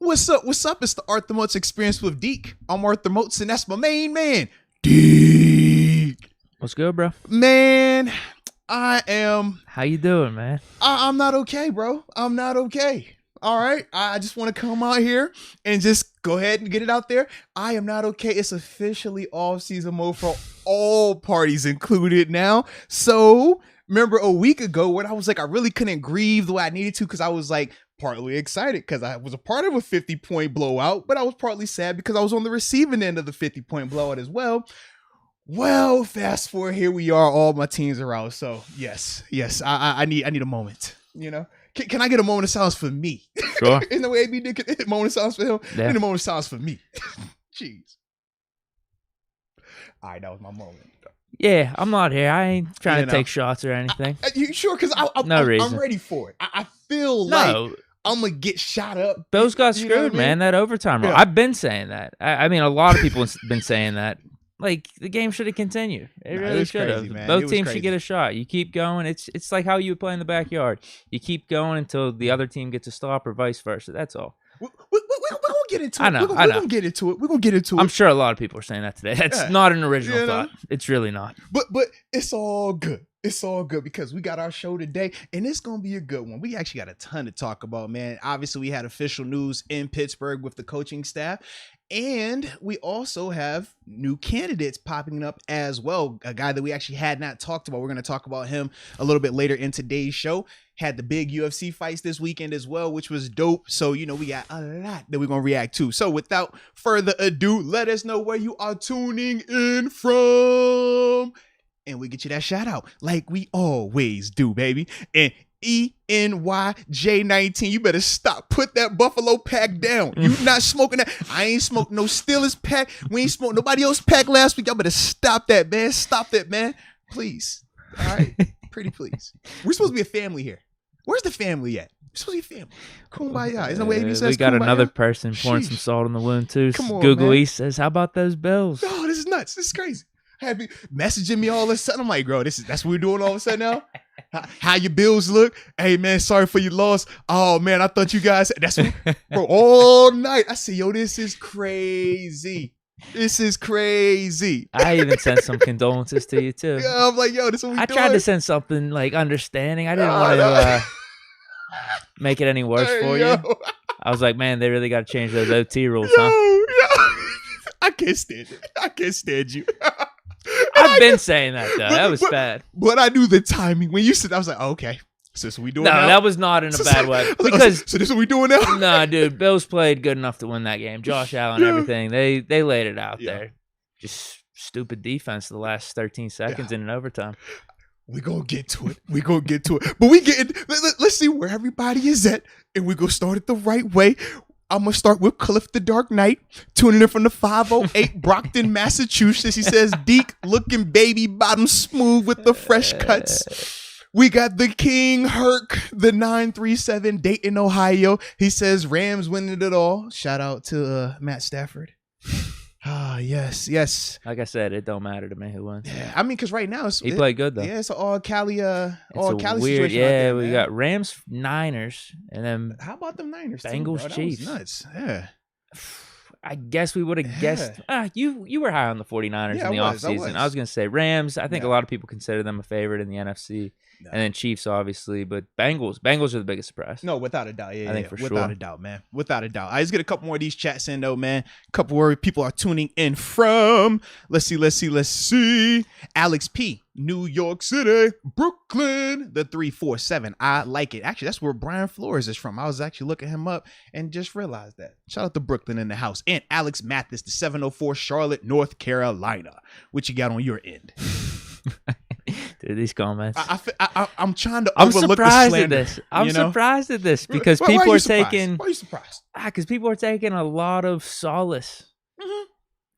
What's up? What's up? It's the Arthur Moats Experience with Deke. I'm Arthur Moats, and that's my main man, Deke. What's good, bro? Man, I am. How you doing, man? I'm not okay, bro. I'm not okay. All right. I just want to come out here and just go ahead and get it out there. I am not okay. It's officially off-season mode for all parties included now. So remember a week ago when I was like, I really couldn't grieve the way I needed to because I was like partly excited because I was a part of a 50-point blowout, but I was partly sad because I was on the receiving end of the 50-point blowout as well. Well, fast forward, here we are. All my teams are out. So yes, I need a moment. You know, can I get a moment of silence for me? Sure. In the way AB did a moment of silence for him. Yeah. And a moment of silence for me. Jeez. All right, that was my moment. Yeah, I'm not here. I ain't trying You to know. take shots or anything. You sure? Because No reason. I'm ready for it. I feel No. like I'm gonna get shot up. Bills got You know what screwed, I mean? man. That overtime rule. Yeah. I've been saying that. I mean, a lot of people have been saying that. Like, the game should have continued. It Nah, it really was should have. crazy, man. It Both was teams crazy. should get a shot. You keep going. It's like how you would play in the backyard. You keep going until the other team gets a stop or vice versa. That's all. We're gonna get into it. I know, We're I know. gonna get into it. We're gonna get into it. I'm sure a lot of people are saying that today. That's Yeah. not an original You know? thought. It's really not. But it's all good. It's all good because we got our show today, and it's gonna be a good one. We actually got a ton to talk about, man. Obviously, we had official news in Pittsburgh with the coaching staff, and we also have new candidates popping up as well. A guy that we actually had not talked about. We're gonna talk about him a little bit later in today's show. Had the big UFC fights this weekend as well, which was dope. So, you know, we got a lot that we're going to react to. So without further ado, let us know where you are tuning in from. And we get you that shout out like we always do, baby. And ENYJ19, you better stop. Put that Buffalo pack down. You not smoking that. I ain't smoked no Steelers pack. We ain't smoked nobody else pack last week. Y'all better stop that, man. Stop that, man. Please. All right. Pretty please. We're supposed to be a family here. Where's the family at? We're supposed to be a family. Kumbaya. Isn't that what AB says? We got Kumbaya? another person pouring some Sheesh. salt in the wound, too. Come on, Google man. East says, how about those Bills? Oh, this is nuts. This is crazy. Happy messaging me all of a sudden. I'm like, bro, that's what we're doing all of a sudden now. How your Bills look? Hey man, sorry for your loss. Oh man, I thought you guys. That's what, bro. All night I say, yo, this is crazy. This is crazy. I even sent some condolences to you, too. Yeah, I'm like, yo, this is what we I doing. tried to send something like understanding. I didn't want to make it any worse Hey, for yo. you. I was like, man, they really got to change those OT rules, Yo, huh? I can't stand it. I can't stand you. I've been saying that, though. That was bad. But I knew the timing. When you said, I was like, oh, okay. So this is what we doing No, now? that was not in a bad way. Because, so this is what we doing now? no, dude, Bills played good enough to win that game. Josh Allen, Yeah. everything. They laid it out Yeah. there. Just stupid defense the last 13 seconds in an overtime. We're going to get to it. We're going to get to it. But we getting, let's see where everybody is at. And we're going to start it the right way. I'm going to start with Cliff the Dark Knight, tuning in from the 508 Brockton, Massachusetts. He says, Deke looking baby bottom smooth with the fresh cuts. We got the King Herc, the 937 Dayton, Ohio. He says Rams winning it all. Shout out to Matt Stafford. Ah, yes. Like I said, it don't matter to me who wins. Yeah, I mean, because right now He played good, though. Yeah, it's an all Cali, It's all a Cali weird, situation. out there, we man. got Rams, Niners, and then How about them Niners? too, Bengals, bro? That Chiefs. was nuts. Yeah. I guess we would have guessed. You were high on the 49ers Yeah, in the I was. offseason. I was going to say Rams. I think a Yeah. lot of people consider them a favorite in the NFC. No. And then Chiefs, obviously. But Bengals are the biggest surprise. No, without a doubt. Yeah, I think yeah, for without sure. a doubt, man. Without a doubt. I just get a couple more of these chats in, though, man. A couple where people are tuning in from. Let's see. Alex P. New York City, Brooklyn, the 347. I like it. Actually, that's where Brian Flores is from. I was actually looking him up and just realized that. Shout out to Brooklyn in the house. And Alex Mathis, the 704 Charlotte, North Carolina. What you got on your end? Dude, these comments. I'm trying to I'm overlook the surprised slander. at this. I'm you know? surprised at this because Why people you are surprised? taking. Why are you surprised? Because people are taking a lot of solace Mhm.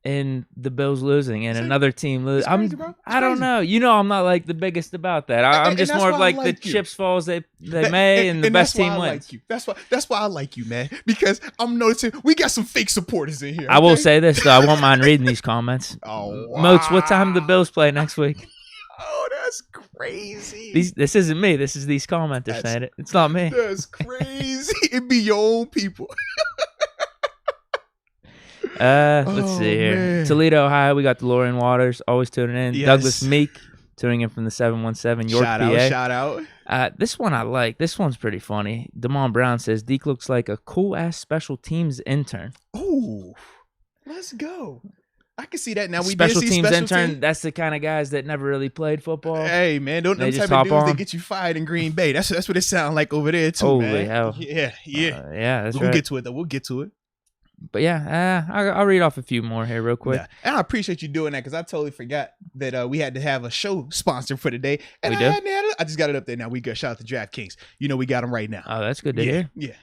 in the Bills losing and See? another team losing. It's crazy, bro. It's I don't crazy. know. You know, I'm not like the biggest about that. I'm And just that's more of why I like like the you. chips falls they may and the best that's why team I wins. like you. That's why I like you, man. Because I'm noticing we got some fake supporters in here. I will okay? say this though, I won't mind reading these comments. Oh, Moats, what time do the Bills play next week? Oh, that's crazy. This isn't me. This is these commenters That's- saying it. It's not me. That's crazy. It be your own people. Let's see here. Man. Toledo, Ohio. We got DeLorean Waters always tuning in. Yes. Douglas Meek tuning in from the 717 York, PA. Shout out. This one I like. This one's pretty funny. Damon Brown says Deke looks like a cool ass special teams intern. Oh, let's go. I can see that now. We Special did see teams special intern. teams. That's the kind of guys that never really played football. Hey man, don't them They type just of hop dudes on. that get you fired in Green Bay. That's what it sounds like over there too, Holy man. hell. Yeah. Yeah, that's We'll right. get to it though. We'll get to it. But yeah, I'll read off a few more here real quick. Yeah. And I appreciate you doing that because I totally forgot that we had to have a show sponsor for today. And We do? I just got it up there now. We good. Shout out to DraftKings. You know we got them right now. Oh, that's good to hear. Yeah.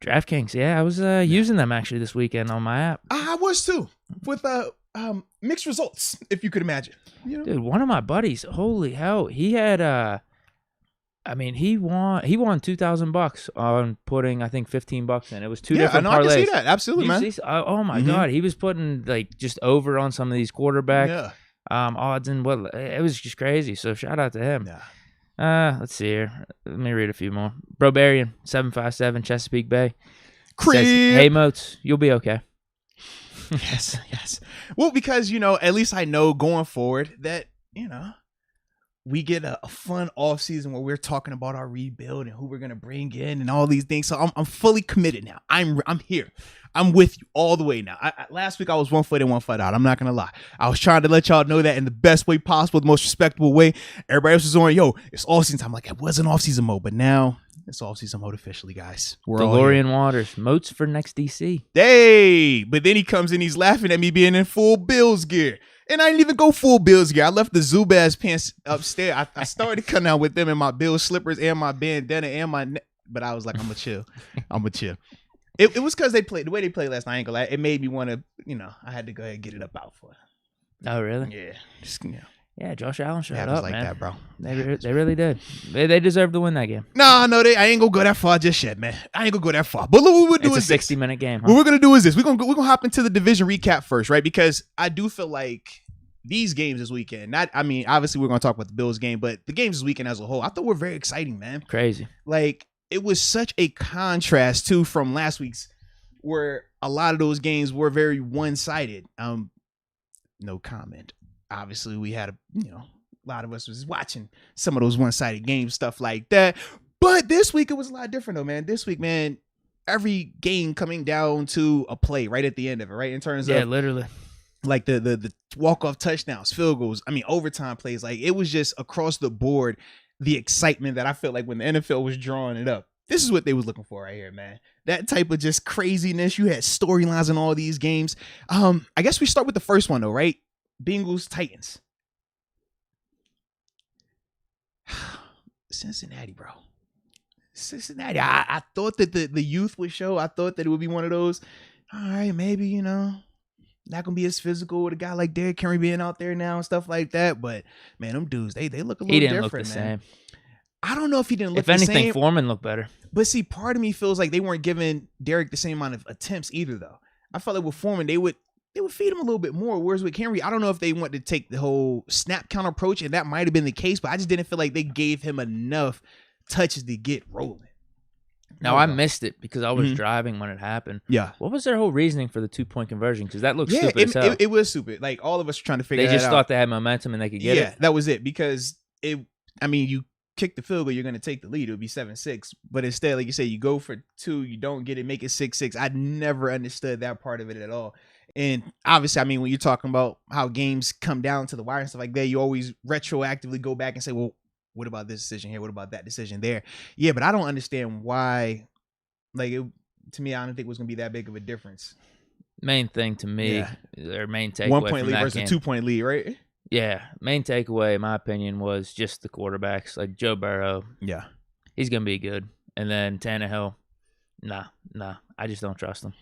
DraftKings. Yeah, I was using them actually this weekend on my app. I was too with mixed results, if you could imagine. You know? Dude, one of my buddies, holy hell, he had he won $2,000 on putting I think $15 in. It was two different I parlays. can see that. Absolutely, man. Oh my Mhm. god, he was putting like just over on some of these quarterback Yeah. odds and what it was just crazy. So shout out to him. Yeah. Let's see here. Let me read a few more. Brobarian 757 Chesapeake Bay. Crib. Says, hey Moats, you'll be okay. Yes. Well, because, at least I know going forward that, we get a fun off season where we're talking about our rebuild and who we're going to bring in and all these things. So I'm fully committed now. I'm here. I'm with you all the way now. Last week I was 1 foot in, 1 foot out. I'm not going to lie. I was trying to let y'all know that in the best way possible, the most respectable way. Everybody else was on, it's off season. I'm like, it wasn't off season mode, but now it's off season mode officially, guys. We're all here. DeLorean Waters, Moats for next DC. Hey, but then he comes in, he's laughing at me being in full Bills gear. And I didn't even go full Bills gear. I left the Zubaz pants upstairs. I started coming out with them in my Bills slippers and my bandana and but I was like, I'm gonna chill. It was because the way they played last night. I ain't gonna lie, it made me want to, I had to go ahead and get it up out for it. Oh really? Yeah. Just, Yeah, Josh Allen showed it up, like man. that, bro. They really did. They deserved to win that game. No, I ain't gonna go that far just yet, man. I ain't gonna go that far. But look, what we'll do It's is a 60-minute game. Huh? What we're gonna do is this. We're gonna hop into the division recap first, right? Because I do feel like these games this weekend, obviously we're gonna talk about the Bills game, but the games this weekend as a whole, I thought were very exciting, man. Crazy. Like, it was such a contrast too from last week's, where a lot of those games were very one-sided. No comment. Obviously, we had a lot of us was watching some of those one-sided games, stuff like that. But this week it was a lot different though, man. This week, man, every game coming down to a play right at the end of it, right? In terms of literally. like the walk-off touchdowns, field goals, overtime plays. Like, it was just across the board, the excitement that I felt like when the NFL was drawing it up. This is what they was looking for right here, man. That type of just craziness. You had storylines in all these games. I guess we start with the first one though, right? Bengals, Titans. Cincinnati, bro. Cincinnati. I thought that the youth would show. I thought that it would be one of those, all right, maybe, not gonna be as physical with a guy like Derrick Henry being out there now and stuff like that. But man, them dudes, they look a little different. He didn't look the same. I don't know if he didn't look the same. If anything, same. Foreman looked better. But see, part of me feels like they weren't giving Derrick the same amount of attempts either, though. I felt like with Foreman, they would feed him a little bit more. Whereas with Henry, I don't know if they want to take the whole snap count approach, and that might have been the case, but I just didn't feel like they gave him enough touches to get rolling. Now, I missed it because I was driving when it happened. Yeah. What was their whole reasoning for the 2-point conversion? Because that looked stupid as hell. It was stupid. Like, all of us were trying to figure that out. They just thought they had momentum and they could get it. Yeah, that was it. Because you kick the field goal, you're going to take the lead. It would be 7-6. But instead, like you say, you go for 2, you don't get it, make it 6-6. I never understood that part of it at all. And obviously, when you're talking about how games come down to the wire and stuff like that, you always retroactively go back and say, well, what about this decision here? What about that decision there? Yeah, but I don't understand why. Like, to me, I don't think it was going to be that big of a difference. Main thing to me, their main takeaway 1 point from lead that versus game, 2 point lead, right? Yeah, main takeaway, in my opinion, was just the quarterbacks. Like Joe Burrow, Yeah, he's gonna be good, and then Tannehill, nah, I just don't trust him.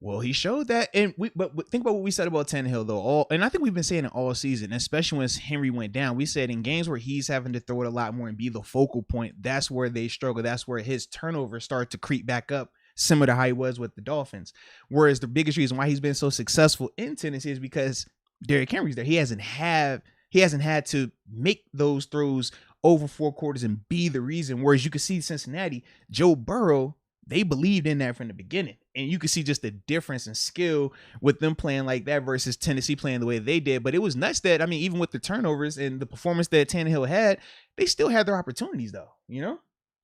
Well, he showed that, and but think about what we said about Tannehill though. And I think we've been saying it all season, especially when Henry went down. We said in games where he's having to throw it a lot more and be the focal point, that's where they struggle. That's where his turnovers start to creep back up, similar to how he was with the Dolphins. Whereas the biggest reason why he's been so successful in Tennessee is because Derrick Henry's there. He hasn't had to make those throws over 4 quarters and be the reason. Whereas you can see Cincinnati, Joe Burrow, they believed in that from the beginning. And you could see just the difference in skill with them playing like that versus Tennessee playing the way they did. But it was nuts that, I mean, even with the turnovers and the performance that Tannehill had, they still had their opportunities, though, you know?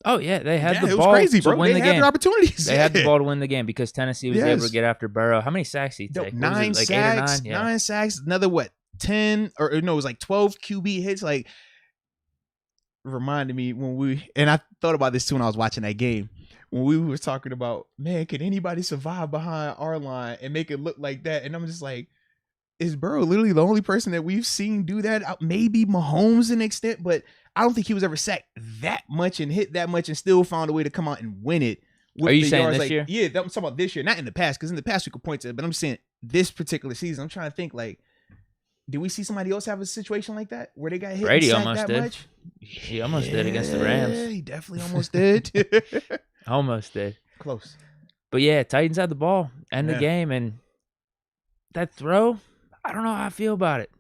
Oh, yeah. They had the it ball was crazy, to bro. win They the had game. their opportunities. They had the ball to win the game because Tennessee was able to get after Burrow. How many sacks did he take? 9 like sacks. 8 or 9? Yeah. 9 sacks. Another, 10? Or no, it was like 12 QB hits. Like, reminded me and I thought about this too when I was watching that game. When we were talking about, man, can anybody survive behind our line and make it look like that? And I'm just like, is Burrow literally the only person that we've seen do that? Maybe Mahomes to an extent, but I don't think he was ever sacked that much and hit that much and still found a way to come out and win it. Are you saying this year? Yeah, I'm talking about this year, not in the past, because in the past we could point to it, but I'm saying this particular season. I'm trying to think, like, did we see somebody else have a situation like that where they got hit Brady and sacked almost that did. much? He almost did against the Rams. Yeah, he definitely almost did. Almost did. Close. But yeah, Titans had the ball and the game, and that throw, I don't know how I feel about it.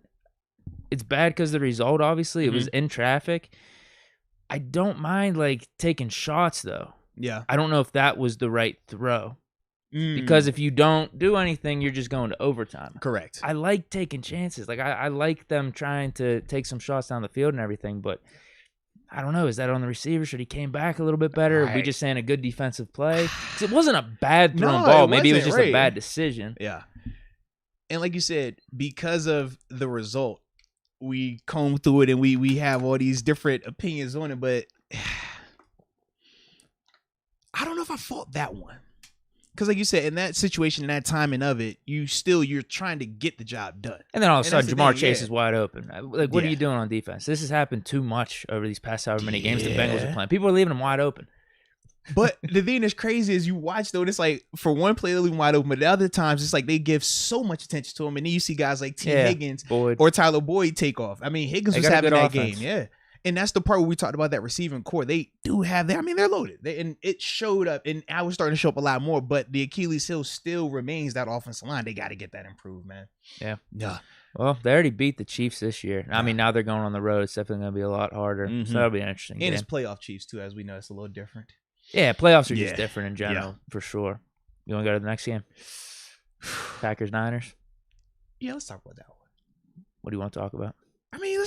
It's bad because the result, obviously, it was in traffic. I don't mind like taking shots though. Yeah. I don't know if that was the right throw. Because if you don't do anything, you're just going to overtime. Correct. I like taking chances. Like I like them trying to take some shots down the field and everything, but I don't know. Is that on the receiver? Should he came back a little bit better? Are we just saying a good defensive play? Because it wasn't a bad thrown ball. Maybe it was just a bad decision. Yeah. And like you said, because of the result, we comb through it and we have all these different opinions on it, but I don't know if I fault that one. Because like you said, in that situation, in that timing of it, you're trying to get the job done. And then all of a sudden, Jamar Chase is wide open. Like, what are you doing on defense? This has happened too much over these past however many games the Bengals are playing. People are leaving them wide open. But the thing that's crazy is you watch, though, and it's like, for one play, they leave him wide open, but the other times, it's like they give so much attention to him, and then you see guys like T. Higgins or Tyler Boyd take off. I mean, Higgins was having that game, And that's the part where we talked about that receiving core. They do have that. I mean, they're loaded. And it showed up, and I was starting to show up a lot more, but the Achilles heel still remains that offensive line. They got to get that improved, man. Yeah. Well, they already beat the Chiefs this year. I mean, now they're going on the road. It's definitely going to be a lot harder. So that'll be an interesting game. And it's playoff Chiefs, too, as we know. It's a little different. Yeah, playoffs are just different in general, for sure. You want to go to the next game? Packers-Niners? Yeah, let's talk about that one. What do you want to talk about? I mean,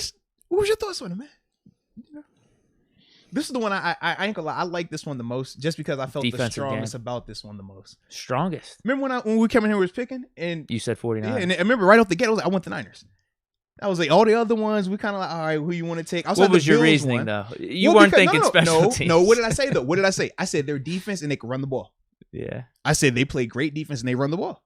what was your thoughts on it, man? This is the one I ain't gonna lie. I like this one the most just because I felt the strongest about this one the most. Strongest? Remember when we came in here and was picking? And you said 49. Yeah, and I remember right off the gate, I went the Niners. I was like, all the other ones, we kind of like, all right, who you want to take? What was your reasoning, though? You weren't thinking special teams. No, what did I say, though? What did I say? I said their defense and they could run the ball. Yeah. I said they play great defense and they run the ball.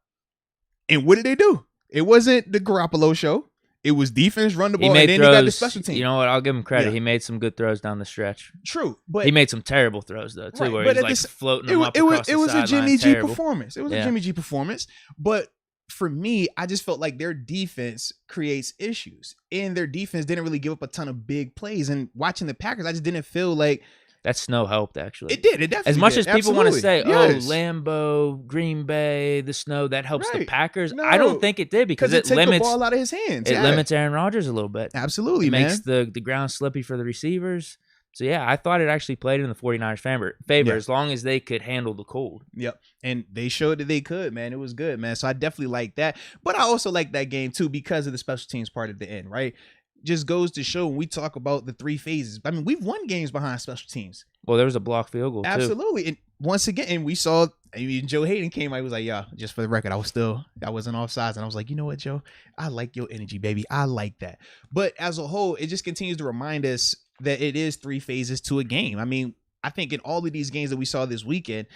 And what did they do? It wasn't the Garoppolo show. It was defense, run the ball, and then he got the special team. You know what? I'll give him credit. He made some good throws down the stretch. True, but he made some terrible throws, though, too, where he's like floating them up across the sideline. It was a Jimmy G performance. It was a Jimmy G performance. But for me, I just felt like their defense creates issues. And their defense didn't really give up a ton of big plays. And watching the Packers, I just didn't feel like that snow helped, actually. It did. It definitely As much did. as people want to say, Yes. Lambeau, Green Bay, the snow, that helps the Packers. No, I don't think it did because it limits the ball out of his hands. It limits Aaron Rodgers a little bit. Absolutely, it man. makes the ground slippy for the receivers. So, yeah, I thought it actually played in the 49ers' favor as long as they could handle the cold. Yep. And they showed that they could, man. It was good, man. So I definitely like that. But I also like that game, too, because of the special teams part at the end, right? Just goes to show when we talk about the three phases. I mean, we've won games behind special teams. Well, there was a block field goal, too. Absolutely. And once again, and we saw, Joe Hayden came out, he was like, yeah, just for the record, I wasn't offsides. And I was like, you know what, Joe? I like your energy, baby. I like that. But as a whole, it just continues to remind us that it is three phases to a game. I mean, I think in all of these games that we saw this weekend,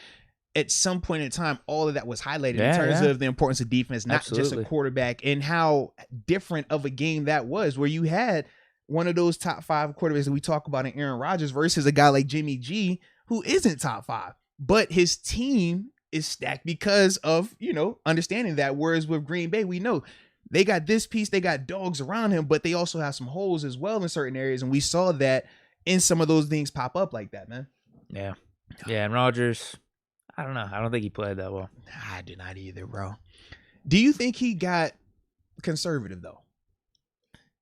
at some point in time, all of that was highlighted in terms of the importance of defense, not just a quarterback, and how different of a game that was, where you had one of those top five quarterbacks that we talk about in Aaron Rodgers versus a guy like Jimmy G, who isn't top five, but his team is stacked because of, understanding that. Whereas with Green Bay, we know they got this piece, they got dogs around him, but they also have some holes as well in certain areas. And we saw that in some of those things pop up like that, man. Yeah. Yeah. And Rodgers, I don't know. I don't think he played that well. I did not either, bro. Do you think he got conservative, though?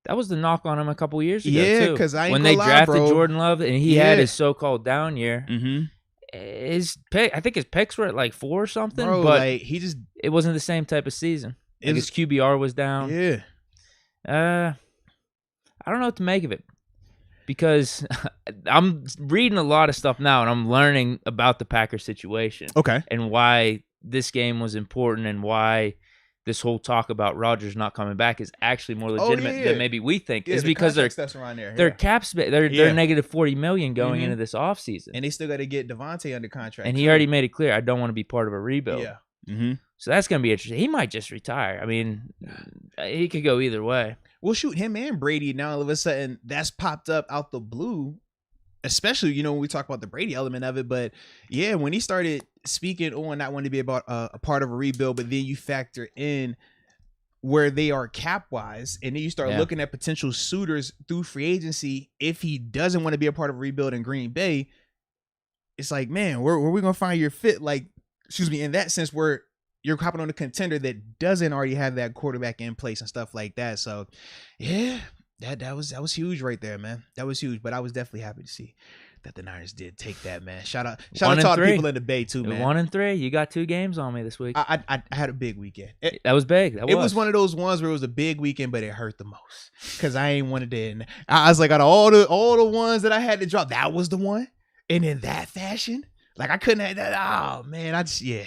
That was the knock on him a couple years ago, yeah, too. Because when they drafted Jordan Love and he had his so-called down year, his pick, I think his picks were at like 4 or something, bro. but Like it wasn't the same type of season. Like his QBR was down. Yeah. I don't know what to make of it because I'm reading a lot of stuff now and I'm learning about the Packers situation. Okay. And why this game was important and why this whole talk about Rodgers not coming back is actually more legitimate than maybe we think. Yeah, it's because their cap space, they're negative $40 million going into this offseason. And they still got to get Devontae under contract. And he already made it clear, I don't want to be part of a rebuild. Yeah. Mm-hmm. So that's going to be interesting. He might just retire. I mean, he could go either way. Well, shoot, him and Brady, now all of a sudden, that's popped up out the blue, especially, when we talk about the Brady element of it. But, yeah, when he started speaking on not wanting to be about a part of a rebuild, but then you factor in where they are cap-wise, and then you start looking at potential suitors through free agency if he doesn't want to be a part of a rebuild in Green Bay, it's like, man, where are we going to find your fit? Like, in that sense, where you're hopping on a contender that doesn't already have that quarterback in place and stuff like that. So, yeah, that was huge right there, man. That was huge. But I was definitely happy to see that the Niners did take that, man. Shout out to all the people in the Bay too, man. 1-3. You got 2 games on me this week. I had a big weekend. That was big. It was one of those ones where it was a big weekend, but it hurt the most because I ain't wanted to. I was like, out of all the ones that I had to drop, that was the one. And in that fashion, like I couldn't have that. Oh man, yeah.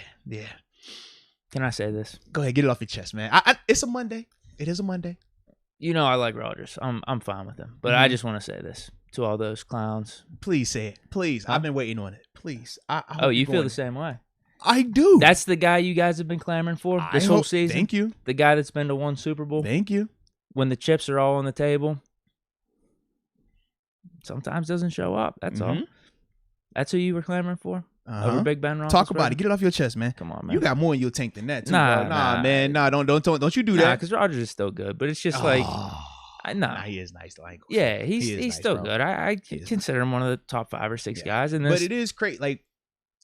Can I say this? Go ahead, get it off your chest, man. It's a Monday. It is a Monday. I like Rodgers. I'm fine with him. But I just want to say this to all those clowns. Please say it. Please. I've been waiting on it. Please. You feel the same way? I do. That's the guy you guys have been clamoring for this whole season? Thank you. The guy that's been to 1 Super Bowl? Thank you. When the chips are all on the table, sometimes doesn't show up. That's all. That's who you were clamoring for? Over Big Ben Roethlisberger? Talk about it. Get it off your chest, man. Come on, man. You got more in your tank than that, too. Nah, man. Nah, don't you do that. Because Rodgers is still good. But it's just Nah, he is nice though. Yeah, he's nice, still good. I consider him one of the top 5 or 6 guys. But it is great. Like,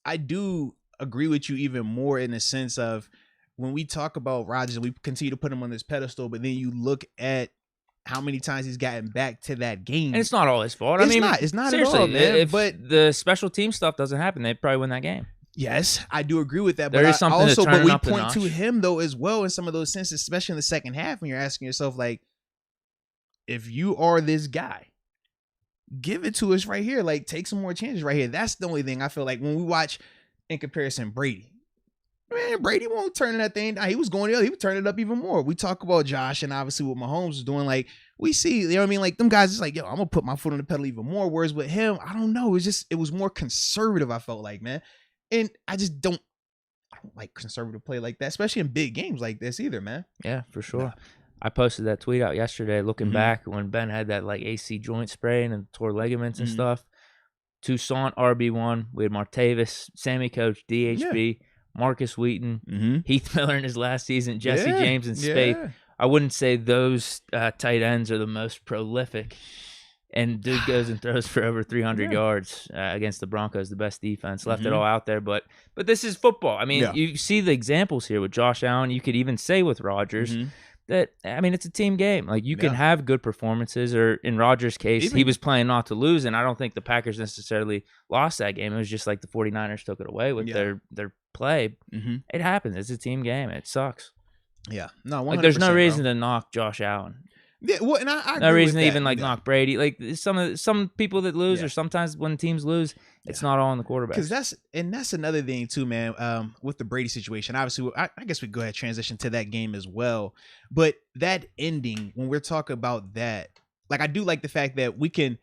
I do agree with you even more in the sense of when we talk about Rodgers and we continue to put him on this pedestal, but then you look at how many times he's gotten back to that game. And it's not all his fault. It's not at all, man. But the special team stuff doesn't happen, they'd probably win that game. Yes, I do agree with that. There is something to turn we up the point notch. to him though as well in some of those senses, especially in the second half when you're asking yourself, like, if you are this guy, give it to us right here. Like, take some more chances right here. That's the only thing I feel like when we watch in comparison Brady. Man, Brady won't turn that thing down. He was going the other. He would turn it up even more. We talk about Josh and obviously what Mahomes was doing. Like, we see, you know what I mean? Like, them guys is like, yo, I'm going to put my foot on the pedal even more. Whereas with him, I don't know. It was more conservative, I felt like, man. And I don't like conservative play like that, especially in big games like this either, man. Yeah, for sure. Nah. I posted that tweet out yesterday looking back when Ben had that like AC joint sprain and tore ligaments and stuff. Toussaint, RB1. We had Martavis, Sammy Coach, DHB. Marcus Wheaton, Heath Miller in his last season, Jesse James, and Spade. I wouldn't say those tight ends are the most prolific. And dude goes and throws for over 300 yards against the Broncos, the best defense. Left it all out there. But this is football. I mean, you see the examples here with Josh Allen. You could even say with Rodgers that, I mean, it's a team game. Like, you can have good performances, or in Rodgers' case, he was playing not to lose, and I don't think the Packers necessarily lost that game. It was just like the 49ers took it away with their play. It happens. It's a team game. It sucks. Yeah. No, 100%, like, there's no reason to knock Josh Allen. Yeah, well, and I no reason to even knock Brady. Like, some people that lose, or sometimes when teams lose, it's not all on the quarterback. Because that's another thing too, man. With the Brady situation, obviously, I guess we go ahead and transition to that game as well. But that ending, when we're talking about that, like, I do like the fact that we can,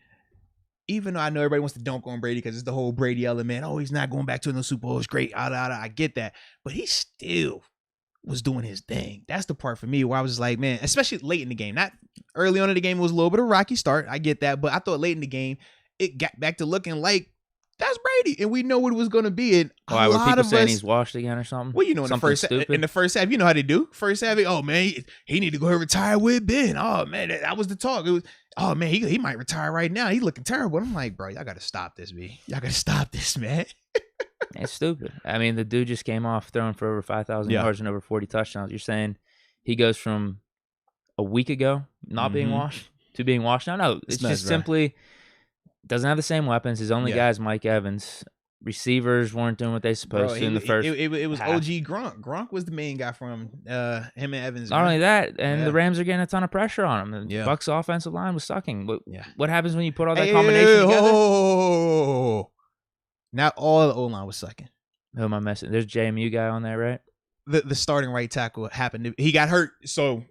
even though I know everybody wants to dunk on Brady because it's the whole Brady element. Oh, he's not going back to the Super Bowl. It's great. I get that, but he still was doing his thing. That's the part for me where I was just like, man, especially late in the game. Not early on in the game, it was a little bit of a rocky start. I get that. But I thought late in the game, it got back to looking like that's Brady. And we know what it was going to be. And why were people saying he's washed again or something? Well, you know, in the first half, you know how they do. First half, oh, man, he need to go ahead and retire with Ben. Oh, man, that was the talk. It was, oh, man, he might retire right now. He's looking terrible. I'm like, bro, y'all got to stop this, B. Y'all got to stop this, man. It's stupid. I mean, the dude just came off throwing for over 5,000 yards and over 40 touchdowns. You're saying he goes from a week ago not being washed to being washed now? No, it's just simply doesn't have the same weapons. His only guy is Mike Evans. Receivers weren't doing what they supposed to in the first. It was OG Gronk. Gronk was the main guy from him and Evans. Not only that, and the Rams are getting a ton of pressure on them. The Yeah. Bucs' offensive line was sucking. Yeah. What happens when you put all that combination together? Oh, not all the O-line was sucking. Who am I missing? There's JMU guy on there, right? The starting right tackle happened. He got hurt, so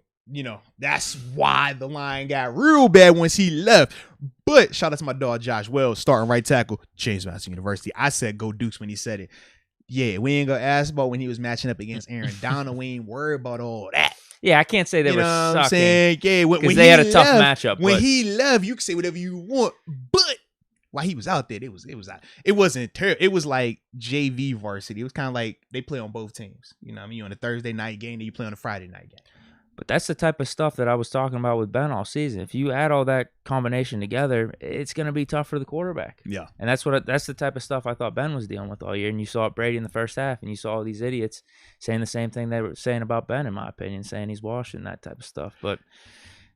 that's why the line got real bad once he left. But shout out to my dog Josh Wells, starting right tackle, James Madison University. I said go Dukes when he said it. Yeah, we ain't gonna ask about when he was matching up against Aaron Donald. We ain't worried about all that. Yeah, I can't say they were sucking. I'm saying? Yeah, when they had a tough matchup. When he left, you can say whatever you want, but while he was out there, it wasn't terrible. It was like JV varsity. It was kind of like they play on both teams. You know what I mean? You on a Thursday night game, then you play on a Friday night game. But that's the type of stuff that I was talking about with Ben all season. If you add all that combination together, it's going to be tough for the quarterback. Yeah. And that's the type of stuff I thought Ben was dealing with all year. And you saw it Brady in the first half, and you saw all these idiots saying the same thing they were saying about Ben, in my opinion, saying he's washed and that type of stuff. But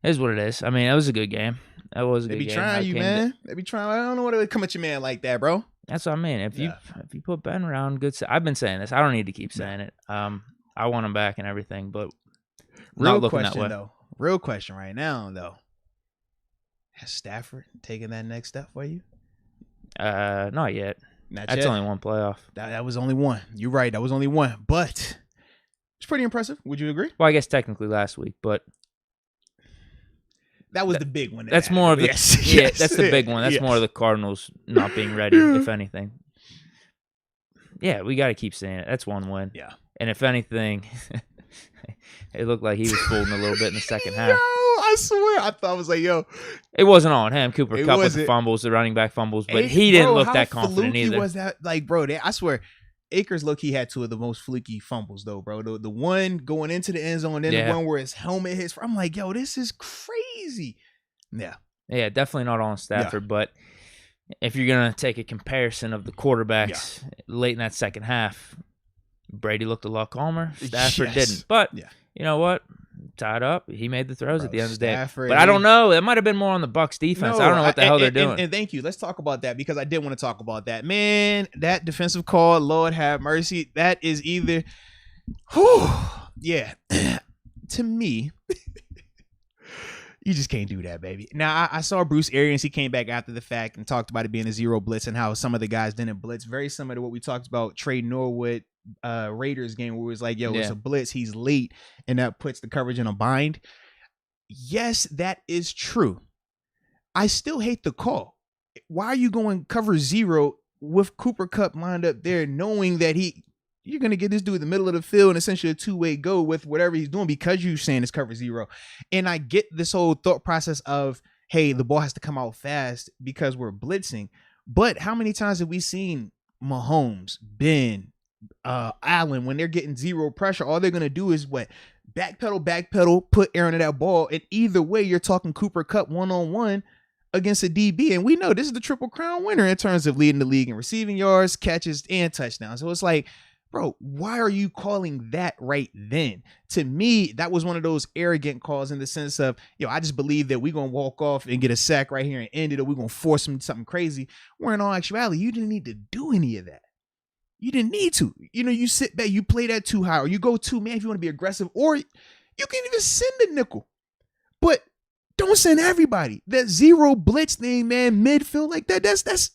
it is what it is. I mean, it was a good game. That was a good game. They be trying you, man. They be trying. I don't know why they would come at your man like that, bro. That's what I mean. If you put Ben around good, I've been saying this. I don't need to keep saying it. I want him back and everything, but real question though. Real question right now though. Has Stafford taken that next step for you? Not yet. That's only one playoff. That was only one. You're right. That was only one, but it's pretty impressive. Would you agree? Well, I guess technically last week, but that was the big one. That's more of the that's the big one. That's more of the Cardinals not being ready, if anything. Yeah, we got to keep saying it. That's one win. Yeah. And if anything, it looked like he was folding a little bit in the second half. I swear. I thought I was like, yo. It wasn't all on him. Cooper Kupp with the fumbles, the running back fumbles, but he didn't look that confident either. Was that like, bro? I swear, Akers low-key had two of the most fluky fumbles, though, bro. The one going into the end zone, then the one where his helmet hits. I'm like, yo, this is crazy. Yeah. Yeah, definitely not all on Stafford, but if you're going to take a comparison of the quarterbacks late in that second half, Brady looked a lot calmer. Stafford didn't. But you know what? Tied up. He made the throws at the end of the day. But I don't know. It might have been more on the Bucs defense. I don't know what the hell they're doing. And thank you. Let's talk about that because I did want to talk about that. Man, that defensive call, Lord have mercy, that is either to me, you just can't do that, baby. Now, I saw Bruce Arians. He came back after the fact and talked about it being a zero blitz and how some of the guys didn't blitz. Very similar to what we talked about Trey Norwood Raiders game where it was like, yo, it's a blitz. He's late, and that puts the coverage in a bind. Yes, that is true. I still hate the call. Why are you going cover zero with Cooper Kupp lined up there knowing that you're going to get this dude in the middle of the field and essentially a two-way go with whatever he's doing because you're saying it's cover zero. And I get this whole thought process of, hey, the ball has to come out fast because we're blitzing. But how many times have we seen Mahomes, Ben, Allen, when they're getting zero pressure, all they're going to do is backpedal, put air into that ball. And either way, you're talking Cooper Kupp one-on-one against a DB. And we know this is the Triple Crown winner in terms of leading the league in receiving yards, catches, and touchdowns. So it's like, bro, why are you calling that right then? To me, that was one of those arrogant calls in the sense of, yo, I just believe that we're going to walk off and get a sack right here and end it, or we're going to force him something crazy. Where in all actuality, you didn't need to do any of that. You didn't need to. You know, you sit back, you play that too high, or you go two man if you want to be aggressive, or you can even send a nickel. But don't send everybody. That zero blitz thing, man, midfield like that, that's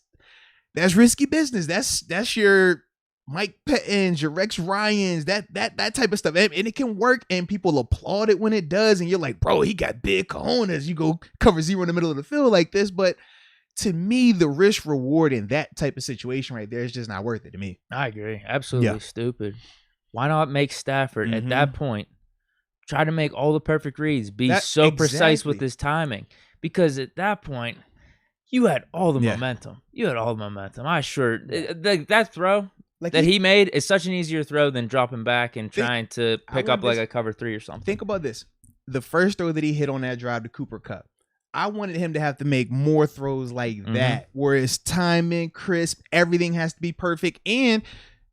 risky business. That's your Mike Pettins, your Rex Ryans, that type of stuff. And it can work, and people applaud it when it does, and you're like, bro, he got big cojones. You go cover zero in the middle of the field like this, but to me, the risk reward in that type of situation right there is just not worth it to me. I agree. Absolutely stupid. Why not make Stafford at that point try to make all the perfect reads, be precise with his timing? Because at that point, you had all the momentum. You had all the momentum. That throw that he made is such an easier throw than dropping back and trying to pick up like a cover three or something. Think about this. The first throw that he hit on that drive to Cooper Kupp, I wanted him to have to make more throws like that, where it's timing, crisp, everything has to be perfect, and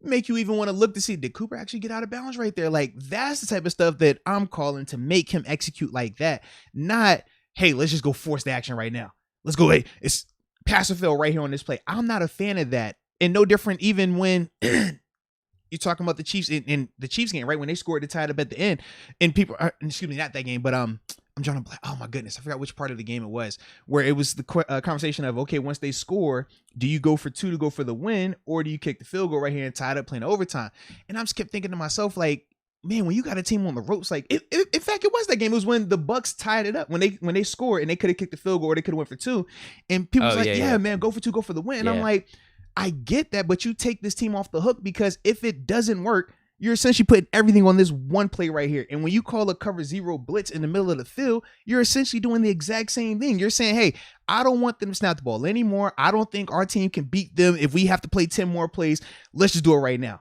make you even want to look to see, did Cooper actually get out of bounds right there? Like, that's the type of stuff that I'm calling to make him execute like that. Not, hey, let's just go force the action right now. Let's go, hey, it's pass or fail right here on this play. I'm not a fan of that And no different even when you're talking about the Chiefs in the Chiefs game, right? When they scored to tie it up at the end, and people, excuse me, not that game, but I'm drawing a blank. Oh my goodness, I forgot which part of the game it was, where it was the conversation of, okay, once they score, do you go for 2 to go for the win, or do you kick the field goal right here and tie it up playing overtime? And I'm just kept thinking to myself, like, man, when you got a team on the ropes, like, in fact, it was that game. It was when the Bucks tied it up when they scored and they could have kicked the field goal or they could have went for 2, and people was like, yeah, man, go for 2, go for the win. And I'm like, I get that, but you take this team off the hook, because if it doesn't work, you're essentially putting everything on this one play right here. And when you call a cover 0 blitz in the middle of the field, you're essentially doing the exact same thing. You're saying, hey, I don't want them to snap the ball anymore. I don't think our team can beat them if we have to play 10 more plays. Let's just do it right now.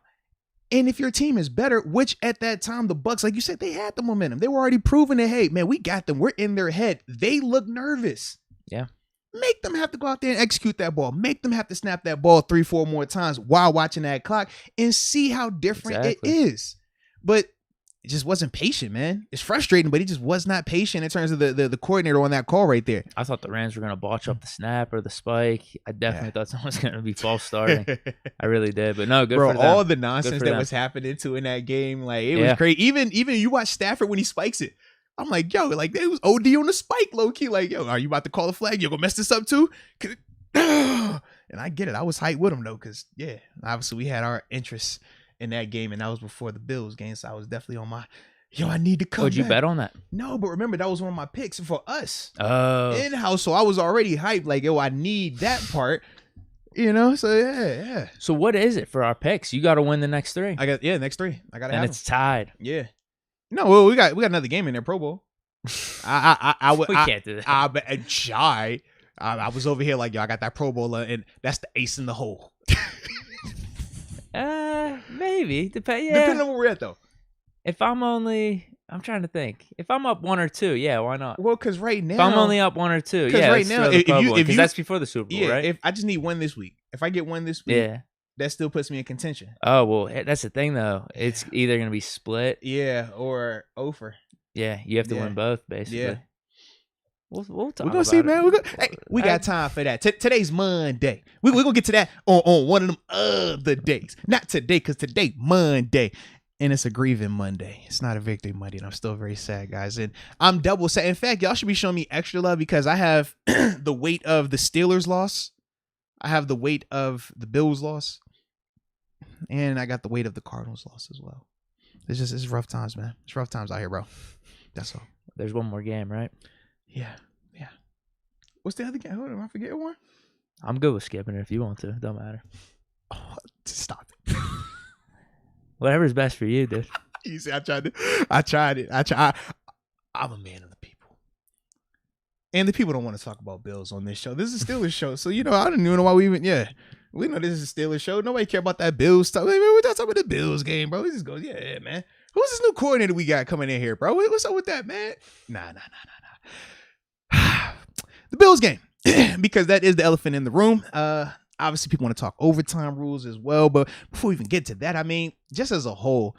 And if your team is better, which at that time, the Bucks, like you said, they had the momentum. They were already proving that, hey, man, we got them. We're in their head. They look nervous. Yeah. Make them have to go out there and execute that ball. Make them have to snap that ball 3-4 more times while watching that clock and see how different it is. But it just wasn't patient, man. It's frustrating, but he just was not patient in terms of the coordinator on that call right there. I thought the Rams were going to botch up the snap or the spike. I definitely thought someone was going to be false starting. I really did. But no, good for them. All the nonsense that was happening in that game, like, it was crazy. Even you watch Stafford when he spikes it. I'm like, yo, like, it was OD on the spike, low key. Like, yo, are you about to call a flag? You're gonna mess this up too? And I get it. I was hyped with him though, because obviously we had our interests in that game, and that was before the Bills game, so I was definitely on my, I need to come. Would you bet on that? No, but remember, that was one of my picks for us in house, so I was already hyped. Like, yo, I need that part. So yeah. So what is it for our picks? You got to win the next 3. Next 3. I got to, and it's tied. Yeah. No, well, we got another game in there, Pro Bowl. We can't do that. I was over here like, yo, I got that Pro Bowl, and that's the ace in the hole. Maybe depending on where we're at though. If I'm trying to think. If I'm up 1 or 2, why not? Well, because right now, if I'm only up 1 or 2, right now, if that's before the Super Bowl, right? If I just need 1 this week, if I get 1 this week, that still puts me in contention. Oh, well, that's the thing, though. It's either going to be split. Or over. Yeah, you have to win both, basically. Yeah. We'll talk about it. We're going to see, man. We got time for that. Today's Monday. We're going to get to that on one of them other days. Not today, because today, Monday. And it's a grieving Monday. It's not a victory Monday, and I'm still very sad, guys. And I'm double sad. In fact, y'all should be showing me extra love, because I have the weight of the Steelers' loss. I have the weight of the Bills' loss. And I got the weight of the Cardinals loss as well. It's rough times, man. It's rough times out here, bro. That's all. There's one more game, right? Yeah. What's the other game? Hold on, I forget one. I'm good with skipping it if you want to. Don't matter. Oh, stop it. Whatever's best for you, dude. You see, I tried it. I'm a man of the people. And the people don't want to talk about Bills on this show. This is a Steelers show. So, I don't even know why we even, we know this is a Steelers show. Nobody care about that Bills stuff. Hey, man, we're talking about the Bills game, bro. We just go, man. Who's this new coordinator we got coming in here, bro? What's up with that, man? Nah. The Bills game, because that is the elephant in the room. Obviously, people want to talk overtime rules as well. But before we even get to that, I mean, just as a whole,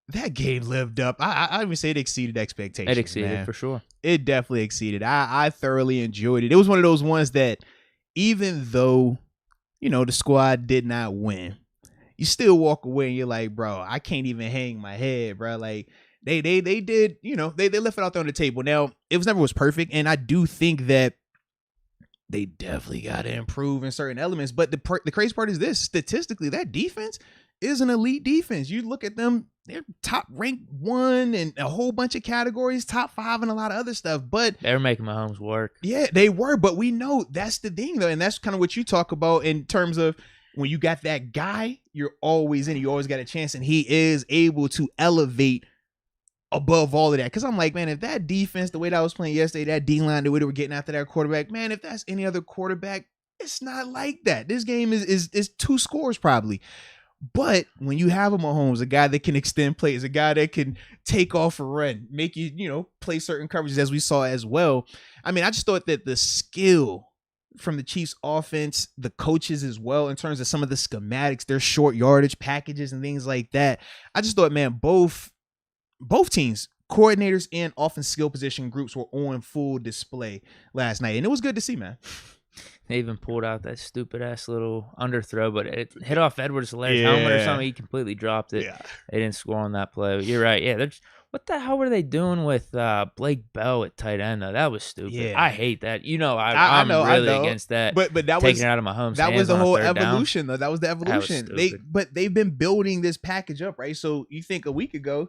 that game lived up. I even say it exceeded expectations. It exceeded, man. For sure. It definitely exceeded. I thoroughly enjoyed it. It was one of those ones that, even though, the squad did not win, you still walk away and you're like, bro, I can't even hang my head, bro. Like, they did, they left it out there on the table. Now, it was perfect, and I do think that they definitely got to improve in certain elements. But the crazy part is this: statistically, that defense is an elite defense. You look at them, they're top ranked 1 in a whole bunch of categories, top 5 and a lot of other stuff. But they were making Mahomes work. Yeah, they were. But we know that's the thing, though. And that's kind of what you talk about in terms of when you got that guy, you're always in. You always got a chance. And he is able to elevate above all of that. Because I'm like, man, if that defense, the way that I was playing yesterday, that D-line, the way they were getting after that quarterback, man, if that's any other quarterback, it's not like that. This game is 2 scores probably. But when you have a Mahomes, a guy that can extend plays, a guy that can take off a run, make you, play certain coverages as we saw as well. I mean, I just thought that the skill from the Chiefs offense, the coaches as well, in terms of some of the schematics, their short yardage packages and things like that. I just thought, man, both teams, coordinators and offense skill position groups, were on full display last night. And it was good to see, man. They even pulled out that stupid ass little underthrow, but it hit off Edwards-Hilaire's helmet or something. He completely dropped it. Yeah. They didn't score on that play. But you're right. Yeah, what the hell were they doing with Blake Bell at tight end, though? That was stupid. Yeah. I hate that. I'm really against that. But that taking it out of Mahomes' that hands was the whole evolution, though. That was the evolution. But they've been building this package up, right? So you think a week ago,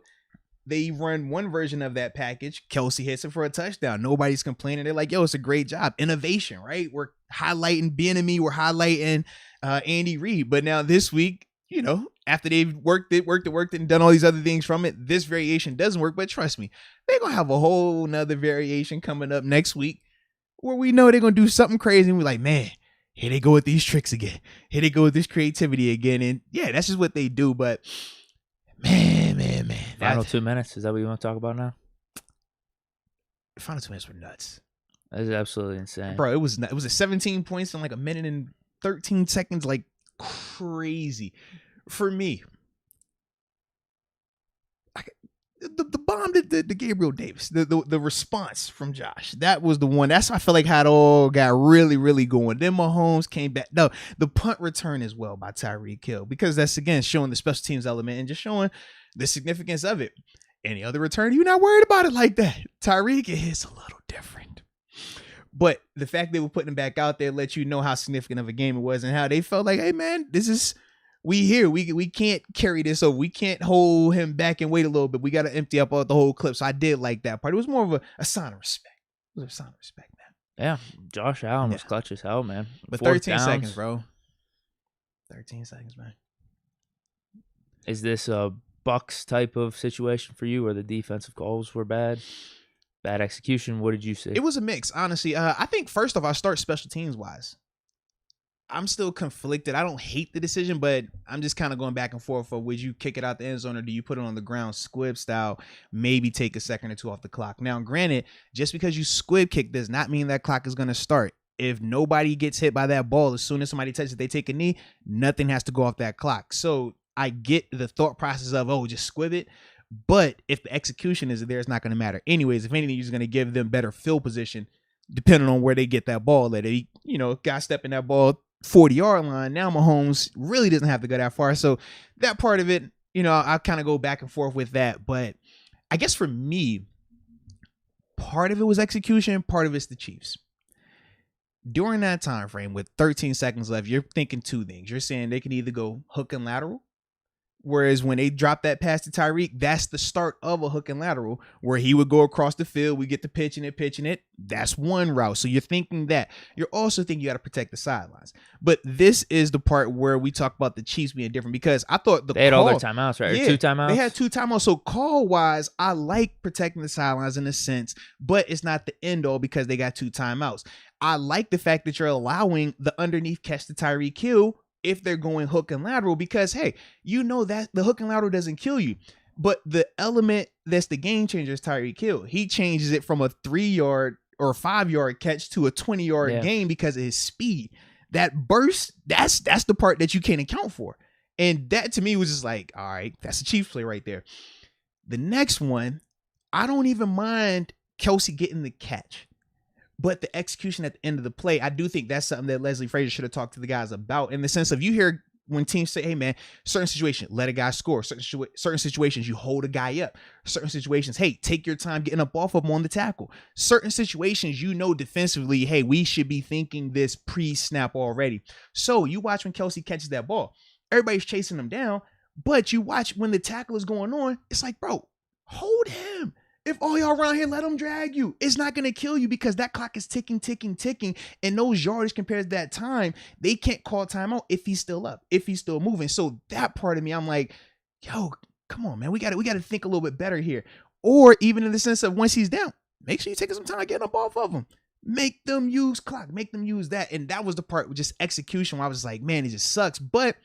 they run one version of that package. Kelsey hits it for a touchdown. Nobody's complaining. They're like, yo, it's a great job. Innovation, right? We're highlighting Bieniemy. We're highlighting Andy Reid. But now this week, after they've worked it, and done all these other things from it, this variation doesn't work. But trust me, they're going to have a whole nother variation coming up next week where we know they're going to do something crazy. And we're like, man, here they go with these tricks again. Here they go with this creativity again. And yeah, that's just what they do. But man. Final 2 minutes. Is that what you want to talk about now? The final 2 minutes were nuts. That is absolutely insane. Bro, it was a 17 points in like a minute and 13 seconds, like crazy. For me, the bomb to Gabriel Davis, the response from Josh, that was the one. That's I feel like how it all got really, really going. Then Mahomes came back. No, the punt return as well by Tyreek Hill, because that's again showing the special teams element and just showing the significance of it. Any other return, you're not worried about it like that. Tyreek is a little different. But the fact they were putting him back out there let you know how significant of a game it was and how they felt like, hey man, this is we here. We can't carry this over. We can't hold him back and wait a little bit. We got to empty up the whole clip. So I did like that part. It was more of a sign of respect. It was a sign of respect, man. Yeah, Josh Allen was clutch as hell, man. But 13 seconds, bro. 13 seconds, man. Is this a Bucks type of situation for you where the defensive calls were bad execution? What did you see? It was a mix, honestly. I think first off, I start special teams wise. I'm still conflicted. I don't hate the decision, but I'm just kind of going back and forth for would you kick it out the end zone or do you put it on the ground squib style, maybe take a second or two off the clock. Now, granted, just because you squib kick does not mean that clock is going to start. If nobody gets hit by that ball, as soon as somebody touches it, they take a knee, nothing has to go off that clock. So I get the thought process of, just squib it. But if the execution is there, it's not going to matter. Anyways, if anything, you're just going to give them better field position depending on where they get that ball. That they, got stepping that ball 40-yard line. Now Mahomes really doesn't have to go that far. So that part of it, I'll kind of go back and forth with that. But I guess for me, part of it was execution, part of it's the Chiefs. During that time frame with 13 seconds left, you're thinking two things. You're saying they can either go hook and lateral, whereas when they drop that pass to Tyreek, that's the start of a hook and lateral where he would go across the field. We get to pitching it. That's one route. So you're thinking that. You're also thinking you got to protect the sidelines. But this is the part where we talk about the Chiefs being different, because I thought they had all their timeouts, right? Yeah, or 2 timeouts? They had 2 timeouts. So call-wise, I like protecting the sidelines in a sense, but it's not the end all because they got 2 timeouts. I like the fact that you're allowing the underneath catch to Tyreek Hill if they're going hook and lateral, because, hey, that the hook and lateral doesn't kill you. But the element that's the game changer is Tyreek Hill. He changes it from a 3-yard or 5-yard catch to a 20-yard gain because of his speed. That burst, that's the part that you can't account for. And that to me was just like, all right, that's a Chiefs play right there. The next one, I don't even mind Kelsey getting the catch. But the execution at the end of the play, I do think that's something that Leslie Frazier should have talked to the guys about, in the sense of, you hear when teams say, hey, man, certain situations, let a guy score. Certain situations, you hold a guy up. Certain situations, hey, take your time getting up off of him on the tackle. Certain situations, defensively, hey, we should be thinking this pre-snap already. So you watch when Kelsey catches that ball. Everybody's chasing him down, but you watch when the tackle is going on, it's like, bro, hold him. If all y'all around here, let them drag you. It's not going to kill you because that clock is ticking. And those yardage compared to that time, they can't call timeout if he's still up, if he's still moving. So that part of me, I'm like, yo, come on, man. We got to think a little bit better here. Or even in the sense of once he's down, make sure you take some time getting up off of him. Make them use clock. Make them use that. And that was the part with just execution where I was like, man, it just sucks. But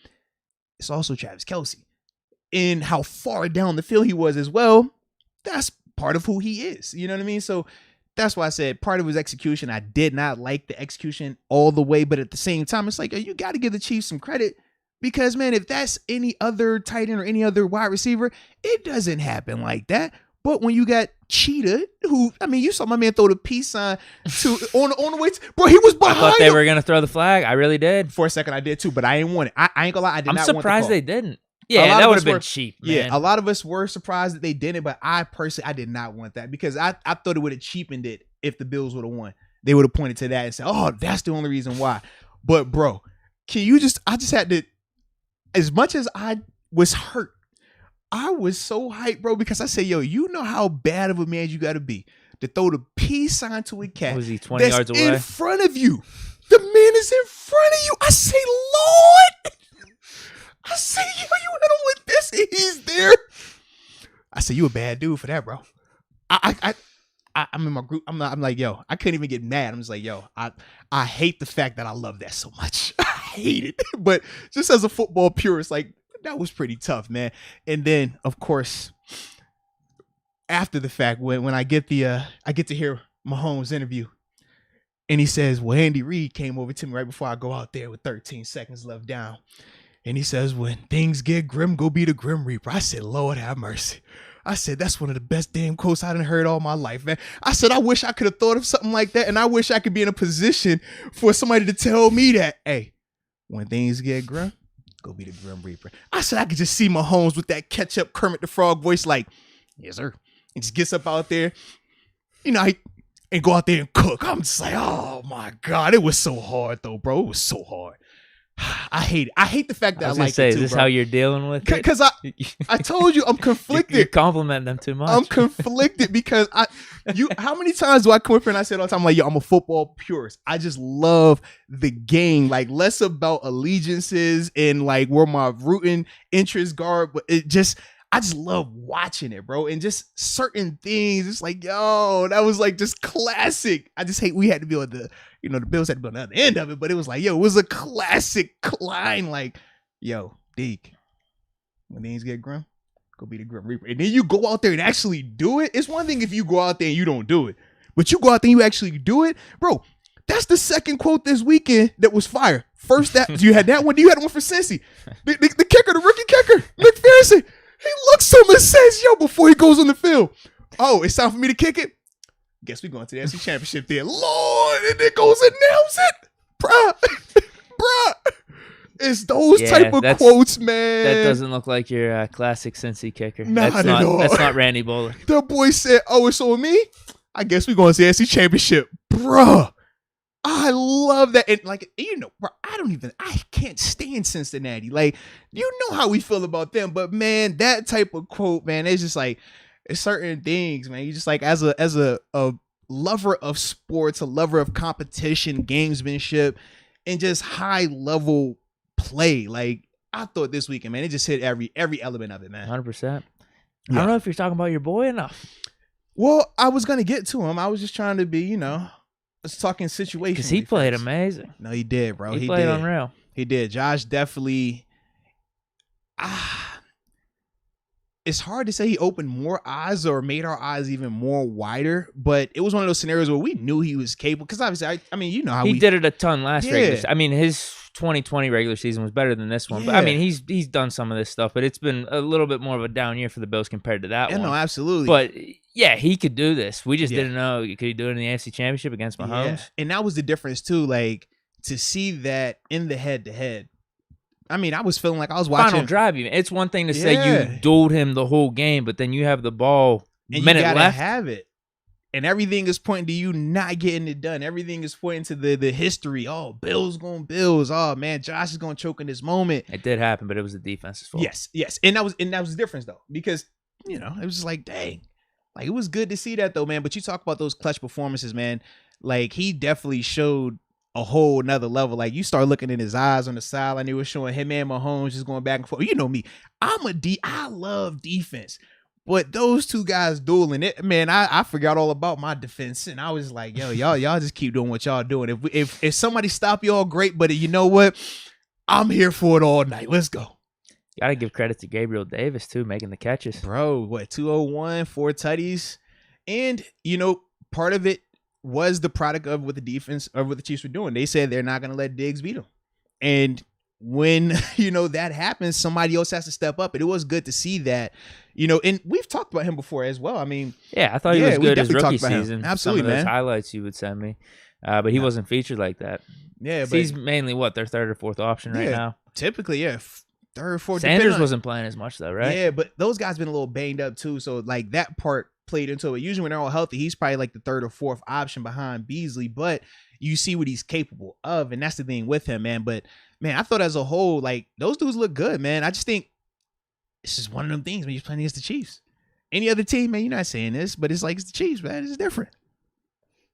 it's also Travis Kelce. And how far down the field he was as well. That's part of who he is. You know what I mean? So that's why I said part of his execution. I did not like the execution all the way, but at the same time, it's like, you got to give the Chiefs some credit, because, man, if that's any other tight end or any other wide receiver, it doesn't happen like that. But when you got cheater who, I mean, you saw my man throw the peace sign to on the way to, bro, he was behind I thought they him. were going to throw the flag. I really did. For a second, I did too, but I ain't want it. I ain't gonna lie, I did not want the call. I'm surprised they didn't. Yeah, that would have been cheap, man. Yeah, a lot of us were surprised that they didn't, but I personally, I did not want that because I thought it would have cheapened it if the Bills would have won. They would have pointed to that and said, oh, that's the only reason why. But, bro, I just had to, as much as I was hurt, I was so hyped, bro, because I said, yo, you know how bad of a man you got to be to throw the peace sign to a cat. Was he 20 yards away? In front of you. The man is in front of you. I say, Lord. I say, yo, you hit him with this and he's there. I say, you a bad dude for that, bro. I'm in my group. I'm like, yo, I couldn't even get mad. I'm just like, yo, I hate the fact that I love that so much. I hate it. But just as a football purist, like, that was pretty tough, man. And then, of course, after the fact, when I get to hear Mahomes' interview, and he says, well, Andy Reid came over to me right before I go out there with 13 seconds left down. And he says, when things get grim, go be the Grim Reaper. I said, Lord have mercy. I said, that's one of the best damn quotes I done heard all my life, man. I said, I wish I could have thought of something like that. And I wish I could be in a position for somebody to tell me that, hey, when things get grim, go be the Grim Reaper. I said, I could just see Mahomes with that catch-up Kermit the Frog voice like, yes, sir. And just gets up out there, and go out there and cook. I'm just like, oh, my God. It was so hard, though, bro. It was so hard. I hate it. I hate the fact that I like it too, is this bro. how you're dealing with it? Because I told you I'm conflicted. You're complimenting them too much. I'm conflicted because how many times do I come up here and I say it all the time, like, yo, I'm a football purist. I just love the game, like less about allegiances and like where my rooting interests guard, but I just love watching it, bro. And just certain things, it's like, yo, that was like just classic. I just hate we had to be on the Bills had to be on the other end of it, but it was like, yo, it was a classic line. Like, yo, Deke, when things get grim, go be the Grim Reaper. And then you go out there and actually do it. It's one thing if you go out there and you don't do it, but you go out there and you actually do it, bro. That's the second quote this weekend that was fire. First, that you had that one. You had one for Cincy. The kicker, the rookie kicker, McPherson. He looks so and says, yo, before he goes on the field. Oh, it's time for me to kick it? Guess we're going to the NFC Championship there. Lord, and it goes and nails it. Bruh. It's those type of quotes, man. That doesn't look like your classic Cincy kicker. Not at all. That's not Randy Bullock. The boy said, oh, it's on me? I guess we're going to the NFC Championship. Bruh. I love that. And like, bro, I can't stand Cincinnati. Like, you know how we feel about them, but man, that type of quote, man, it's just like, it's certain things, man. You just like, as a lover of sports, a lover of competition, gamesmanship, and just high level play. Like, I thought this weekend, man, it just hit every element of it, man. 100%. Yeah. I don't know if you're talking about your boy enough. Well, I was going to get to him. I was just trying to be, let's talking situation. Because he played amazing. No, he did, bro. He played unreal. He did. Josh definitely. It's hard to say he opened more eyes or made our eyes even more wider, but it was one of those scenarios where we knew he was capable. Because obviously, I mean, you know how he did it a ton last regular season. I mean, his 2020 regular season was better than this one. Yeah. But I mean, he's done some of this stuff, but it's been a little bit more of a down year for the Bills compared to that one. No, absolutely. But yeah, he could do this. We just didn't know. Could he do it in the AFC Championship against Mahomes? Yeah. And that was the difference too. Like, to see that in the head-to-head. I mean, I was feeling like I was watching final drive. Even it's one thing to say you dueled him the whole game, but then you have the ball and minute you gotta left. Have it, and everything is pointing to you not getting it done. Everything is pointing to the history. Oh, Bills going Bills. Oh man, Josh is going to choke in this moment. It did happen, but it was the defense's fault. Yes, and that was the difference though, because it was just like, dang, like it was good to see that though, man. But you talk about those clutch performances, man. Like, he definitely showed a whole nother level. Like, you start looking in his eyes on the sideline, they were showing him and Mahomes just going back and forth. You know me, I love defense, but those two guys dueling it, man, I forgot all about my defense, and I was like, yo, y'all just keep doing what y'all doing. If somebody stop y'all, great, but you know what, I'm here for it all night. Let's go. Gotta give credit to Gabriel Davis too, making the catches, bro. 201, 4 tutties, and part of it was the product of what the defense of what the Chiefs were doing. They said they're not going to let Diggs beat them. And when, that happens, somebody else has to step up. And it was good to see that, and we've talked about him before as well. I mean, yeah, I thought he was good his rookie season. Absolutely, some of those man. highlights you would send me, but he wasn't featured like that. Yeah, but he's mainly their third or fourth option right now. Typically, yeah, third, fourth. Sanders wasn't playing as much though, right? Yeah, but those guys been a little banged up too, so like that part played into it. Usually when they're all healthy, he's probably like the third or fourth option behind Beasley, but you see what he's capable of, and that's the thing with him, man. But man, I thought as a whole, like those dudes look good, man. I just think it's just one of them things when you're playing against the Chiefs. Any other team, man, you're not saying this, but it's like it's the Chiefs, man. It's different.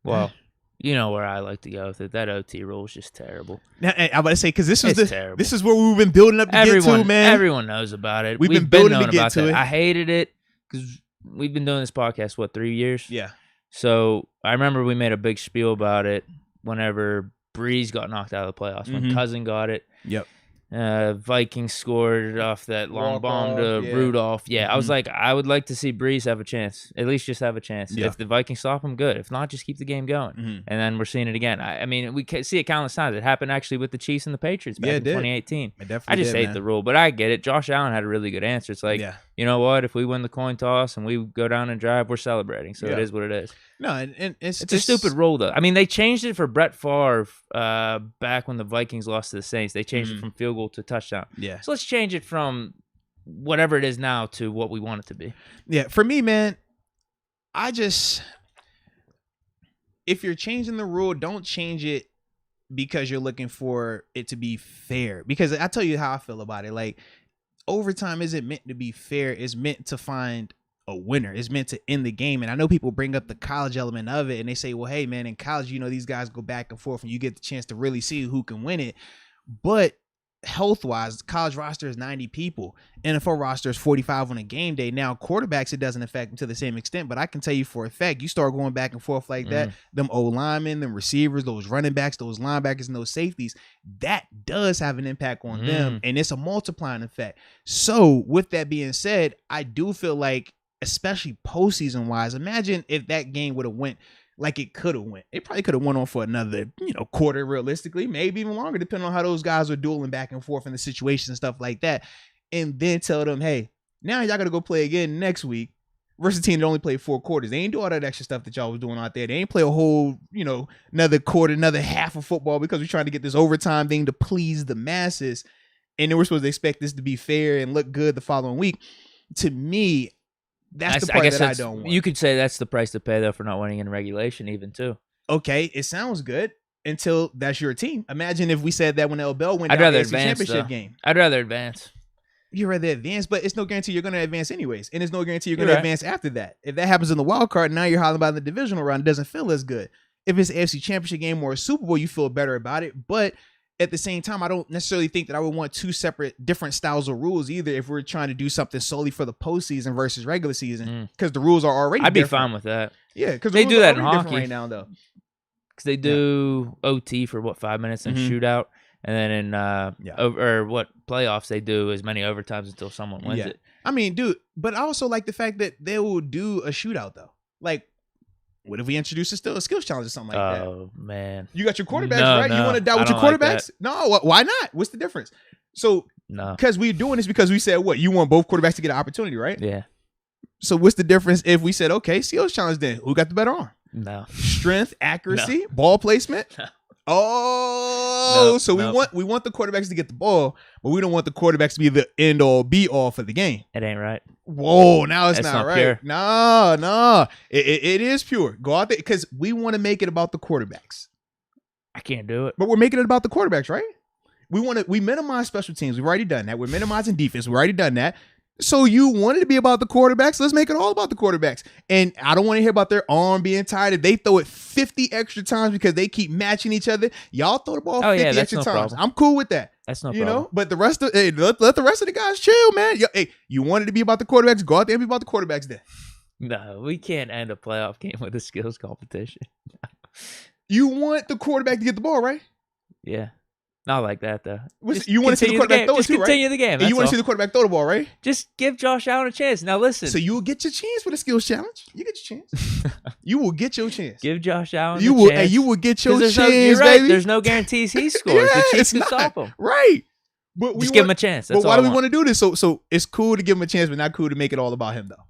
Well, you know where I like to go with it. That OT rule is just terrible. Now, I'm about to say, because this is terrible. This is where we've been building up to get to, man. Everyone knows about it. We've been building to get to it. I hated it because we've been doing this podcast, 3 years? Yeah. So I remember we made a big spiel about it whenever Breeze got knocked out of the playoffs, when Cousin got it. Yep. Vikings scored off that long bomb to Rudolph. Yeah, I was like, I would like to see Breeze have a chance. At least just have a chance. Yeah. If the Vikings stop him, good. If not, just keep the game going. And then we're seeing it again. I mean, we can see it countless times. It happened actually with the Chiefs and the Patriots back in 2018. I just hate the rule, but I get it. Josh Allen had a really good answer. It's like, you know what? If we win the coin toss and we go down and drive, we're celebrating. So it is what it is. No, and it's a stupid rule, though. I mean, they changed it for Brett Favre back when the Vikings lost to the Saints. They changed it from field goal to touchdown. Yeah. So let's change it from whatever it is now to what we want it to be. Yeah, for me, man, if you're changing the rule, don't change it because you're looking for it to be fair. Because I tell you how I feel about it. Like, overtime isn't meant to be fair. It's meant to find a winner. It's meant to end the game. And I know people bring up the college element of it and they say, well, hey, man, in college, these guys go back and forth and you get the chance to really see who can win it. But health-wise, the college roster is 90 people. NFL roster is 45 on a game day. Now, quarterbacks, it doesn't affect them to the same extent, but I can tell you for a fact, you start going back and forth like that, them O-linemen, them receivers, those running backs, those linebackers, and those safeties, that does have an impact on them, and it's a multiplying effect. So, with that being said, I do feel like, especially postseason-wise, imagine if that game would have went like it could have went. It probably could have went on for another, quarter realistically, maybe even longer, depending on how those guys are dueling back and forth in the situation and stuff like that. And then tell them, hey, now y'all got to go play again next week versus a team that only played 4 quarters. They ain't do all that extra stuff that y'all was doing out there. They ain't play a whole, another quarter, another half of football because we're trying to get this overtime thing to please the masses. And then we're supposed to expect this to be fair and look good the following week. To me, that's the part that I don't want. You could say that's the price to pay, though, for not winning in regulation, even, too. Okay, it sounds good until that's your team. Imagine if we said that when the Bell went down the championship game. I'd rather advance. You'd rather advance, but it's no guarantee you're going to advance anyways. And it's no guarantee you're going to advance after that. If that happens in the wild card, now you're hollering about the divisional round. It doesn't feel as good. If it's an AFC championship game or a Super Bowl, you feel better about it. But at the same time, I don't necessarily think that I would want 2 separate different styles of rules either if we're trying to do something solely for the postseason versus regular season, because the rules are already I'd be different. fine with that. Yeah, because they do that in hockey right now, though. Because they do OT for 5 minutes and shootout, and then in playoffs they do as many overtimes until someone wins it. I mean, dude, but I also like the fact that they will do a shootout though. Like, what if we introduce a skills challenge or something like that? Oh, man. You got your quarterbacks, right? You want to die with your quarterbacks? No, why not? What's the difference? So, because we're doing this because we said, what? You want both quarterbacks to get an opportunity, right? Yeah. So, what's the difference if we said, okay, skills challenge then? Who got the better arm? No. Strength, accuracy, ball placement? No. Oh, so we want the quarterbacks to get the ball, but we don't want the quarterbacks to be the end all be all for the game. It ain't right. Whoa, now it's not right. Pure. No. It is pure. Go out there because we want to make it about the quarterbacks. I can't do it. But we're making it about the quarterbacks, right? We minimize special teams. We've already done that. We're minimizing defense. We've already done that. So you wanted to be about the quarterbacks. Let's make it all about the quarterbacks. And I don't want to hear about their arm being tired. If they throw it 50 extra times because they keep matching each other, y'all throw the ball 50 extra times. Problem. I'm cool with that. That's no problem. But the rest of let the rest of the guys chill, man. Hey, you wanted to be about the quarterbacks? Go out there and be about the quarterbacks then. No, we can't end a playoff game with a skills competition. You want the quarterback to get the ball, right? Yeah. Not like that, though. You want to see the quarterback throw it too, right? Continue the game. And you want to see the quarterback throw the ball, right? Just give Josh Allen a chance. Now, listen. So you will get your chance for the skills challenge. You get your chance. You will get your chance. Give Josh Allen a chance. And you will get your chance, you're right. baby. There's no guarantees he scores. The Chiefs can stop him. Right. But just give him a chance. That's but why all do we want to do this? So it's cool to give him a chance, but not cool to make it all about him, though.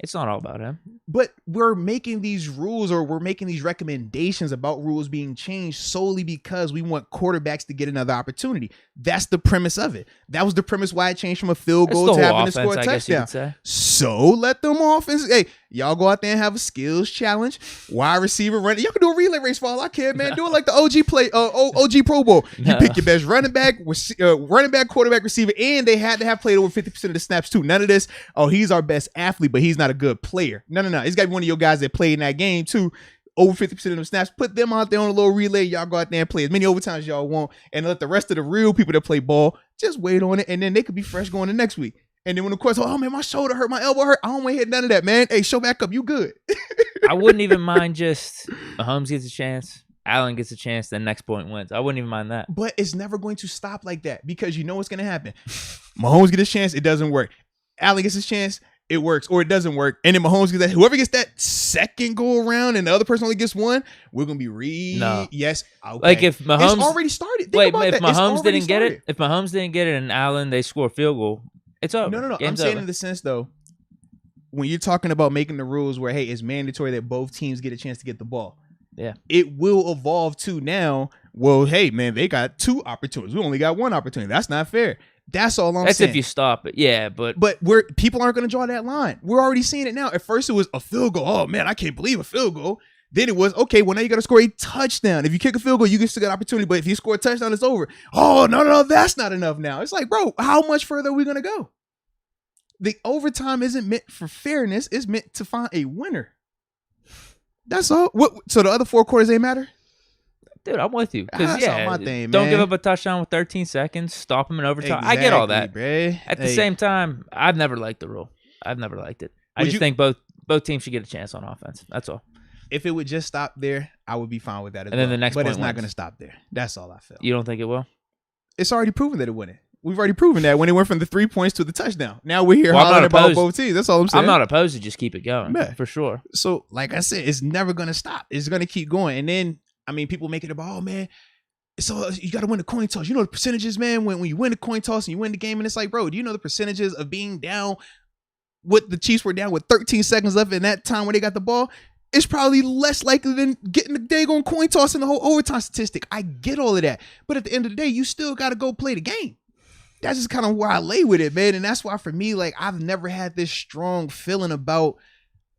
It's not all about him. But we're making these rules, or we're making these recommendations about rules being changed solely because we want quarterbacks to get another opportunity. That's the premise of it. That was the premise why it changed from a field goal to having to score a touchdown. So let them offense. Hey, y'all go out there and have a skills challenge. Wide receiver run. Y'all can do a relay race for all I care, man. Do it like the OG Pro Bowl. You pick your best running back, quarterback, receiver, and they had to have played over 50% of the snaps too. None of this. Oh, he's our best athlete, but he's not a good player. No. It's got to be one of your guys that played in that game too. Over 50% of them snaps. Put them out there on a little relay. Y'all go out there and play as many overtimes as y'all want, and let the rest of the real people that play ball just wait on it, and then they could be fresh going to next week. And then when the course, oh man, my shoulder hurt, my elbow hurt. I don't want to hit none of that, man. Hey, show back up. You good? I wouldn't even mind just Mahomes gets a chance, Allen gets a chance, then next point wins. I wouldn't even mind that. But it's never going to stop like that because you know what's going to happen. Mahomes gets his chance, it doesn't work. Allen gets his chance, it works, or it doesn't work. And then Mahomes gets that. Whoever gets that second go around and the other person only gets one, we're going to be No. Yes. Okay. Like if Mahomes it's already started. If Mahomes didn't get it, and Allen, they score a field goal, it's over. No. Game's I'm saying over. in the sense, though, when you're talking about making the rules where, hey, it's mandatory that both teams get a chance to get the ball. Yeah. It will evolve to now, well, hey, man, they got 2 opportunities. We only got 1 opportunity. That's not fair. That's all I'm saying. That's if you stop it. Yeah, but people aren't going to draw that line. We're already seeing it now. At first, it was a field goal. Oh, man, I can't believe a field goal. Then it was, okay, well, now you got to score a touchdown. If you kick a field goal, you get still got opportunity. But if you score a touchdown, it's over. Oh, no, that's not enough now. It's like, bro, how much further are we going to go? The overtime isn't meant for fairness. It's meant to find a winner. That's all. So the other 4 quarters ain't matter? Dude, I'm with you. That's all my thing, don't man. give up a touchdown with 13 seconds. Stop him in overtime. Exactly, I get all that. Bro. At the same time, I've never liked the rule. I've never liked it. I just think both teams should get a chance on offense. That's all. If it would just stop there, I would be fine with that as well. And then the next but point it's not going to stop there. That's all I feel. You don't think it will? It's already proven that it wouldn't. We've already proven that when it went from the 3 points to the touchdown. Now we're here hollering about both teams. That's all I'm saying. I'm not opposed to just keep it going, for sure. So, like I said, it's never going to stop. It's going to keep going. And then, I mean, people make it about, oh, man, so you got to win the coin toss. You know the percentages, man, when you win the coin toss and you win the game. And it's like, bro, do you know the percentages of being down? What the Chiefs were down with 13 seconds left in that time when they got the ball? It's probably less likely than getting the daggone coin toss in the whole overtime statistic. I get all of that. But at the end of the day, you still got to go play the game. That's just kind of where I lay with it, man. And that's why for me, like, I've never had this strong feeling about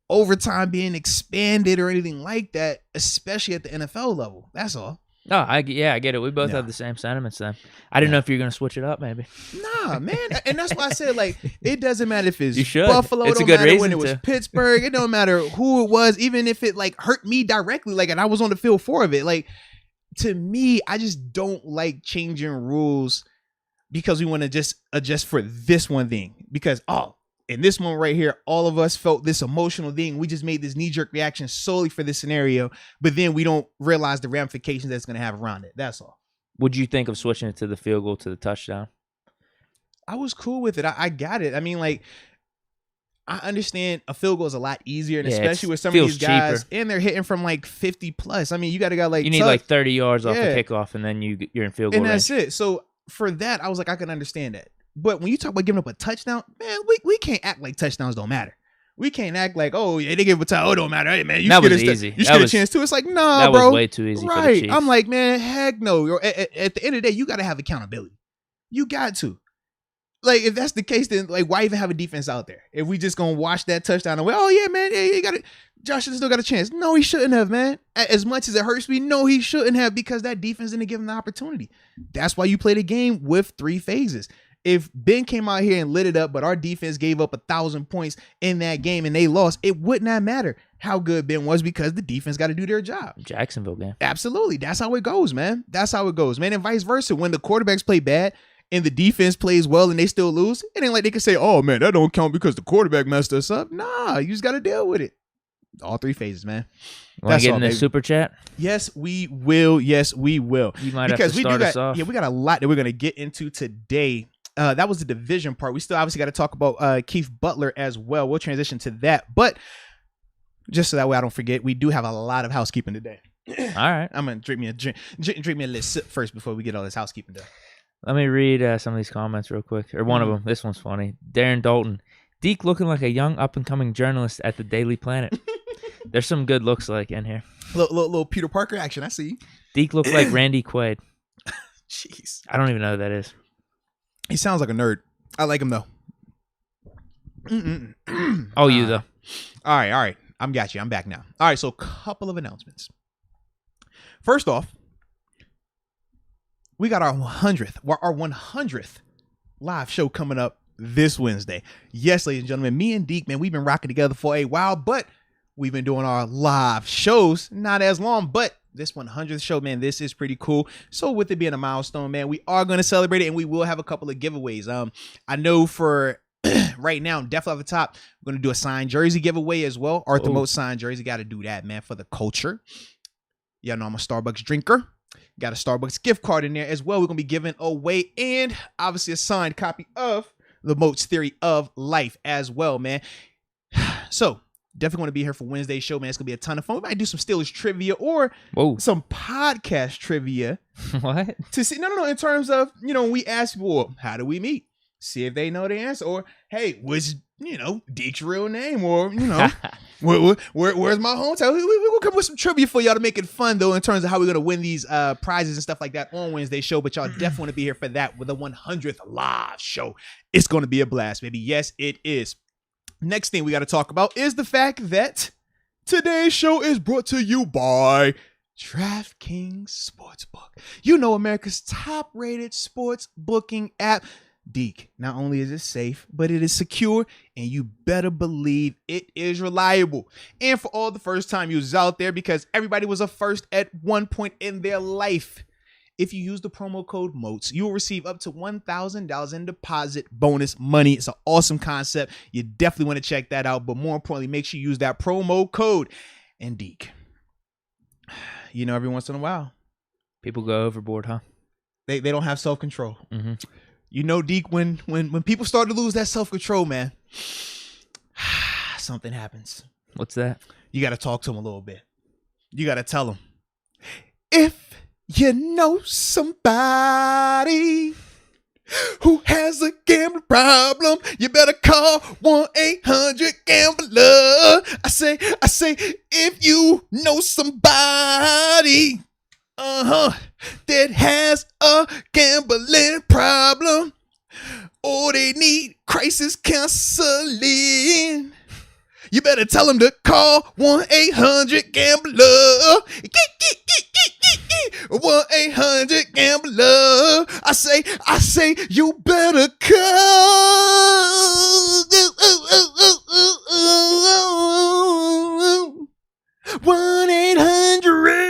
overtime being expanded or anything like that, especially at the NFL level. That's all. No, I get it. We both have the same sentiments then. I didn't know if you were going to switch it up, maybe. Nah, man. And that's why I said, like, it doesn't matter if it's you Buffalo. It's it a don't good matter when reason it was Pittsburgh. It don't matter who it was, even if it, like, hurt me directly, like, and I was on the field for it. Like, to me, I just don't like changing rules because we want to just adjust for this one thing. Because, in this moment right here, all of us felt this emotional thing. We just made this knee-jerk reaction solely for this scenario, but then we don't realize the ramifications that's going to have around it. That's all. Would you think of switching it to the field goal to the touchdown? I was cool with it. I got it. I mean, like, I understand a field goal is a lot easier, and especially with some of these guys, cheaper. And they're hitting from like 50 plus. I mean, you got to go like you need like 30 yards off the kickoff, and then you're in field goal and range. That's it. So for that, I was like, I can understand that. But when you talk about giving up a touchdown, man, we can't act like touchdowns don't matter. We can't act like, oh, yeah, they give a touchdown. Oh, it don't matter. Hey, man, you should get a chance too. It's like, nah, that bro. That was way too easy for the Chiefs. I'm like, man, heck no. At the end of the day, you got to have accountability. You got to. Like, if that's the case, then, like, why even have a defense out there? If we just going to watch that touchdown away, oh, yeah, man, yeah, you got it. Josh still got a chance. No, he shouldn't have, man. As much as it hurts me, no, he shouldn't have because that defense didn't give him the opportunity. That's why you play the game with 3 phases. If Ben came out here and lit it up, but our defense gave up 1,000 points in that game and they lost, it would not matter how good Ben was because the defense got to do their job. Jacksonville game. Absolutely. That's how it goes, man. That's how it goes, man. And vice versa. When the quarterbacks play bad and the defense plays well and they still lose, it ain't like they can say, oh, man, that don't count because the quarterback messed us up. Nah, you just got to deal with it. All 3 phases, man. Want to get in the super chat? Yes, we will. Yes, we will. You might have to start us off. Yeah, we got a lot that we're going to get into today. That was the division part. We still obviously got to talk about Keith Butler as well. We'll transition to that. But just so that way I don't forget, we do have a lot of housekeeping today. All right. I'm going to drink me a little sip first before we get all this housekeeping done. Let me read some of these comments real quick. Or one of them. This one's funny. Darren Dalton. Deke looking like a young up-and-coming journalist at the Daily Planet. There's some good looks like in here. Little Peter Parker action. I see. Deke looked like Randy Quaid. Jeez. I don't even know who that is. He sounds like a nerd. I like him, though. Oh, you, though. All right. I'm back now. All right, so a couple of announcements. First off, we got our 100th live show coming up this Wednesday. Yes, ladies and gentlemen, me and Deke, man, we've been rocking together for a while, but we've been doing our live shows not as long, but this 100th show, man, this is pretty cool. So with it being a milestone, man, we are going to celebrate it, and we will have a couple of giveaways. I know for right now, definitely at the top, we're going to do a signed jersey giveaway as well. Arthur Moats signed jersey. Got to do that, man, for the culture. Yeah, know I'm a Starbucks drinker. Got a Starbucks gift card in there as well. We're going to be giving away, and obviously a signed copy of the Moats Theory of Life as well, man. So definitely want to be here for Wednesday's show, man. It's going to be a ton of fun. We might do some Steelers trivia or some podcast trivia. What? To see, no, in terms of, we ask people, how do we meet? See if they know the answer. Or, hey, what's, Deke's real name? Or, where's my hometown? We'll come with some trivia for y'all to make it fun, though, in terms of how we're going to win these prizes and stuff like that on Wednesday's show. But y'all definitely want to be here for that with the 100th live show. It's going to be a blast, baby. Yes, it is. Next thing we got to talk about is the fact that today's show is brought to you by DraftKings Sportsbook. America's top-rated sports booking app. Deke, not only is it safe, but it is secure, and you better believe it is reliable. And for all the first-time users out there, because everybody was a first at one point in their life, if you use the promo code Moats, you will receive up to $1,000 in deposit bonus money. It's an awesome concept. You definitely want to check that out, but more importantly, make sure you use that promo code. And Deke, every once in a while, people go overboard, huh? They don't have self-control. Deke, when people start to lose that self-control, man, something happens. What's that? You got to talk to them a little bit. You got to tell them, if you know somebody who has a gambling problem, you better call 1-800-GAMBLER. I say, if you know somebody that has a gambling problem, or they need crisis counseling, you better tell them to call 1-800-GAMBLER. 1-800-GAMBLER. I say, you better call 1-800-GAMBLER.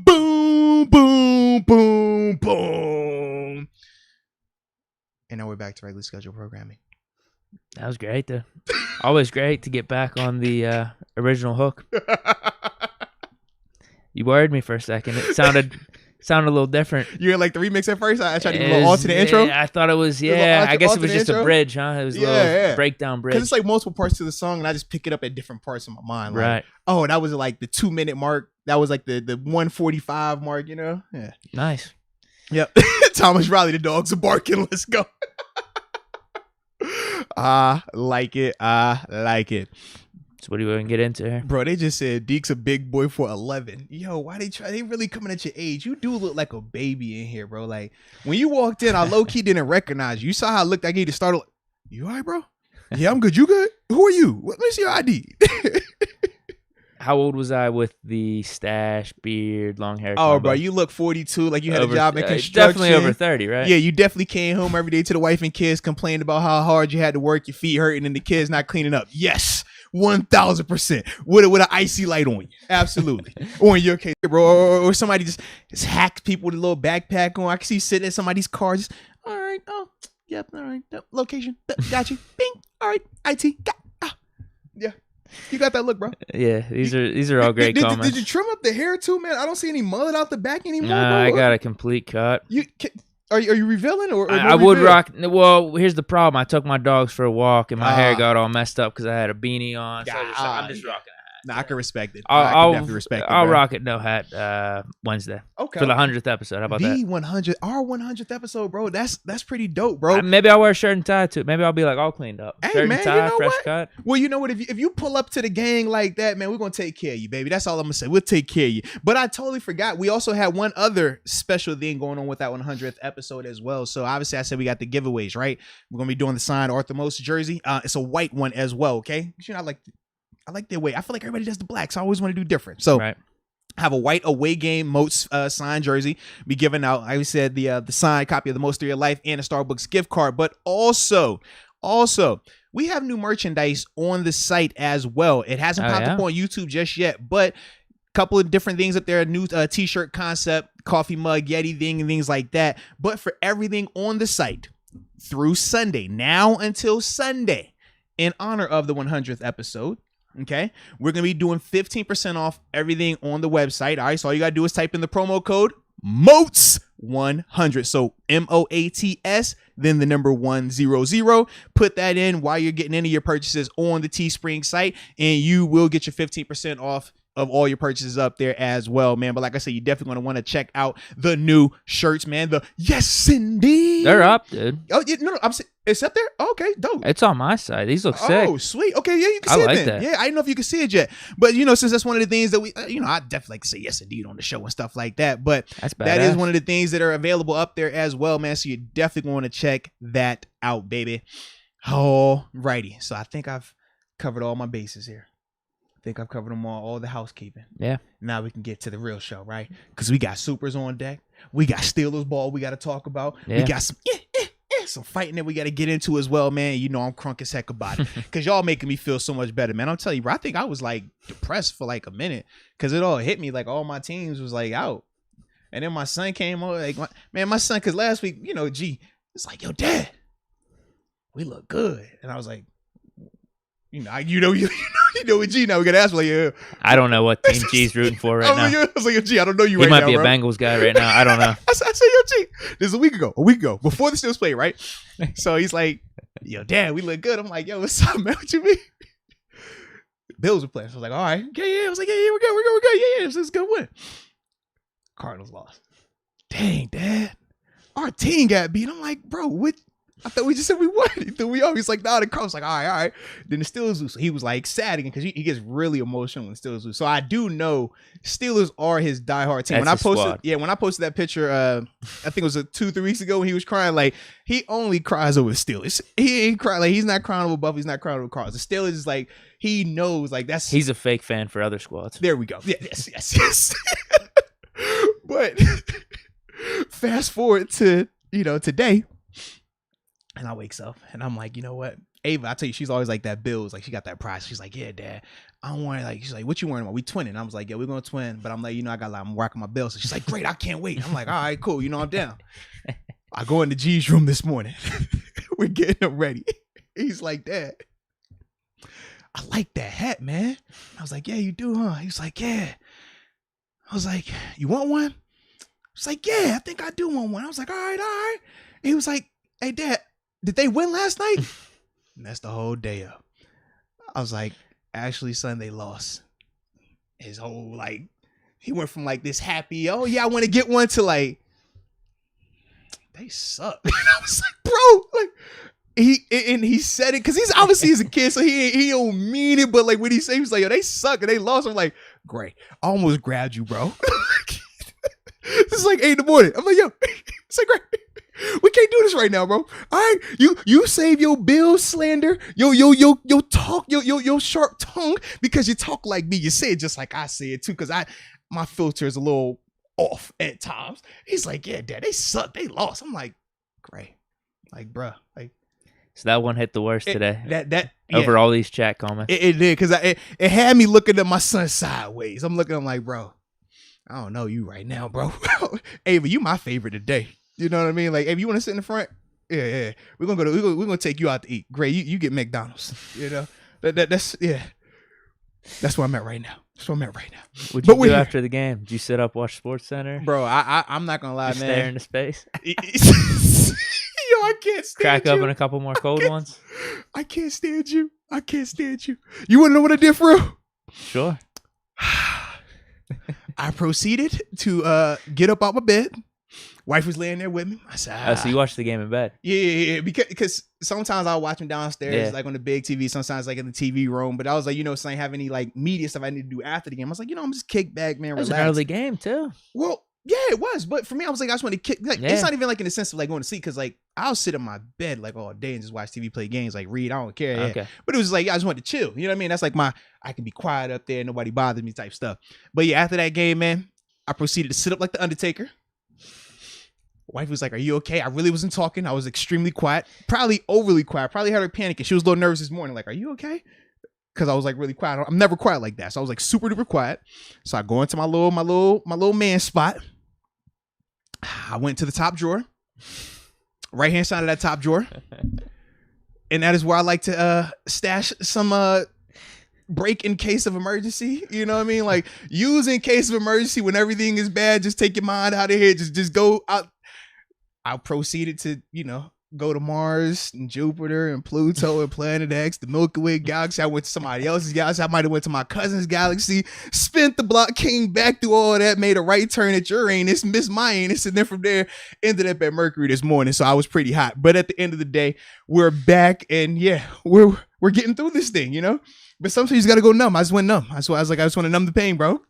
Boom, boom, boom, boom. And now we're back to regularly scheduled programming. That was great, though. Always great to get back on the original hook. You worried me for a second. It sounded a little different. You had like the remix at first? I tried to do a little alternate intro? I thought it was, I guess it was just a bridge, huh? It was a little breakdown bridge. Because it's like multiple parts to the song, and I just pick it up at different parts of my mind. Like, right. Oh, that was like the 2-minute mark. That was like the 1:45 mark, Yeah. Nice. Yep. Thomas Riley, the dogs are barking. Let's go. I like it. So what do you want to get into here? Bro, they just said Deke's a big boy for 11. Yo, why they really coming at your age? You do look like a baby in here, bro. Like, when you walked in, I low-key didn't recognize you. You saw how I looked. I gave you to start. You all right, bro? Yeah, I'm good. You good? Who are you? Let me see your ID. How old was I with the stash, beard, long hair? Oh, bro, you look 42, like you had a job in construction. Definitely over 30, right? Yeah, you definitely came home every day to the wife and kids, complained about how hard you had to work, your feet hurting, and the kids not cleaning up. Yes, 1,000%. With an icy light on you. Absolutely. Or in your case, bro, or somebody just hacked people with a little backpack on. I can see you sitting in somebody's car, just, all right, oh, yep, all right, location, got you, bing, all right, IT, yeah. You got that look, bro. Yeah, these are all great comments. Did you trim up the hair too, man? I don't see any mullet out the back anymore, bro. I got a complete cut. Are you revealing or I would rock. Well, here's the problem. I took my dogs for a walk and my hair got all messed up because I had a beanie on. So I'm just rocking a hat. Nah, I can respect it. I can definitely respect it. I'll rock it no hat Wednesday. Okay. For the 100th episode. How about that? Our 100th episode, bro. That's pretty dope, bro. Maybe I'll wear a shirt and tie too. Maybe I'll be like all cleaned up. Hey, shirt man, and tie, you know fresh what? cut. Well, you know what? If you pull up to the gang like that, man, we're gonna take care of you, baby. That's all I'm gonna say. We'll take care of you. But I totally forgot. We also had one other special thing going on with that 100th episode as well. So obviously, I said we got the giveaways, right? We're gonna be doing the signed Arthur Moats jersey. It's a white one as well. Okay, you know, I like their way. I feel like everybody does the black, so I always want to do different. So right. have a white away game Moats signed jersey be given out. I said the signed copy of the Most of Your Life and a Starbucks gift card, but also we have new merchandise on the site as well. It hasn't popped up on YouTube just yet, but a couple of different things up there. A new t-shirt concept, coffee mug, Yeti thing, and things like that. But for everything on the site through Sunday, now until Sunday, in honor of the 100th episode, okay, we're going to be doing 15% off everything on the website. All right, so all you got to do is type in the promo code MOATS100. So MOATS, then the number 100. Put that in while you're getting any of your purchases on the Teespring site, and you will get your 15% off of all your purchases up there as well, man. But like I said, you definitely going to want to check out the new shirts, man. The Yes Indeed. They're up, dude. Oh, yeah, no, it's up there? Oh, okay, dope. It's on my side. These look sick. Oh, sweet. Okay, yeah, you can see it then. that. Yeah, I didn't know if you could see it yet. But, you know, since that's one of the things that we, I definitely like to say Yes Indeed on the show and stuff like that. But that is one of the things that are available up there as well, man. So you definitely want to check that out, baby. All righty. So I think I've covered all my bases here. I think I've covered them all the housekeeping. Yeah. Now we can get to the real show, right? Because we got Supers on deck. We got Steelers ball we got to talk about. Yeah. We got some fighting that we got to get into as well, man. You know I'm crunk as heck about it because y'all making me feel so much better, man. I'm telling you, bro, I think I was like depressed for like a minute because it all hit me like all my teams was like out. And then my son came over, like, my son, because last week, you know, G, it's like, yo, Dad, we look good. And I was like, you know with G now, we got to ask like, yeah. I don't know what team G's rooting for right now. I was like, yo, G, I don't know you he right now, He might be bro. a Bengals guy right now. I don't know. I said, yo, G, this is a week ago, before the Steelers played, right? So he's like, yo, Dad, we look good. I'm like, yo, what's up, man? What you mean? Bills were playing. So I was like, all right. Yeah. I was like, yeah, we're good. Yeah, it's a good win. Cardinals lost. Dang, Dad. Our team got beat. I'm like, bro, what? I thought we just said we won. He's like, nah, the Cardinals like, all right. Then the Steelers lose. So he was like sad again because he gets really emotional when the Steelers lose. So I do know Steelers are his diehard team. That's when I posted that picture, I think it was 2-3 weeks ago when he was crying, like he only cries over the Steelers. He ain't crying, like he's not crying over Buffalo, he's not crying over Cardinals. The Steelers is like, he knows like he's a fake fan for other squads. There we go. Yeah, yes. But fast forward to, today. And I wakes up and I'm like, you know what? Ava, I tell you, she's always like that Bills. Like she got that prize. She's like, yeah, Dad, I don't want to like, she's like, what you worrying about? We twinning. I was like, yeah, we're going to twin. But I'm like, I'm rocking my Bills. So she's like, great, I can't wait. I'm like, all right, cool. I'm down. I go into G's room this morning. We're getting him ready. He's like, Dad, I like that hat, man. I was like, yeah, you do, huh? He was like, yeah. I was like, you want one? He's like, yeah, I think I do want one. I was like, all right. He was like, hey, Dad, did they win last night? And that's the whole day up. I was like, actually, son, they lost. His whole, like, he went from like this happy, oh yeah, I want to get one, to like, they suck. And I was like, bro, like, he said it because he's obviously a kid, so he don't mean it, but like when he said, he was like, yo, they suck and they lost. I'm like, great. I almost grabbed you, bro. This is like 8 in the morning. I'm like, yo, it's like, great. We can't do this right now, bro. All right, you save your bill slander, your talk, your sharp tongue, because you talk like me. You say it just like I say it too, because my filter is a little off at times. He's like, yeah, Dad, they suck, they lost. I'm like, great, like, bruh, like. So that one hit the worst today. Yeah. Over all these chat comments. It did, because it had me looking at my son sideways. I'm like, bro, I don't know you right now, bro. Ava, you my favorite today. You know what I mean? Like, if you want to sit in the front, yeah. We're gonna take you out to eat. Great, you get McDonald's. You know, that's where I'm at right now. That's what I'm at right now. What'd you do after the game? Did you sit up, watch Sports Center? Bro, I'm not gonna lie, Just man. stare into space. Yo, I can't stand Crack you. up in a couple more cold ones. I can't stand you. I can't stand you. You want to know what I did for real? Sure. I proceeded to get up out my bed. Wife was laying there with me. I said, so you watched the game in bed? Yeah. Because sometimes I'll watch them downstairs, like on the big TV, sometimes like in the TV room. But I was like, so I didn't have any like media stuff I need to do after the game. I was like, I'm just kick back, man. It was relax. an early game too. Well, yeah, it was. But for me, I was like, I just want to kick. Like, it's not even like in the sense of like going to sleep, because like I'll sit in my bed like all day and just watch TV, play games, like read. I don't care. Yeah. Okay. But it was like I just wanted to chill. You know what I mean? That's like I can be quiet up there, nobody bothers me type stuff. But yeah, after that game, man, I proceeded to sit up like the Undertaker. Wife was like, "Are you okay?" I really wasn't talking. I was extremely quiet, probably overly quiet. Probably had her panicking. She was a little nervous this morning. Like, "Are you okay?" Because I was like really quiet. I'm never quiet like that. So I was like super duper quiet. So I go into my little man spot. I went to the top drawer, right hand side of that top drawer, and that is where I like to stash some break in case of emergency. You know what I mean? Like use in case of emergency when everything is bad. Just take your mind out of here. Just go out. I proceeded to, go to Mars and Jupiter and Pluto and Planet X, the Milky Way galaxy. I went to somebody else's galaxy. I might have went to my cousin's galaxy, spent the block, came back through all that, made a right turn at Uranus, missed my anus, and then from there ended up at Mercury this morning. So I was pretty hot. But at the end of the day, we're back, and yeah, we're getting through this thing, But sometimes you just gotta go numb. I just went numb. That's why I was like, I just want to numb the pain, bro.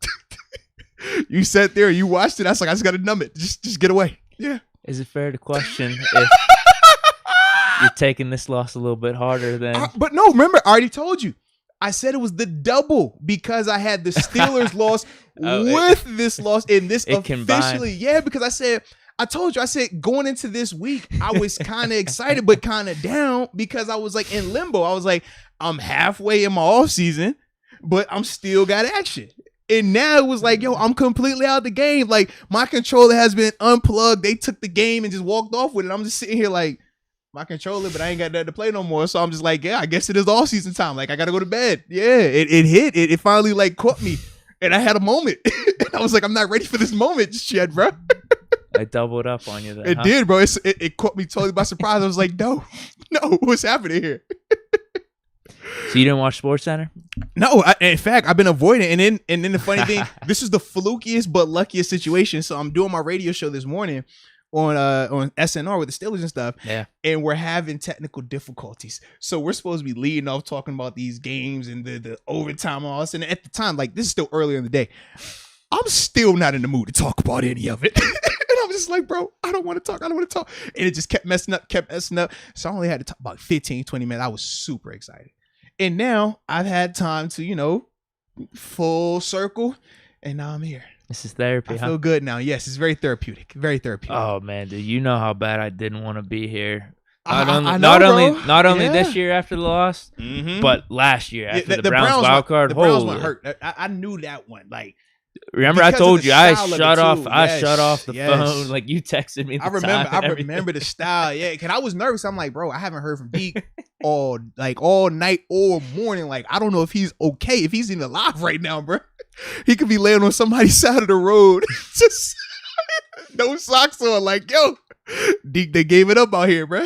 You sat there, you watched it. I was like, I just gotta numb it. Just get away. Yeah. Is it fair to question if you're taking this loss a little bit harder than? But no, remember, I already told you. I said it was the double because I had the Steelers loss with this loss and this officially. Combined. Yeah, because I told you, I said going into this week, I was kind of excited, but kind of down because I was like in limbo. I was like, I'm halfway in my off season, but I'm still got action. And now it was like, yo, I'm completely out of the game. Like my controller has been unplugged. They took the game and just walked off with it. I'm just sitting here like my controller, but I ain't got nothing to play no more. So I'm just like, yeah, I guess it is all season time. Like I got to go to bed. Yeah, it hit. It finally like caught me. And I had a moment. And I was like, I'm not ready for this moment just yet, bro. I doubled up on you there. It did, bro. It caught me totally by surprise. I was like, no, what's happening here? So you didn't watch SportsCenter? No, in fact, I've been avoiding it. And then the funny thing, this is the flukiest but luckiest situation. So I'm doing my radio show this morning on SNR with the Steelers and stuff. Yeah. And we're having technical difficulties. So we're supposed to be leading off talking about these games and the overtime and all this. And at the time, like this is still earlier in the day. I'm still not in the mood to talk about any of it. And I'm just like, bro, I don't want to talk. And it just kept messing up. So I only had to talk about 15, 20 minutes. I was super excited. And now I've had time to, full circle. And now I'm here. This is therapy. I feel good now. Yes, it's very therapeutic. Very therapeutic. Oh, man. Do you know how bad I didn't want to be here? Not only this year after the loss, but last year after the Browns wild card. The Browns one hurt. I knew that one. Like, remember, I told you I shut off the phone. Like you texted me. I remember the style. Yeah, because I was nervous. I'm like, bro, I haven't heard from Deke all night or morning. Like, I don't know if he's okay, if he's even alive right now, bro. He could be laying on somebody's side of the road, just no socks on. Like, yo, Deke, they gave it up out here, bro.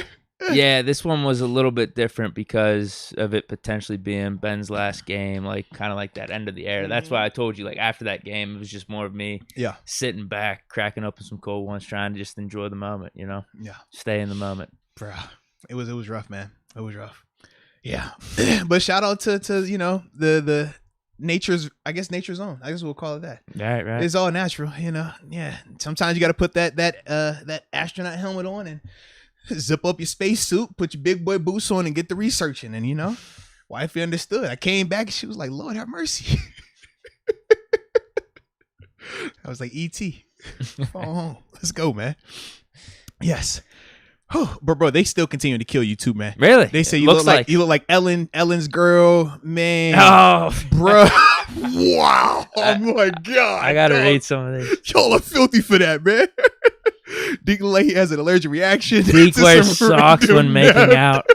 Yeah, this one was a little bit different because of it potentially being Ben's last game, like kind of like that end of the era. That's why I told you, like after that game, it was just more of me sitting back, cracking open some cold ones, trying to just enjoy the moment, stay in the moment. Bro, it was rough, man. It was rough. Yeah. But shout out to the nature's own. I guess we'll call it that. Right. It's all natural, Yeah. Sometimes you got to put that astronaut helmet on and zip up your space suit, put your big boy boots on, and get the researching. And wifey understood. I came back and she was like, "Lord have mercy." I was like, "E.T. Phone home. Let's go, man." Yes. But bro, they still continue to kill you too, man. Really? They say you look like Ellen's girl, man. Oh, bro. Wow. Oh my God. I gotta read some of these. Y'all are filthy for that, man. Deke like he has an allergic reaction. Deke wears socks when making out.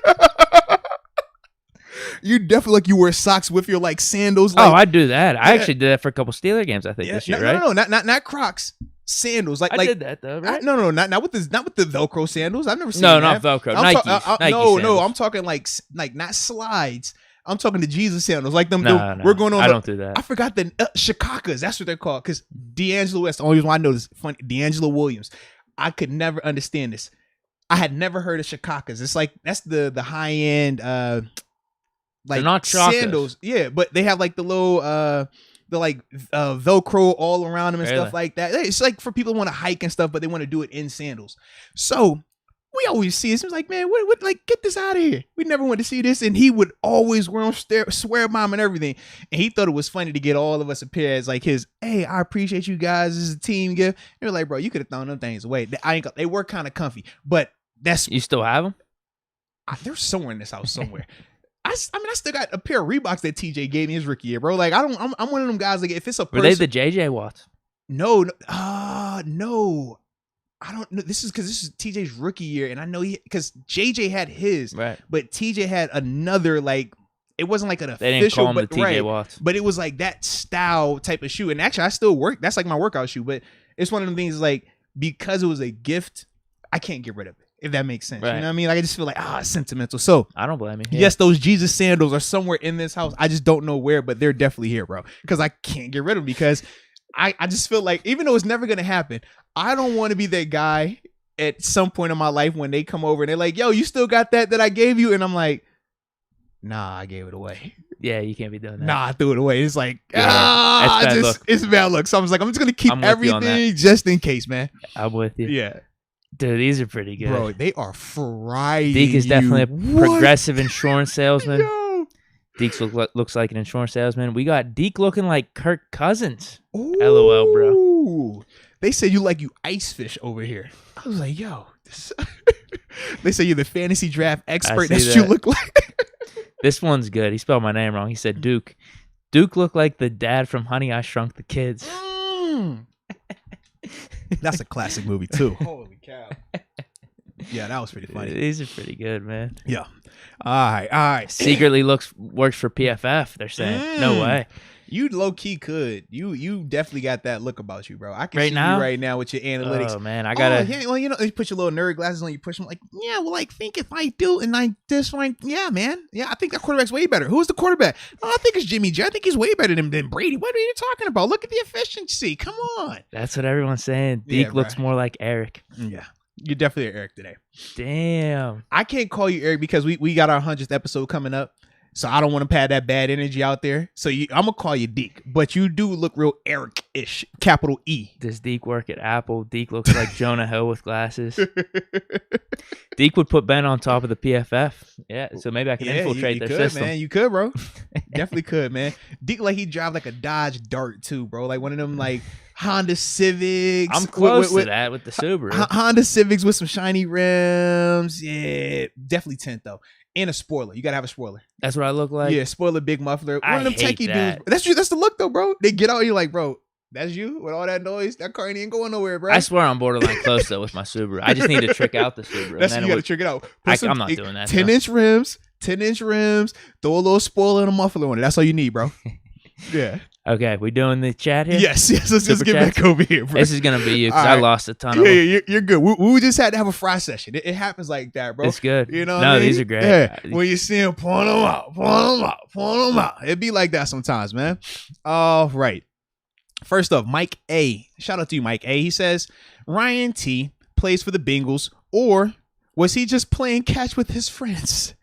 You definitely like you wear socks with your like sandals. Oh, Like, I do that. I actually did that for a couple Steeler games. I think this year, right? No, not Crocs. Sandals. Like I did that though, right? No, not with the Velcro sandals. I've never seen No, that. not Velcro. I'm Nikes. Nike no, sandals. I'm talking like not slides. I'm talking the Jesus sandals. Like them. No, We're going on. I don't do that. I forgot the Chicakas. That's what they're called. Because D'Angelo West. The only reason why I know this funny. D'Angelo Williams. I could never understand this. I had never heard of Chicakas. It's like that's the high end like they're not sandals. Yeah, but they have like the little the like Velcro all around them and stuff like that. It's like for people who want to hike and stuff, but they want to do it in sandals. So we always see it. It's like, man, what like get this out of here. We never want to see this. And he would always wear them, swear bomb and everything. And he thought it was funny to get all of us a pair as like his, hey, I appreciate you guys. This is a team gift. And we're like, bro, you could have thrown them things away. They were kind of comfy, but you still have them? They're somewhere in this house somewhere. I mean, I still got a pair of Reeboks that TJ gave me his rookie year, bro. Like, I'm one of them guys. Like, if it's a person, Were they the JJ Watts? No. I don't know. This is because this is TJ's rookie year, and I know because JJ had his, right? But TJ had another like. It wasn't like an official, they didn't call him but the TJ Watts. But it was like that style type of shoe. And actually, I still work. That's like my workout shoe. But it's one of them things like because it was a gift, I can't get rid of it. If that makes sense, right. You know what I mean? Like I just feel like it's sentimental. So I don't blame you. Yeah. Yes, those Jesus sandals are somewhere in this house. I just don't know where, but they're definitely here, bro. Because I can't get rid of them because I just feel like even though it's never gonna happen, I don't want to be that guy at some point in my life when they come over and they're like, "Yo, you still got that I gave you?" And I'm like, "Nah, I gave it away." Yeah, you can't be doing that. Nah, I threw it away. It's like, it's bad look. It's bad luck. So I was like, I'm just gonna keep everything just in case, man. I'm with you. Yeah. Dude, these are pretty good. Bro, they are frying. Deke is definitely a progressive insurance salesman. Yo. Deke looks like an insurance salesman. We got Deke looking like Kirk Cousins. Ooh. LOL, bro. They say you ice fish over here. I was like, yo. They say you're the fantasy draft expert. That's what you look like. This one's good. He spelled my name wrong. He said Duke. Duke looked like the dad from Honey, I Shrunk the Kids. That's a classic movie too. Holy cow! Yeah, that was pretty funny. These are pretty good, man. Yeah. All right. Secretly works for PFF. They're saying no way. You low key could. You definitely got that look about you, bro. I can see you right now with your analytics. Oh man, I gotta. Yeah, well, you put your little nerd glasses on. You push them like, yeah. Well, like think if I do and I this one, yeah, man. Yeah, I think that quarterback's way better. Who's the quarterback? Oh, I think it's Jimmy G. I think he's way better than Brady. What are you talking about? Look at the efficiency. Come on. That's what everyone's saying. Deke looks more like Eric. Yeah. You're definitely Eric today. Damn. I can't call you Eric because we got our 100th episode coming up. So I don't want to pad that bad energy out there. So I'm going to call you Deke. But you do look real Eric-ish. Capital E. Does Deke work at Apple? Deke looks like Jonah Hill with glasses. Deke would put Ben on top of the PFF. Yeah, so maybe I can infiltrate their system. Man. You could, bro. Definitely could, man. Deke, like, he drive like a Dodge Dart, too, bro. Like one of them, like, Honda Civics. I'm close to that with the Subaru. Honda Civics with some shiny rims. Yeah, definitely tint, though. And a spoiler. You got to have a spoiler. That's what I look like? Yeah, spoiler, big muffler. One of them hate techie that. dudes. That's the look, though, bro. They get out and you're like, bro, that's you with all that noise? That car ain't going nowhere, bro. I swear I'm borderline close, though, with my Subaru. I just need to trick out the Subaru. That's what you got to trick it out. I'm not doing that. 10-inch rims, 10-inch rims, throw a little spoiler and a muffler on it. That's all you need, bro. Yeah. Okay, we doing the chat here? Yes. Let's just get back over here, bro. This is going to be you because I lost a ton of them. Yeah, you're good. We just had to have a fry session. It happens like that, bro. It's good. You know what I mean? These are great. Yeah. When you see them, point them out. It'd be like that sometimes, man. All right. First up, Mike A. Shout out to you, Mike A. He says, Ryan T. plays for the Bengals, or was he just playing catch with his friends?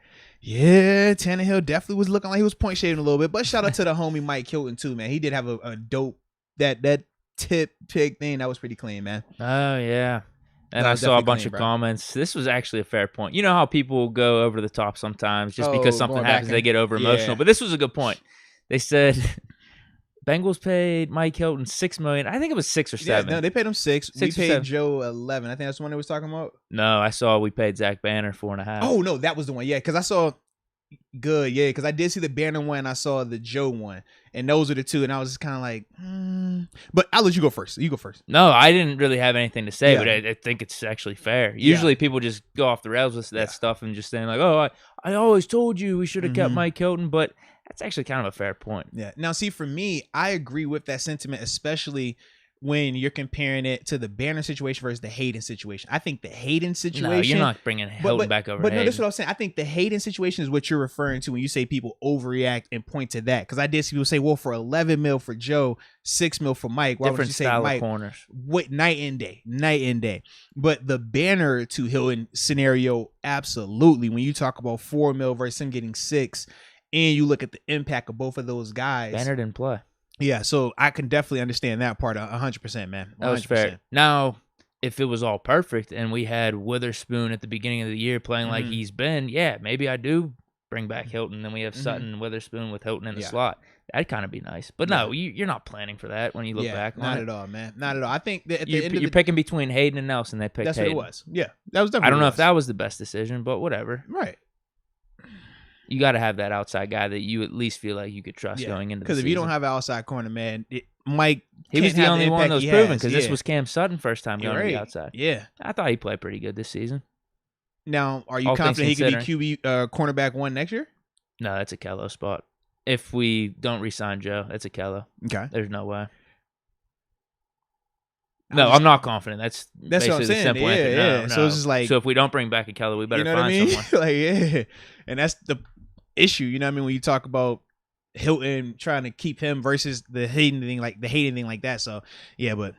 Yeah, Tannehill definitely was looking like he was point shading a little bit, but shout out to the homie Mike Hilton too, man. He did have a dope that tip pick thing that was pretty clean, man. Oh yeah, and I saw a bunch of comments. This was actually a fair point. You know how people go over the top sometimes just because something happens, they get over emotional. But this was a good point. They said Bengals paid Mike Hilton $6 million. I think it was 6 or 7. Yeah, no, they paid him 6. We paid 7. Joe 11. I think that's the one they was talking about. No, I saw we paid Zach Banner 4.5. Oh no, that was the one. Yeah, because I saw because I did see the Banner one. I saw the Joe one, and those are the two. And I was just kind of like, But I'll let you go first. You go first. No, I didn't really have anything to say, Yeah. but I think it's actually fair. Usually people just go off the rails with that stuff and just saying like, oh, I always told you we should have kept Mike Hilton, but that's actually kind of a fair point. Yeah. Now, see, for me, I agree with that sentiment, especially when you're comparing it to the Banner situation versus the Hayden situation. I think the Hayden situation... No, you're not bringing Hilton back over But Hayden. no, that's what I was saying. I think the Hayden situation is what you're referring to when you say people overreact and point to that. Because I did see people say, well, for 11 mil for Joe, 6 mil for Mike. Why Different would you say style Mike? Of corners. What, night and day. But the Banner to Hilton scenario, absolutely. When you talk about 4 mil versus him getting 6, and you look at the impact of both of those guys. Banner didn't play. Yeah, so I can definitely understand that part 100%, man. 100%. That was fair. Now, if it was all perfect and we had Witherspoon at the beginning of the year playing like he's been, maybe I do bring back Hilton. Then we have Sutton and Witherspoon with Hilton in the slot. That'd kind of be nice. But no, you're not planning for that when you look back on it. Not at all, man. Not at all. I think that at the end you're picking between Hayden and Nelson. They picked Hayden. That's what it was. Yeah, that was definitely I don't know if that was the best decision, but whatever. Right. You got to have that outside guy that you at least feel like you could trust going into the season. Because if you don't have an outside corner, man, Mike, he was the only one that was proven because this was Cam Sutton's first time going to the outside. Yeah. I thought he played pretty good this season. Now, are you confident he could be QB cornerback 1 next year? No, that's a Kello spot. If we don't re-sign Joe, that's a Kello. Okay. There's no way. No, I'm not confident. That's what I'm saying. The simple answer. No. So it's just like, so if we don't bring back a Kello, we better find someone. And that's the issue. You know what I mean? When you talk about Hilton trying to keep him versus the Hayden thing like that. So yeah, but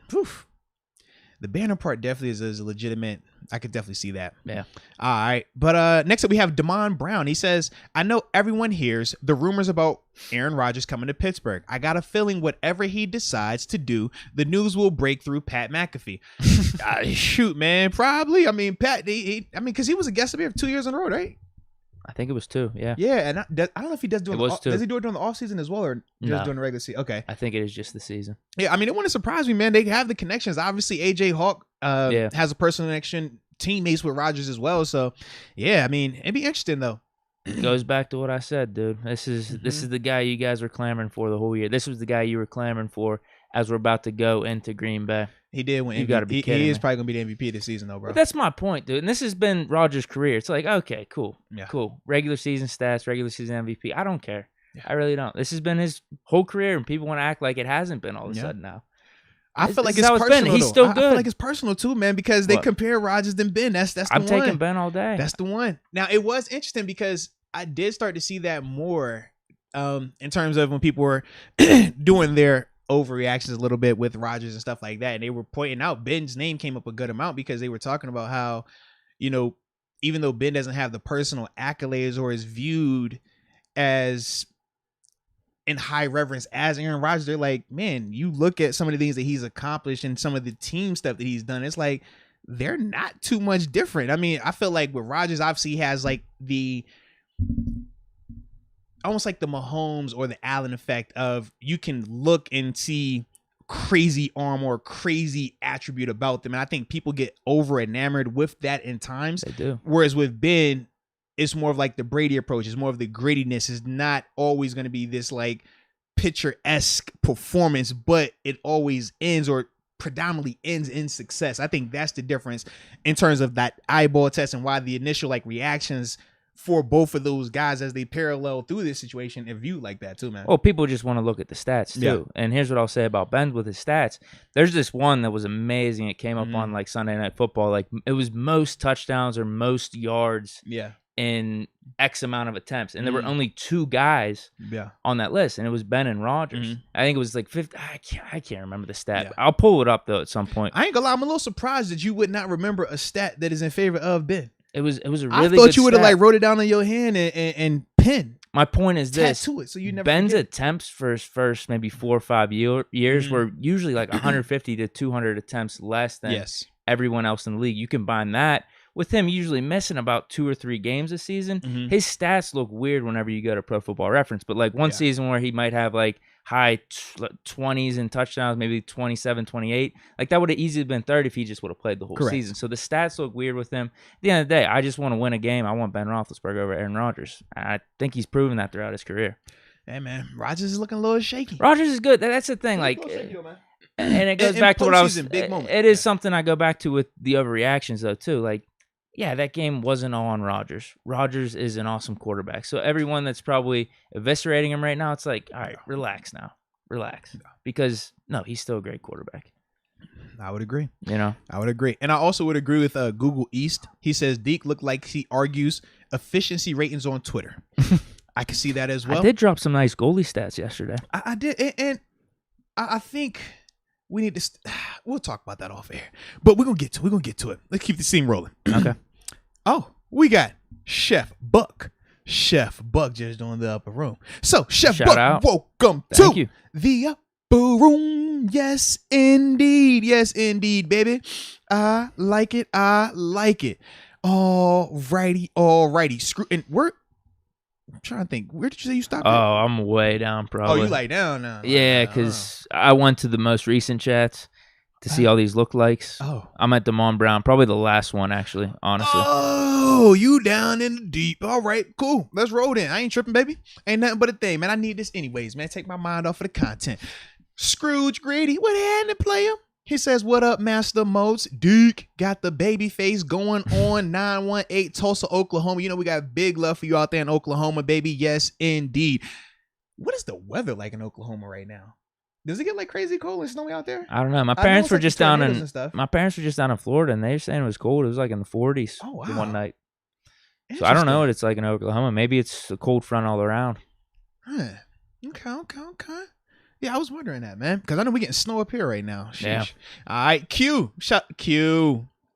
the Banner part definitely is a legitimate. I could definitely see that. Yeah. All right. But next up we have Damon Brown. He says, I know everyone hears the rumors about Aaron Rodgers coming to Pittsburgh. I got a feeling whatever he decides to do, the news will break through Pat McAfee. Shoot, man. Probably. I mean, Pat, because he was a guest up here for 2 years in a row, right? I think it was 2, yeah. Yeah, and I don't know if he does do it. Does he do it during the off season as well, or just during the regular season? Okay, I think it is just the season. Yeah, I mean, it wouldn't surprise me, man. They have the connections. Obviously, AJ Hawk has a personal connection, teammates with Rodgers as well. So, yeah, I mean, it'd be interesting though. It goes back to what I said, dude. This is the guy you guys were clamoring for the whole year. This was the guy you were clamoring for as we're about to go into Green Bay. He did win. You got to be kidding me. He is probably gonna be the MVP this season, though, bro. But that's my point, dude. And this has been Rodgers' career. It's like, okay, cool, cool. Regular season stats, regular season MVP. I don't care. Yeah. I really don't. This has been his whole career, and people want to act like it hasn't been all of a sudden now. I feel like it's personal. He's still good. I feel like it's personal too, man, because they compare Rodgers and Ben. That's the one. I'm taking Ben all day. That's the one. Now it was interesting because I did start to see that more in terms of when people were doing their overreactions a little bit with Rodgers and stuff like that, and they were pointing out Ben's name came up a good amount because they were talking about how, you know, even though Ben doesn't have the personal accolades or is viewed as in high reverence as Aaron Rodgers, they're like, man, you look at some of the things that he's accomplished and some of the team stuff that he's done, it's like they're not too much different. I mean, I feel like with Rodgers, obviously he has like the almost like the Mahomes or the Allen effect of you can look and see crazy arm or crazy attribute about them. And I think people get over enamored with that in times. They do. Whereas with Ben, it's more of like the Brady approach. It's more of the grittiness. It's not always going to be this like picture-esque performance, but it always ends or predominantly ends in success. I think that's the difference in terms of that eyeball test and why the initial like reactions for both of those guys as they parallel through this situation and viewed like that too, man. Well, people just want to look at the stats too. Yeah. And here's what I'll say about Ben with his stats. There's this one that was amazing. It came up on like Sunday Night Football. Like it was most touchdowns or most yards in X amount of attempts. And there were only 2 guys on that list. And it was Ben and Rodgers. I think it was like 50. I can't remember the stat. Yeah. I'll pull it up though at some point. I ain't gonna lie. I'm a little surprised that you would not remember a stat that is in favor of Ben. It was a really good I thought you would have like wrote it down on your hand and pen. My point is this: tattoo it so you never Ben's forget. Attempts for his first maybe 4 or 5 years were usually like 150 to 200 attempts less than everyone else in the league. You combine that with him usually missing about 2 or 3 games a season. His stats look weird whenever you go to Pro Football Reference, but like one season where he might have like high 20s in touchdowns, maybe 27, 28. Like that would have easily been 30 if he just would have played the whole season. So the stats look weird with him. At the end of the day, I just want to win a game. I want Ben Roethlisberger over Aaron Rodgers. I think he's proven that throughout his career. Hey, man, Rodgers is looking a little shaky. Rodgers is good. That's the thing. Like, And it goes back to what I was. Big moment. It is something I go back to with the overreactions, though, too. Like, yeah, that game wasn't all on Rodgers. Rodgers is an awesome quarterback. So everyone that's probably eviscerating him right now, it's like, all right, relax now. Relax. Because, no, he's still a great quarterback. I would agree. I would agree. And I also would agree with Google East. He says Deke looked like he argues efficiency ratings on Twitter. I can see that as well. I did drop some nice goalie stats yesterday. I did. And I think we need to we'll talk about that off air. But we're going to get to it. Let's keep the scene rolling. Okay. Oh, we got Chef Buck. Chef Buck just doing the upper room. So, Chef Shout Buck, out. welcome Thank to you. the upper room. Yes, indeed. Yes, indeed, baby. I like it. All righty. Screw. And I'm trying to think. Where did you say you stopped? Oh, I'm way down, probably. Oh, you like down now? Yeah, because I went to the most recent chats to see all these lookalikes. Oh, I'm at Damon Brown, probably the last one, actually, honestly. Oh, you down in the deep. All right, cool. Let's roll in. I ain't tripping, baby. Ain't nothing but a thing, man. I need this anyways, man. Take my mind off of the content. Scrooge Grady, what happened, player? He says, what up, Master Moats? Deke got the baby face going on 918 Tulsa, Oklahoma. You know we got big love for you out there in Oklahoma, baby. Yes, indeed. What is the weather like in Oklahoma right now? Does it get like crazy cold and snowy out there? I don't know. My parents were just down in Florida, and they were saying it was cold. It was like in the 40s one night. So I don't know what it's like in Oklahoma. Maybe it's a cold front all around. Huh. Okay. Yeah, I was wondering that, man, because I know we're getting snow up here right now. Sheesh. Yeah. All right, Q.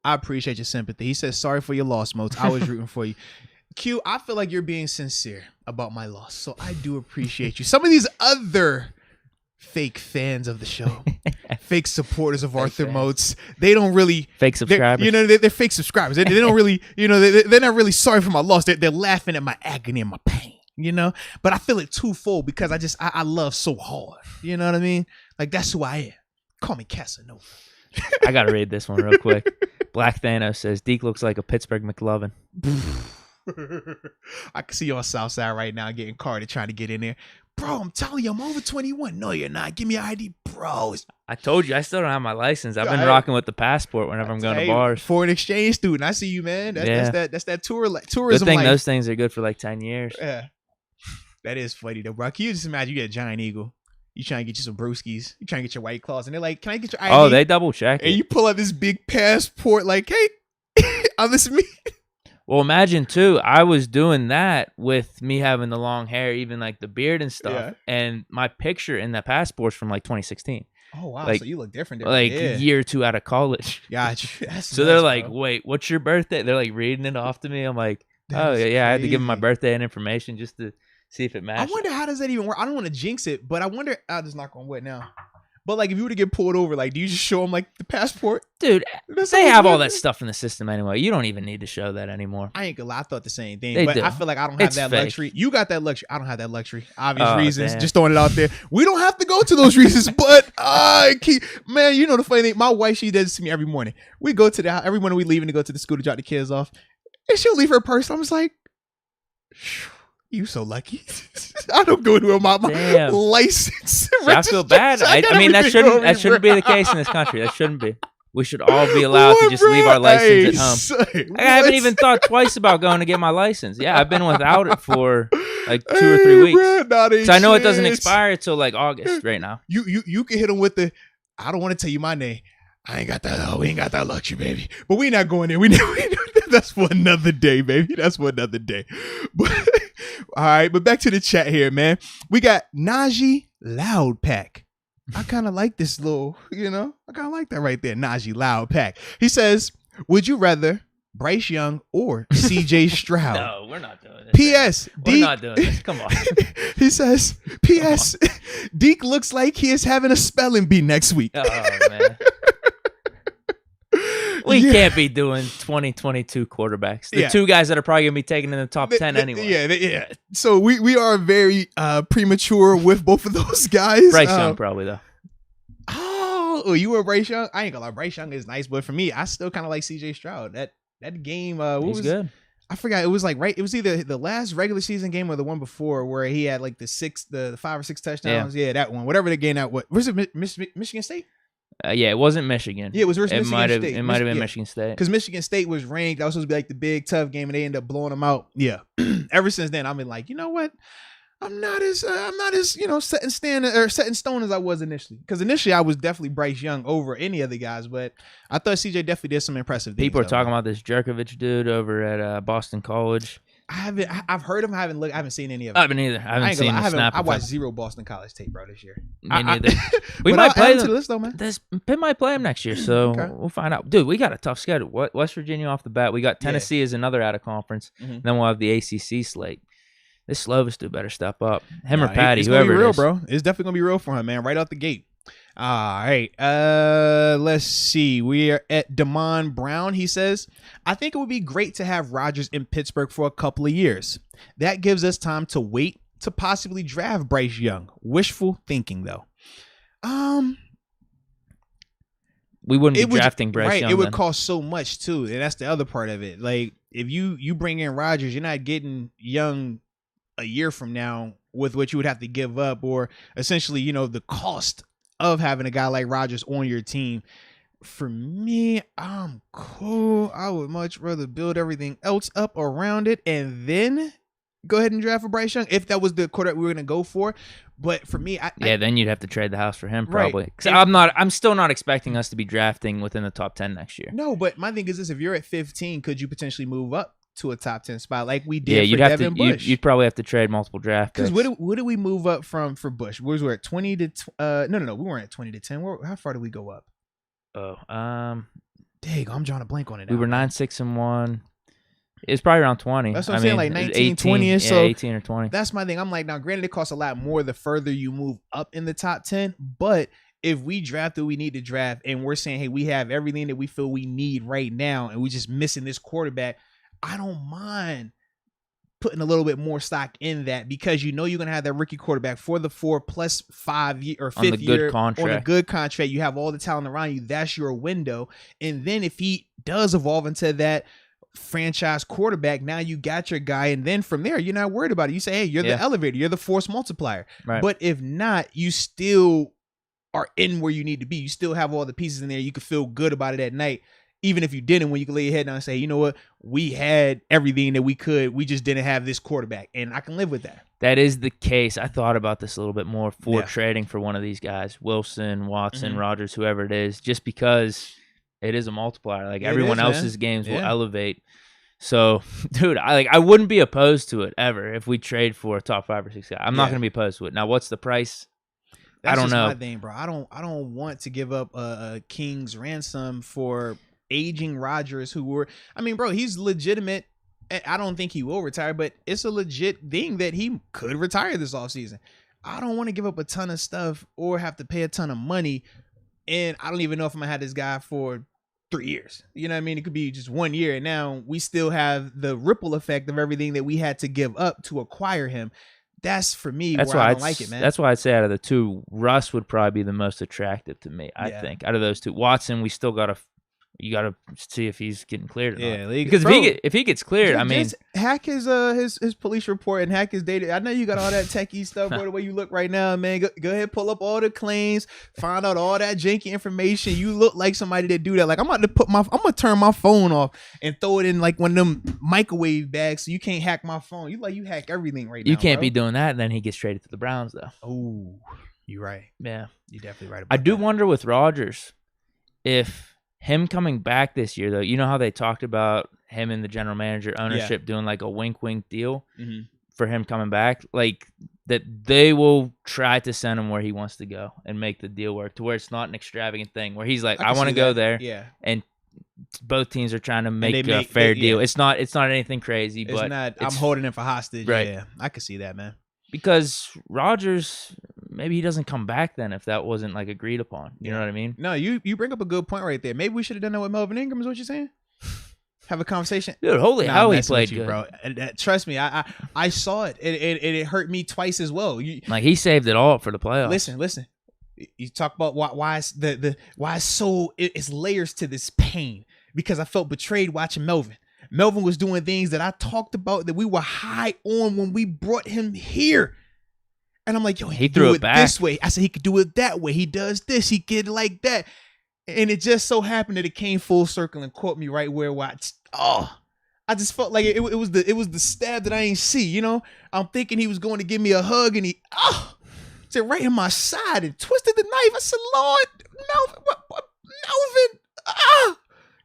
I appreciate your sympathy. He says, sorry for your loss, Moats. I was rooting for you. Q, I feel like you're being sincere about my loss, so I do appreciate you. Some of these other fake fans of the show, fake supporters of Arthur Moats, they don't really fake subscribers. They're fake subscribers. They don't really, they're not really sorry for my loss. They're laughing at my agony and my pain. But I feel it twofold because I love so hard. You know what I mean? Like, that's who I am. Call me Casanova. I got to read this one real quick. Black Thanos says, Deke looks like a Pittsburgh McLovin. I can see you on Southside right now getting carded trying to get in there. Bro, I'm telling you, I'm over 21. No, you're not. Give me your ID, bro. I told you, I still don't have my license. I've been rocking with the passport whenever I'm going to bars. Foreign exchange student. I see you, man. That's that tourism good thing life. Those things are good for like 10 years. Yeah. That is funny though, bro. Can you just imagine you get a giant eagle? You trying to get you some brewskis. You trying to get your White Claws. And they're like, can I get your ID? Oh, they double check it. And you pull out this big passport like, hey, this is me. Well, imagine too, I was doing that with me having the long hair, even like the beard and stuff. Yeah. And my picture in that passport's from like 2016. Oh, wow. Like, so you look different. Like a year or two out of college. Gotcha. So nice, they're like, bro. wait, what's your birthday? They're like reading it off to me. I'm like, I had to give them my birthday and information just to see if it matches. I wonder how does that even work? I don't want to jinx it, but I wonder. I'll just knock on wood now. But like, if you were to get pulled over, like, do you just show them like the passport? Dude, they have all that stuff in the system anyway. You don't even need to show that anymore. I ain't gonna lie. I thought the same thing, but I feel like I don't have that luxury. You got that luxury. I don't have that luxury. Obvious reasons. Damn. Just throwing it out there. We don't have to go to those reasons, but man, you know the funny thing. My wife, she does this to me every morning. We go to the house every morning. We leaving to go to the school to drop the kids off, and she'll leave her purse. I'm just like, you so lucky. I don't go to my license. I feel bad. I mean, that shouldn't be the case in this country. That shouldn't be. We should all be allowed to just leave our license at home. I haven't even thought twice about going to get my license. Yeah, I've been without it for like 2 or 3 weeks. Because I know it doesn't expire until like August right now. You can hit them with the, I don't want to tell you my name. I ain't got that. We ain't got that luxury, baby. But we not going there. That's for another day, baby. That's for another day. But all right, but back to the chat here, man. We got Najee Loud Pack. I kind of like this little, I kind of like that right there. Najee Loud Pack. He says, would you rather Bryce Young or CJ Stroud? No, we're not doing this. P.S. We're not doing this. Come on. He says, P.S. Deke looks like he is having a spelling bee next week. Oh, man. We can't be doing 2022 quarterbacks. The two guys that are probably going to be taken in the top 10 anyway. Yeah. So we are very premature with both of those guys. Bryce Young probably, though. Oh, you were Bryce Young? I ain't going to lie. Bryce Young is nice, but for me, I still kind of like CJ Stroud. That game was good. I forgot. It was like it was either the last regular season game or the one before where he had like the 5 or 6 touchdowns. Yeah, that one. Whatever the game that was. Where's it? Michigan State? Yeah, it wasn't Michigan. Yeah, it was versus Michigan State. It might have been Michigan State. Because Michigan State was ranked. That was supposed to be like the big tough game, and they ended up blowing them out. Yeah. Ever since then, I've been like, you know what? I'm not as set in stone as I was initially. Because initially I was definitely Bryce Young over any other guys, but I thought CJ definitely did some impressive things. People are talking about this Jerkovich dude over at Boston College. I've heard him. I haven't seen any of it. I haven't either. I haven't seen the snap. I watched zero Boston College tape, bro, this year. Me neither. We might play them. List, though, man. Pitt might play him next year, so we'll find out. Dude, we got a tough schedule. West Virginia off the bat. We got Tennessee as another out of conference. Mm-hmm. Then we'll have the ACC slate. This Slovis dude better step up. Him or Patty, it's whoever gonna be real, it is. Bro. It's definitely gonna be real for him, man. Right out the gate. All right. Let's see. We are at Damon Brown. He says, I think it would be great to have Rodgers in Pittsburgh for a couple of years. That gives us time to wait to possibly draft Bryce Young. Wishful thinking, though. We wouldn't be drafting Bryce Young. It would cost so much too, and that's the other part of it. Like if you bring in Rodgers, you're not getting Young a year from now with what you would have to give up, or essentially, the cost of having a guy like Rodgers on your team. For me, I'm cool. I would much rather build everything else up around it and then go ahead and draft for Bryce Young if that was the quarterback we were going to go for. But for me, then you'd have to trade the house for him probably. Right. I'm still not expecting us to be drafting within the top 10 next year. No, but my thing is this: if you're at 15, could you potentially move up to a top 10 spot like we did for Devin Bush? You'd probably have to trade multiple draft picks. Because what did we move up from for Bush? We were at 20 to no, we weren't at 20 to 10. How far did we go up? Dang, I'm drawing a blank on it now. We were 9-6-1. It's probably around 20. That's what I'm saying, like 19, 20-ish. Yeah, so 18 or 20. That's my thing. I'm like, now granted, it costs a lot more the further you move up in the top 10, but if we draft what we need to draft and we're saying, hey, we have everything that we feel we need right now and we're just missing this quarterback, I don't mind putting a little bit more stock in that because you're going to have that rookie quarterback for the 4+ 5 year or 5th year on a good contract. You have all the talent around you. That's your window. And then if he does evolve into that franchise quarterback, now you got your guy, and then from there you're not worried about it. You say, hey, you're the elevator, you're the force multiplier. Right. But if not, you still are in where you need to be. You still have all the pieces in there. You can feel good about it at night, even if you didn't, when you can lay your head down and say, you know what, we had everything that we could, we just didn't have this quarterback, and I can live with that. That is the case. I thought about this a little bit more for trading for one of these guys, Wilson, Watson, Rodgers, whoever it is, just because it is a multiplier. Like everyone else's games will elevate. So, dude, I wouldn't be opposed to it ever if we trade for a top 5 or 6 guy. I'm not going to be opposed to it. Now, what's the price? That's I don't know. My thing, bro. I don't want to give up a king's ransom for aging Rodgers, bro, he's legitimate. I don't think he will retire, but it's a legit thing that he could retire this offseason. I don't want to give up a ton of stuff or have to pay a ton of money, and I don't even know if I'm gonna have this guy for 3 years. You know what I mean? It could be just 1 year, and now we still have the ripple effect of everything that we had to give up to acquire him. That's for me. That's why I don't like it, man. That's why I'd say out of the two, Russ would probably be the most attractive to me. I think out of those two, Watson, we still got to you got to see if he's getting cleared or not. Because if he gets cleared, just hack his police report and hack his data. I know you got all that techie stuff, bro, the way you look right now, man. Go ahead, pull up all the claims, find out all that janky information. You look like somebody that do that. Like I'm gonna turn my phone off and throw it in like one of them microwave bags so you can't hack my phone. You hack everything right now. You can't be doing that, and then he gets traded to the Browns though. Oh, you're right. Yeah, you're definitely right about I do wonder with Rodgers if him coming back this year, though, you know how they talked about him and the general manager ownership doing like a wink deal for him coming back, like that they will try to send him where he wants to go and make the deal work to where it's not an extravagant thing where he's like, I want to go there. Yeah. And both teams are trying to make a fair deal. It's not anything crazy, but I'm holding him for hostage. Right. Yeah. I can see that, man. Because Rodgers, maybe he doesn't come back then if that wasn't like agreed upon. You know what I mean? No, you bring up a good point right there. Maybe we should have done that with Melvin Ingram, is what you're saying? Have a conversation. Dude, holy how he played good. Bro. Trust me, I saw it. It hurt me twice as well. Like he saved it all for the playoffs. Listen. You talk about why it's layers to this pain, because I felt betrayed watching Melvin. Melvin was doing things that I talked about that we were high on when we brought him here. And I'm like, yo, he threw it this way. I said he could do it that way. He does this. He get like that. And it just so happened that it came full circle and caught me right where I just felt like it was the stab that I ain't see, you know? I'm thinking he was going to give me a hug and he said right in my side and twisted the knife. I said, Lord, Melvin,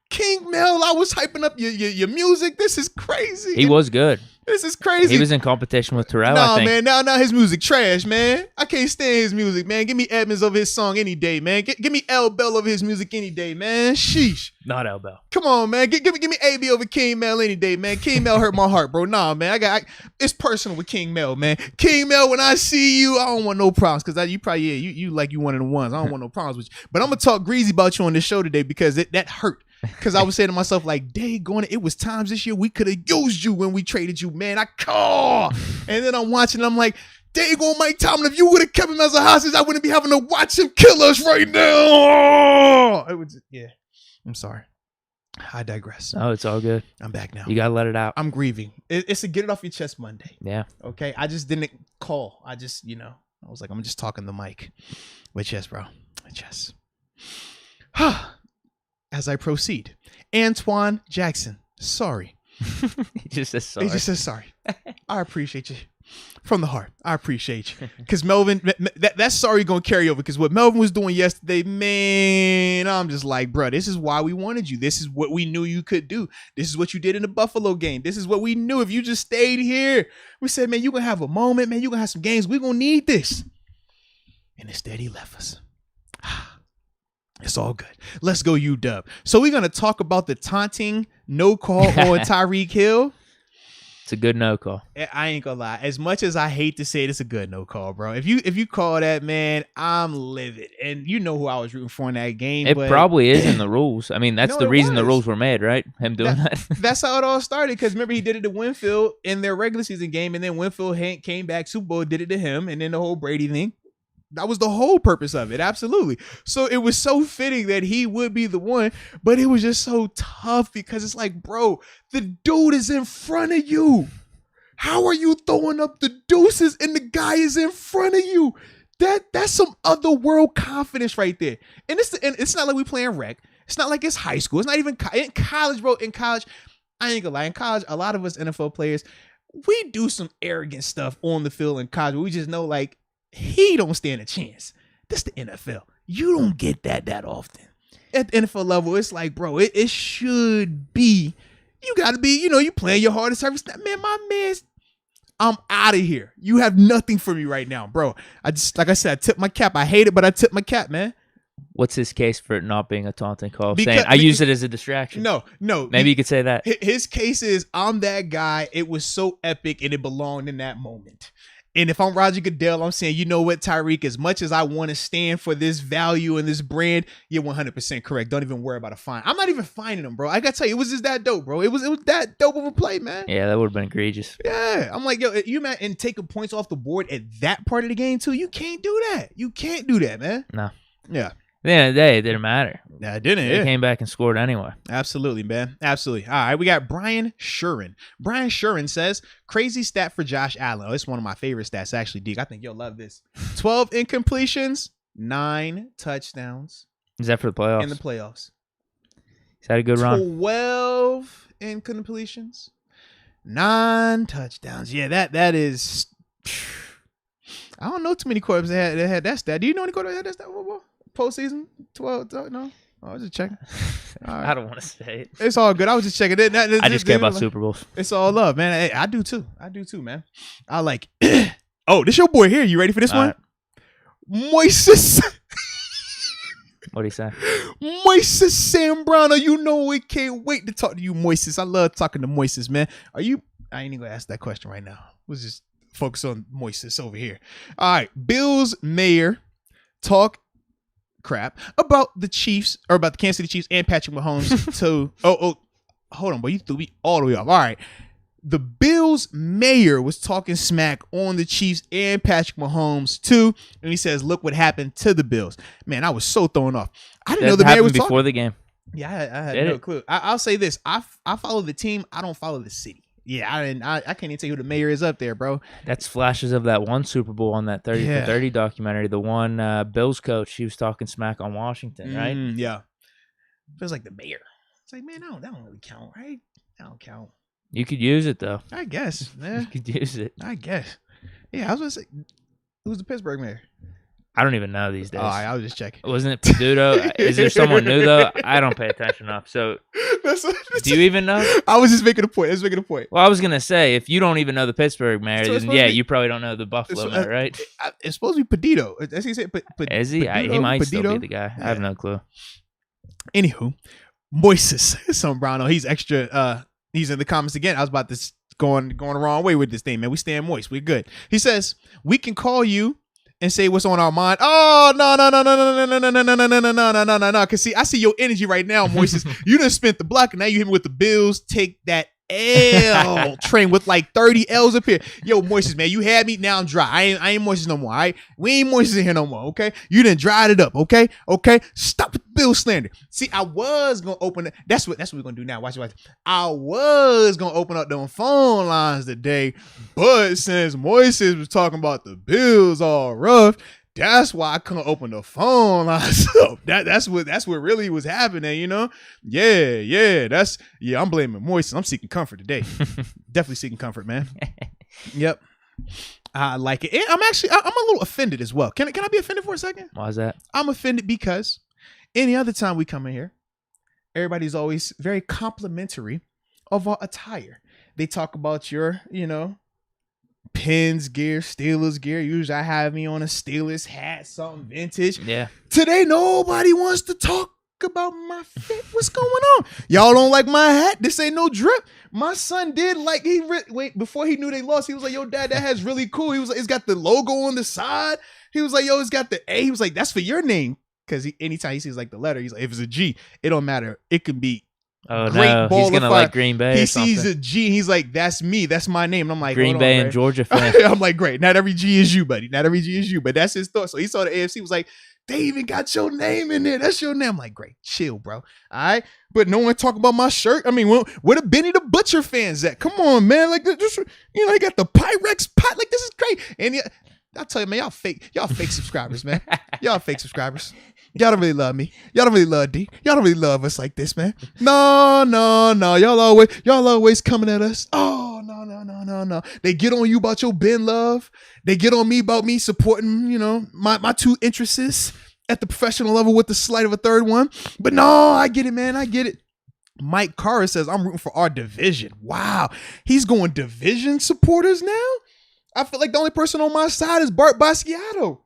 King Mel, I was hyping up your music. This is crazy. He was good. This is crazy. He was in competition with Terrell, I think. Man, now his music trash, man. I can't stand his music, man. Give me Edmonds over his song any day, man. Give me L Bell over his music any day, man. Sheesh. Not L Bell. Come on, man. Give me AB over King Mel any day, man. King Mel hurt my heart, bro. Nah, man. It's personal with King Mel, man. King Mel, when I see you, I don't want no problems because you probably you like you one of the ones. I don't want no problems with you. But I'm gonna talk greasy about you on this show today because that hurt. Because I was saying to myself, like, it was times this year we could have used you when we traded you, man. And then I'm watching, I'm like, Mike Tomlin, if you would have kept him as a hostage, I wouldn't be having to watch him kill us right now. I'm sorry. I digress. Oh, it's all good. I'm back now. You got to let it out. I'm grieving. It's a get it off your chest Monday. Yeah. Okay. I just didn't call. I just, I was like, I'm just talking the mic. With chest, bro. With chest. As I proceed, Antoine Jackson, sorry. He just says sorry. He just says sorry. I appreciate you. From the heart, I appreciate you. Because Melvin, that sorry going to carry over. Because what Melvin was doing yesterday, man, I'm just like, bro, this is why we wanted you. This is what we knew you could do. This is what you did in the Buffalo game. This is what we knew. If you just stayed here, we said, man, you're going to have a moment, man. You're going to have some games. We're going to need this. And instead, he left us. It's all good. Let's go, UW. So we're going to talk about the taunting no call on Tyreek Hill. It's a good no call. I ain't going to lie. As much as I hate to say it, it's a good no call, bro. If you call that, man, I'm livid. And you know who I was rooting for in that game. It probably is in the rules. I mean, that's the reason the rules were made, right? Him doing that. That's how it all started. Because remember, he did it to Winfield in their regular season game. And then Winfield came back, Super Bowl, did it to him. And then the whole Brady thing. That was the whole purpose of it. Absolutely. So it was so fitting that he would be the one, but it was just so tough because it's like, bro, the dude is in front of you. How are you throwing up the deuces and the guy is in front of you? That's some other world confidence right there. And it's not like we playing rec. It's not like it's high school. It's not even in college, bro. In college, I ain't gonna lie. In college, a lot of us NFL players, we do some arrogant stuff on the field in college. We just know, like, he don't stand a chance. This the NFL. You don't get that often. At the NFL level, it's like, bro, it should be. You got to be, you playing your hardest service. Man, my man's, I'm out of here. You have nothing for me right now, bro. Like I said, I tip my cap. I hate it, but I tip my cap, man. What's his case for it not being a taunting call? Saying I use it as a distraction. No. Maybe you could say that. His case is, I'm that guy. It was so epic and it belonged in that moment. And if I'm Roger Goodell, I'm saying, you know what, Tyreek, as much as I want to stand for this value and this brand, you're 100% correct. Don't even worry about a fine. I'm not even fining him, bro. I got to tell you, it was just that dope, bro. It was that dope of a play, man. Yeah, that would have been egregious. Yeah. I'm like, yo, you man, and taking points off the board at that part of the game, too. You can't do that. You can't do that, man. No. Yeah. At the end of the day, it didn't matter. Yeah, it didn't. They came back and scored anyway. Absolutely, man. Absolutely. All right, we got Brian Shurin. Brian Shurin says, crazy stat for Josh Allen. Oh, it's one of my favorite stats, actually, Deke. I think you'll love this. 12 incompletions, 9 touchdowns. Is that for the playoffs? In the playoffs. He's had a good run. 12 incompletions, 9 touchdowns. Yeah, that is... I don't know too many quarterbacks that had that stat. Do you know any quarterbacks that had that stat? Postseason 12? No, I was just checking. Right. I don't want to say it. It's all good. I was just checking it. I just care about Super Bowls. It's all love, man. Hey, I do too, man. I like. Oh, this your boy here. You ready for this one? Right. Moises. What do you say? Moises Sambrano. You know we can't wait to talk to you, Moises. I love talking to Moises, man. I ain't even gonna ask that question right now. Let's just focus on Moises over here. All right, Bills mayor talk crap about the Chiefs or about the Kansas City Chiefs and Patrick Mahomes to hold on, boy, you threw me all the way off. All right, the Bills mayor was talking smack on the Chiefs and Patrick Mahomes too, and he says, "Look what happened to the Bills." Man, I was so thrown off. I didn't know the mayor was before the game. Yeah, I had no clue. I'll say this: I follow the team. I don't follow the city. yeah, I can't even tell you who the mayor is up there, bro. That's flashes of that one Super Bowl on that 30 for 30 documentary. The one Bills coach, he was talking smack on Washington, right? Yeah. Feels like the mayor. It's like, man, that don't really count, right? That don't count. You could use it, though. I guess, man. You could use it. I guess. Yeah, I was going to say, who's the Pittsburgh mayor? I don't even know these days. Oh, I was just checking. Wasn't it Peduto? Is there someone new, though? I don't pay attention enough. So, do you even know? I was just making a point. Well, I was going to say, if you don't even know the Pittsburgh mayor, then yeah, you probably don't know the Buffalo mayor, right? It's supposed to be Pedito. That's he said. Is he? He might still be the guy. Yeah. I have no clue. Anywho, Moises Sombrano. He's extra. He's in the comments again. I was about to going the wrong way with this thing, man. We stand moist. We're good. He says, we can call you and say what's on our mind. Oh, no. Cause see, I see your energy right now, Moises. You done spent the block and now you hit me with the Bills. Take that L train with like 30 L's up here. Yo, Moises, man, you had me. Now I'm dry. I ain't Moises no more. All right, we ain't Moises in here no more. Okay, you done dried it up. Okay. Stop with the Bill slander. See, I was gonna open it. That's what we're gonna do now. Watch. I was gonna open up them phone lines today, but since Moises was talking about the Bills all rough, that's why I couldn't open the phone lines up. That's what really was happening, you know? Yeah. I'm blaming Moises. I'm seeking comfort today. Definitely seeking comfort, man. Yep. I like it. And I'm a little offended as well. Can I be offended for a second? Why is that? I'm offended because any other time we come in here, everybody's always very complimentary of our attire. They talk about your, Pens gear, Steelers gear. Usually I have me on a Steelers hat, something vintage. Yeah. Today, nobody wants to talk about my fit. What's going on? Y'all don't like my hat? This ain't no drip. My son did like, before he knew they lost, he was like, yo, Dad, that hat's really cool. He was like, it's got the logo on the side. He was like, yo, it's got the A. He was like, that's for your name. Because anytime he sees like the letter, he's like, if it's a G, it don't matter. It can be Oh, no, he's going to like Green Bay. He sees a G. He's like, that's me. That's my name. And I'm like, Green Bay and Georgia fan. I'm like, great. Not every G is you, buddy. Not every G is you. But that's his thought. So he saw the AFC, was like, they even got your name in there. That's your name. I'm like, great. Chill, bro. All right. But no one talk about my shirt. I mean, where the Benny the Butcher fans at? Come on, man. Like, just, they got the Pyrex pot. Like, this is great. And I'll tell you, man, y'all fake subscribers, man. Y'all fake subscribers. Y'all don't really love me. Y'all don't really love Deke. Y'all don't really love us like this, man. No. Y'all always coming at us. Oh, no. They get on you about your Ben Love. They get on me about me supporting, my two interests at the professional level with the slight of a third one. But no, I get it, man. I get it. Mike Carr says, I'm rooting for our division. Wow. He's going division supporters now? I feel like the only person on my side is Bart Basquiato.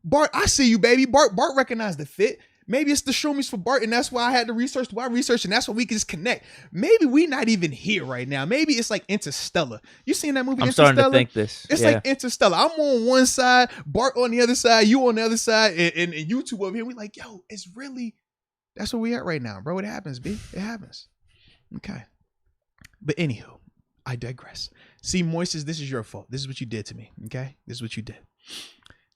Bart, I see you, baby. Bart recognized the fit. Maybe it's the shroomies for Bart, and that's why I had to research what I researched, and that's why we can just connect. Maybe we not even here right now. Maybe it's like Interstellar. You seen that movie, Interstellar? I'm starting to think this. It's like Interstellar. I'm on one side, Bart on the other side, you on the other side, and YouTube over here. We like, yo, it's really, that's where we at right now, bro. It happens, B. It happens. Okay. But anywho, I digress. See, Moises, this is your fault. This is what you did to me, okay? This is what you did.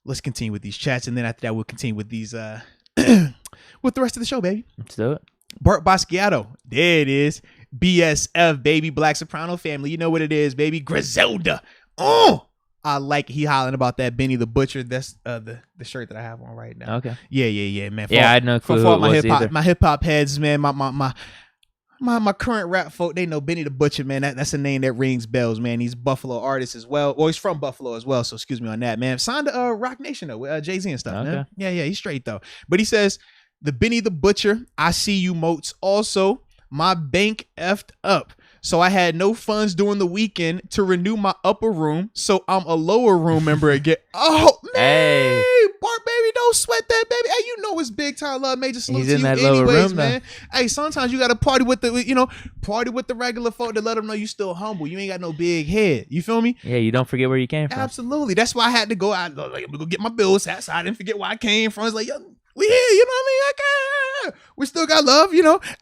Let's continue with these chats, and then after that, we'll continue with these, with the rest of the show, baby. Let's do it. Bart Basquiato. There it is. BSF, baby. Black Soprano family. You know what it is, baby. Griselda. Oh, I like it. He hollering about that Benny the Butcher. That's the shirt that I have on right now. Okay. Yeah, man. I had no clue who it was either. My hip hop heads, man. My current rap folk, they know Benny the Butcher, man. That's a name that rings bells, man. He's Buffalo artist as well. Well, he's from Buffalo as well, so excuse me on that, man. Signed to Rock Nation, though, with Jay-Z and stuff, man. Yeah, he's straight, though. But he says, the Benny the Butcher, I see you, Moats. Also, my bank effed up. So I had no funds during the weekend to renew my upper room, so I'm a lower room member again. Oh, man. Hey, Bart, baby, don't sweat that, baby. Hey, you know it's big time love. Major salute to you anyways, man. Hey, sometimes you got to party with the regular folk to let them know you still humble. You ain't got no big head. You feel me? Yeah, you don't forget where you came from. Absolutely. That's why I had to go out. Like, go get my bills. So I didn't forget where I came from. It's like, yo, we here, you know what I mean? Okay. We still got love,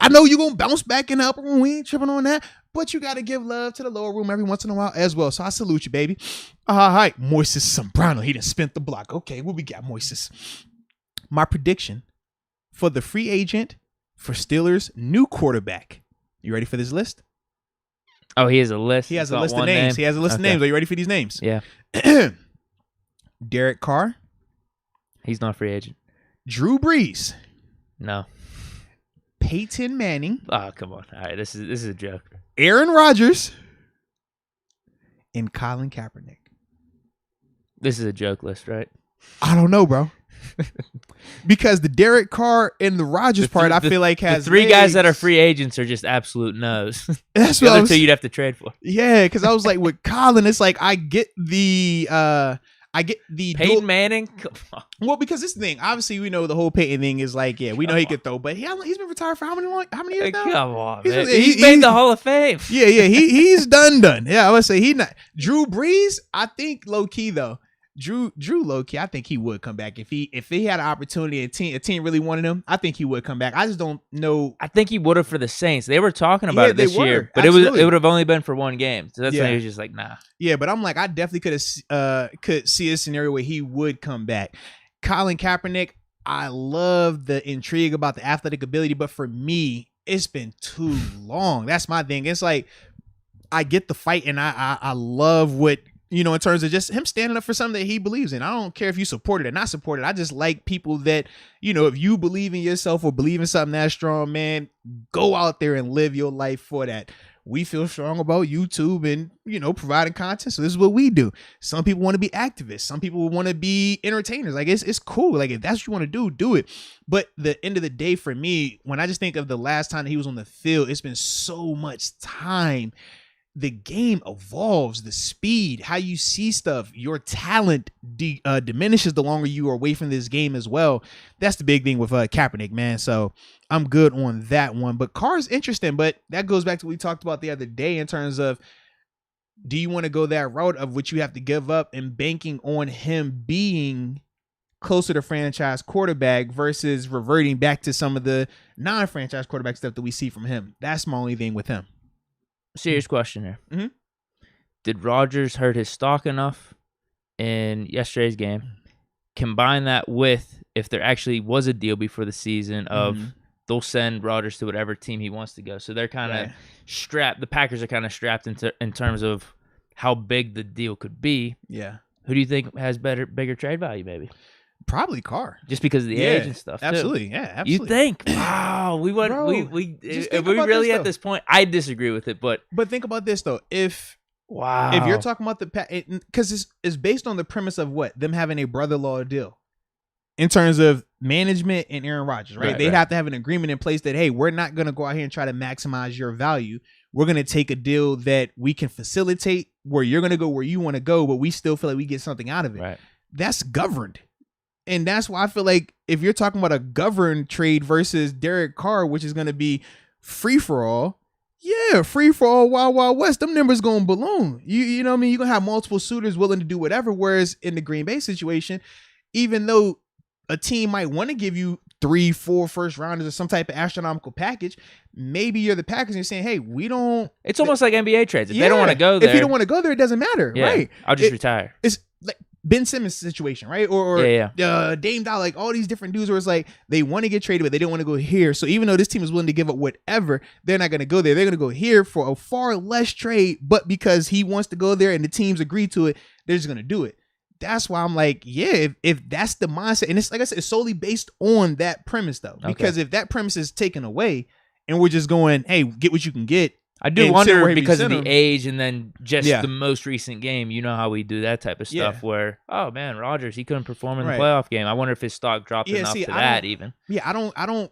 I know you're going to bounce back in the upper room. We ain't tripping on that. But you got to give love to the lower room every once in a while as well. So I salute you, baby. All right. Moises Sombrano. He done spent the block. Okay. What we got, Moises? My prediction for the free agent for Steelers' new quarterback. You ready for this list? Oh, he has a list. He has It's a not list of one names. name? He has a list of Okay. names. Are you ready for these names? Yeah. Derek Carr, He's not a free agent. Drew Brees, No. Peyton Manning, Oh, come on. All right, this is a joke. Aaron Rodgers, and Colin Kaepernick. This is a joke list, right? I don't know, bro. Because the Derek Carr and the Rodgers part, I feel like has the three legs. guys that are free agents are just absolute no's. That's The what I other was, two you'd have to trade for. yeah, because I was like with Colin, it's like I get the Peyton Manning. Come on. well, because this thing, obviously we know the whole Peyton thing is like, yeah, we know he could throw, but he's been retired for how many years now? Come on, He's- man. he- He's he- made the Hall of Fame. Yeah, he's done. Yeah, I would say he not. Drew Brees, I think low key though. Drew low key, I think he would come back if he had an opportunity. A team really wanted him. I think he would come back. I just don't know. I think he would have for the Saints. They were talking about it they this year, were. but Absolutely. it would have only been for one game. So that's Yeah. why he was just like, nah. Yeah, but I'm like, I definitely could see a scenario where he would come back. Colin Kaepernick, I love the intrigue about the athletic ability, but for me, it's been too long. That's my thing. It's like I get the fight, and I love what. You know, in terms of just him standing up for something that he believes in. I don't care if you support it or not support it. I just like people that, you know, if you believe in yourself or believe in something that strong, man, go out there and live your life for that. We feel strong about YouTube and, you know, providing content. So this is what we do. Some people want to be activists. Some people want to be entertainers. Like, it's cool. Like, if that's what you want to do, do it. But the end of the day, for me, when I just think of the last time that he was on the field, it's been so much time. The game evolves, the speed, how you see stuff, your talent diminishes the longer you are away from this game as well. That's the big thing with Kaepernick, man. So I'm good on that one. But Carr's interesting, but that goes back to what we talked about the other day in terms of, do you want to go that route of which you have to give up and banking on him being closer to franchise quarterback versus reverting back to some of the non-franchise quarterback stuff that we see from him? That's my only thing with him. Serious question here. Mm-hmm. Did Rodgers hurt his stock enough in yesterday's game? Combine that with if there actually was a deal before the season of they'll send Rodgers to whatever team he wants to go. So they're kind of strapped. The Packers are kind of strapped in terms of how big the deal could be. Yeah. Who do you think has bigger trade value, maybe? Probably Carr. Just because of the age and stuff, too. Absolutely. Yeah, absolutely. You think? Wow. We went. Bro, if we really at this point, I disagree with it, but think about this though. If wow, if you're talking about because it's based on the premise of what them having a brother-in-law deal in terms of management and Aaron Rodgers, right? They'd have to have an agreement in place that, hey, we're not going to go out here and try to maximize your value. We're going to take a deal that we can facilitate where you're going to go where you want to go, but we still feel like we get something out of it. Right. That's governed. And that's why I feel like if you're talking about a governed trade versus Derek Carr, which is going to be free for all, free for all, Wild Wild West, them numbers going to balloon. You know what I mean? You're going to have multiple suitors willing to do whatever. Whereas in the Green Bay situation, even though a team might want to give you 3-4 first rounders or some type of astronomical package, maybe you're the Packers and you're saying, hey, we don't. It's almost like NBA trades. If they don't want to go there. If you don't want to go there, it doesn't matter. Right. I'll just retire. It's like Ben Simmons' situation, right? Or Dame Doll, like all these different dudes where it's like they want to get traded, but they don't want to go here. So even though this team is willing to give up whatever, they're not going to go there. They're going to go here for a far less trade, but because he wants to go there and the teams agree to it, they're just going to do it. That's why I'm like, if that's the mindset, and it's like I said, it's solely based on that premise though. Because if that premise is taken away and we're just going, hey, get what you can get. I do wonder because of the age and then just the most recent game, you know how we do that type of stuff where, oh man, Rodgers, he couldn't perform in the playoff game. I wonder if his stock dropped enough to that even. Yeah, I don't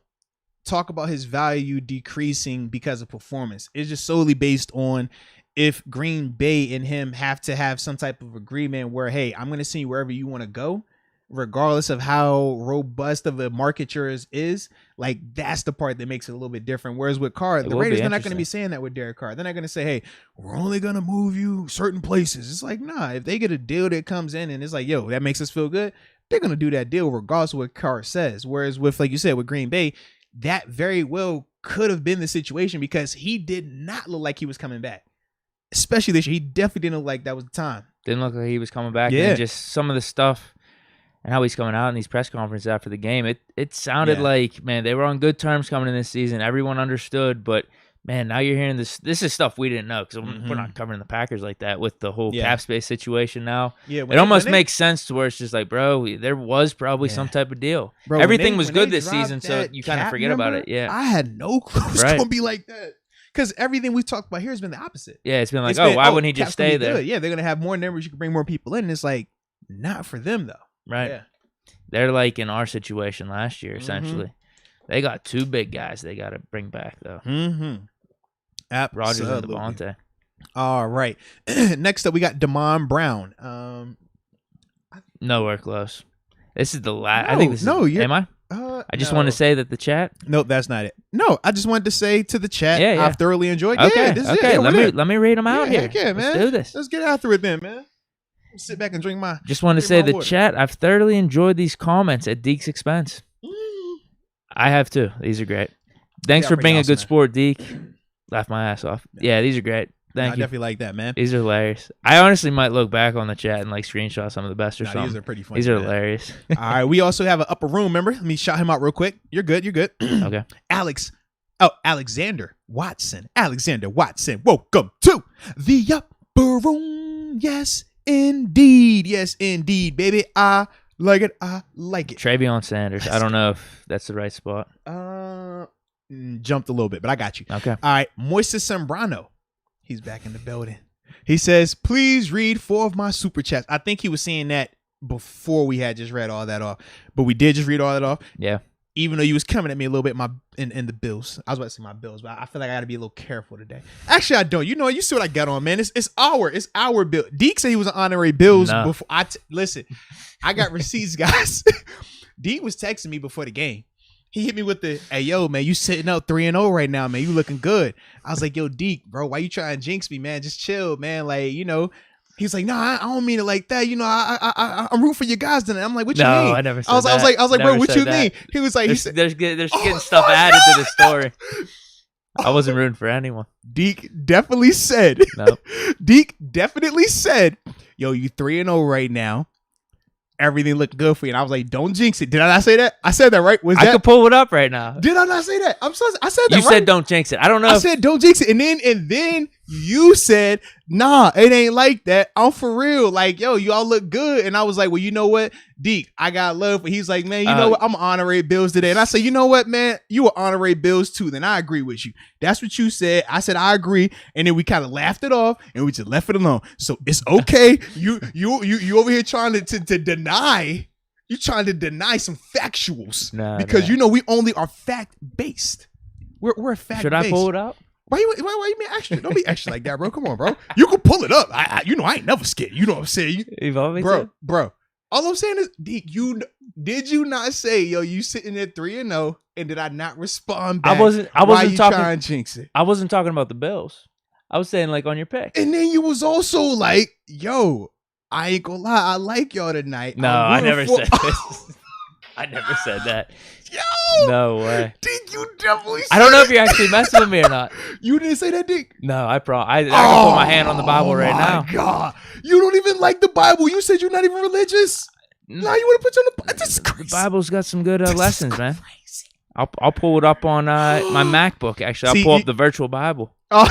talk about his value decreasing because of performance. It's just solely based on if Green Bay and him have to have some type of agreement where, hey, I'm going to send you wherever you want to go, regardless of how robust of a market yours is. Like, that's the part that makes it a little bit different. Whereas with Carr, the Raiders, they're not going to be saying that with Derek Carr. They're not going to say, hey, we're only going to move you certain places. It's like, nah, if they get a deal that comes in and it's like, yo, that makes us feel good, they're going to do that deal regardless of what Carr says. Whereas with, like you said, with Green Bay, that very well could have been the situation because he did not look like he was coming back. Especially this year. He definitely didn't look like that was the time. Didn't look like he was coming back. And just some of the stuff and how he's coming out in these press conferences after the game, it sounded like, man, they were on good terms coming in this season. Everyone understood, but Man, now you're hearing this. This is stuff we didn't know because we're not covering the Packers like that with the whole cap space situation now. Yeah, it almost makes sense to where it's just like, bro, there was probably some type of deal. Bro, everything was good this season, so you kind of forget about it. Yeah, I had no clue it was going to be like that because everything we talked about here has been the opposite. Yeah, it's been like, why wouldn't he just stay there? Good. Yeah, they're going to have more numbers. You can bring more people in. And it's like, not for them, though. Right. Yeah. They're like in our situation last year, essentially. They got 2 big guys they got to bring back, though. Rodgers and Devontae. All right. Next up, we got Damon Brown. Nowhere close. This is the last. I think this is. Am I? I just want to say that the chat. Nope, that's not it. No, I just wanted to say to the chat, I've thoroughly enjoyed. Okay, let me read them out here. Yeah, man. Let's do this. Let's get after it then, man. Sit back and drink my. Just want to say the chat. I've thoroughly enjoyed these comments at Deke's expense. I have too. These are great. Thanks for being a good sport, Deke. Laugh my ass off. Yeah, these are great. Thank you. I definitely like that, man. These are hilarious. I honestly might look back on the chat and like screenshot some of the best or something. These are pretty funny. These are hilarious. All right, we also have an upper room member. Let me shout him out real quick. You're good. Okay. Alexander Watson. Alexander Watson. Welcome to the upper room. Yes, indeed. Yes, indeed, baby. I like it. Travion Sanders. I don't know if that's the right spot. Jumped a little bit, but I got you. Okay. All right. Moises Sembrano. He's back in the building. He says, please read 4 of my super chats. I think he was saying that before we had just read all that off, but we did just read all that off. Yeah. Even though you was coming at me a little bit in the Bills. I was about to say my Bills, but I feel like I got to be a little careful today. Actually, I don't. You see what I got on, man. It's our Bill. Deke said he was an honorary Bills before. Listen, I got receipts, guys. Deke was texting me before the game. He hit me with the, hey, yo, man, you sitting up 3-0 right now, man. You looking good. I was like, yo, Deke, bro, why you trying to jinx me, man? Just chill, man. Like, he's like, nah, I don't mean it like that. I'm rooting for your guys tonight. I'm like, what you mean? No, I never said that. I was like, bro, what you mean? He was like, there's getting stuff added to the story. I wasn't rooting for anyone. Deke definitely said, yo, you 3-0 right now. Everything looked good for you. And I was like, don't jinx it. Did I not say that? I said that, right? I could pull it up right now. Did I not say that? I said that, you said don't jinx it. I don't know. I said don't jinx it. And then you said, nah, it ain't like that. I'm for real. Like, yo, y'all look good. And I was like, well, you know what? Deke, I got love. But he's like, man, you know what? I'm honorary Bills today. And I said, you know what, man? You were honorary Bills too. Then I agree with you. That's what you said. I said, I agree. And then we kind of laughed it off and we just left it alone. So it's okay. You over here trying to deny. You trying to deny some factuals because we only are fact based. We're fact based. Should I pull it up? Why you being extra? Don't be extra like that, bro. Come on, bro. You can pull it up. I ain't never scared. You know what I'm saying? Bro. All I'm saying is, Deke, did you not say, yo, you sitting there 3-0, and did I not respond back? I wasn't talking. Trying to jinx it? I wasn't talking about the Bills. I was saying like on your pick. And then you was also like, yo, I ain't gonna lie, I like y'all tonight. No, I never said this. I never said that. Yo, no way. Deke, you definitely said I don't know if you're actually messing with me or not. You didn't say that, Deke? No, I can put my hand on the Bible right now. Oh, my God. You don't even like the Bible. You said you're not even religious. No, you want to put you on the Bible. This is crazy. The Bible's got some good lessons, man. I'll pull it up on my MacBook, actually. I'll pull up the virtual Bible. Oh,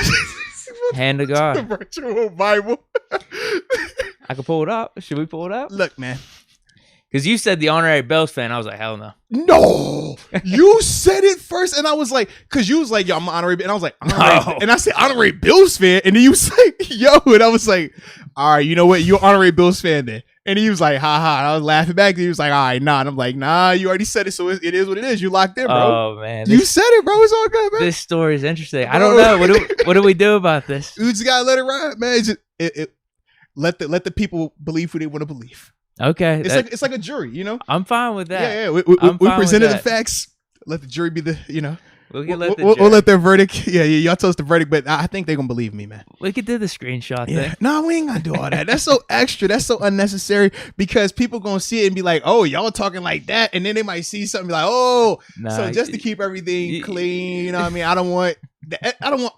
hand to God. The virtual Bible. I can pull it up. Should we pull it up? Look, man. Because you said the honorary Bills fan. I was like, hell no. No. You said it first. And I was like, because you was like, yo, I'm an honorary. And I was like, honorary. And I said, honorary Bills fan. And then you was like, yo. And I was like, all right, you know what? You're an honorary Bills fan then. And he was like, ha ha. And I was laughing back. And he was like, all right, nah. And I'm like, nah, you already said it. So it is what it is. You locked in, bro. Oh, man. You said it, bro. It's all good, man. This story is interesting. I don't know. What do we do about this? You just got to let it ride, man. Let the people believe who they want to believe. Okay. It's like a jury, I'm fine with that. Yeah. We presented the facts. Let the jury be the, We'll let their verdict. Yeah, y'all tell us the verdict, but I think they're going to believe me, man. We could do the screenshot thing. No, we ain't going to do all that. That's so extra. That's so unnecessary because people going to see it and be like, oh, y'all talking like that. And then they might see something like, oh. So just to keep everything clean, you know what I mean? I don't want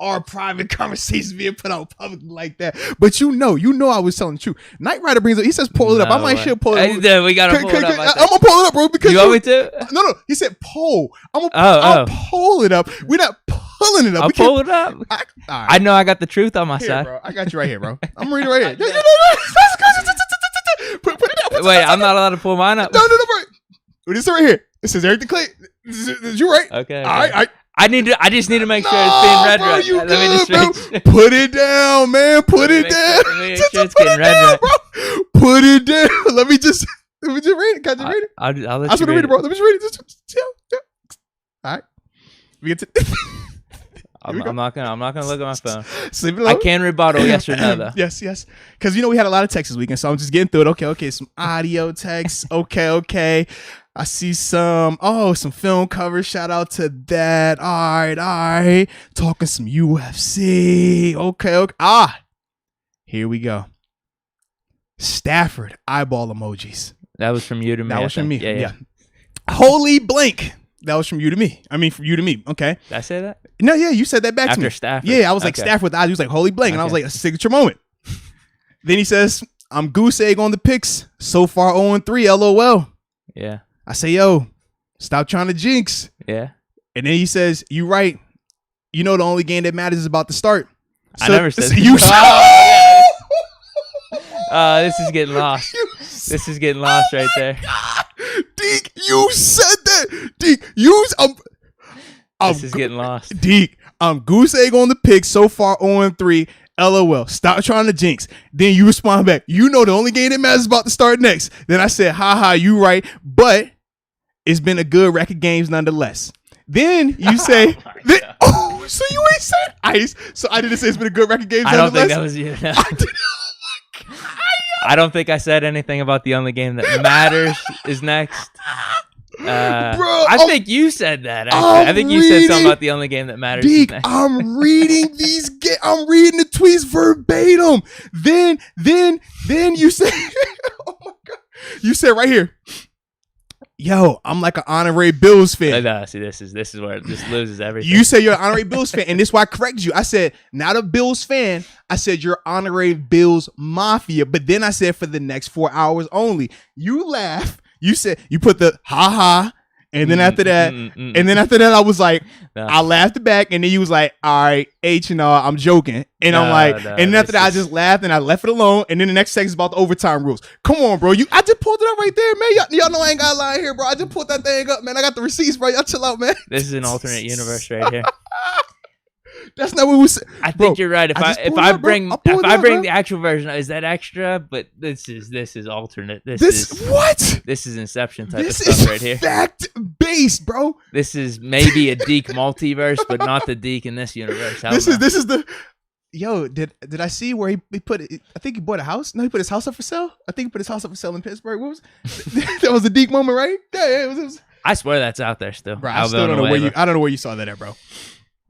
our private conversations being put out publicly like that. But you know I was telling the truth. Knight Rider brings it. He says pull it up. I might should pull it up. We gotta pull it up. I'm gonna pull it up, bro. Because you want me to? No. He said pull. I'll pull it up. We're not pulling it up. I'll pull it up. All right. I know I got the truth on my Here, side. bro. I got you right here, bro. I'm reading right here. Put it down. Wait, I'm not allowed to pull mine up. No, bro. This is right here. It says everything clear. This is you right? Okay. All right. I just need to make sure it's being read right. You Let me just bro. Put it down, man. Put it down. Let me make sure it's getting read right. Bro. Put it down. Let me just read it. Can I just read it? I'll let I just you want to read it, bro. Let me just read it. All right. We get to. I'm not gonna look at my phone. Sleep it I can rebuttal yes or no though. Yes. Because we had a lot of texts this weekend, so I'm just getting through it. Okay. Some audio texts. Okay. I see some film covers. Shout out to that. All right. Talking some UFC. Okay. Here we go. Stafford eyeball emojis. That was from you to me. That was from me. Yeah. Holy blank. That was from you to me. I mean, from you to me. Okay. Did I say that? No, yeah, you said that back to me. After Stafford. Yeah, I was like Stafford with eyes. He was like holy blank, and I was like a signature moment. Then he says, "I'm goose egg on the picks. So far 0-3. LOL." Yeah. I say, "Yo, stop trying to jinx." Yeah. And then he says, "You right. You know the only game that matters is about to start." I never said that. You. This is getting lost. This is getting lost right there. God. Deke, you said that. Deke, this is getting lost. Deke, I'm goose egg on the pick. So far 0-3. LOL. Stop trying to jinx. Then you respond back. You know the only game that matters is about to start next. Then I said, haha, you right. But it's been a good record games nonetheless. Then you say, so you ain't said ice. So I didn't say it's been a good record games nonetheless. I don't think that was you. I don't think I said anything about the only game that matters is next. Bro, I think you said that. Actually. I think you said something about the only game that matters. Deke, I'm reading I'm reading the tweets verbatim. Then you say, oh my God, you said right here, yo, I'm like an honorary Bills fan. No, see, this is where this loses everything. You say you're an honorary Bills fan, and this is why I corrected you. I said not a Bills fan. I said you're honorary Bills mafia. But then I said for the next 4 hours only. You laugh. You said you put the ha, and then after that, I was like, no. I laughed back, and then you was like, all right, H&R, I'm joking, and I'm like, and then after that, I just laughed and I left it alone, and then the next segment's about the overtime rules. Come on, bro, I just pulled it up right there, man. Y'all know I ain't got a lie here, bro. I just pulled that thing up, man. I got the receipts, bro. Y'all chill out, man. This is an alternate universe right here. That's not what we said. I think you're right. If I bring the actual version, is that extra? But this is alternate. This is Inception type of stuff right here. Fact based, bro. This is maybe a Deke multiverse, but not the Deke in this universe. This is the. Yo, did I see where he put it? I think he bought a house. No, he put his house up for sale. I think he put his house up for sale in Pittsburgh. What was that? Was a Deke moment, right? Yeah, it was. I swear that's out there still. Bro, I still don't know where I don't know where you saw that at, bro.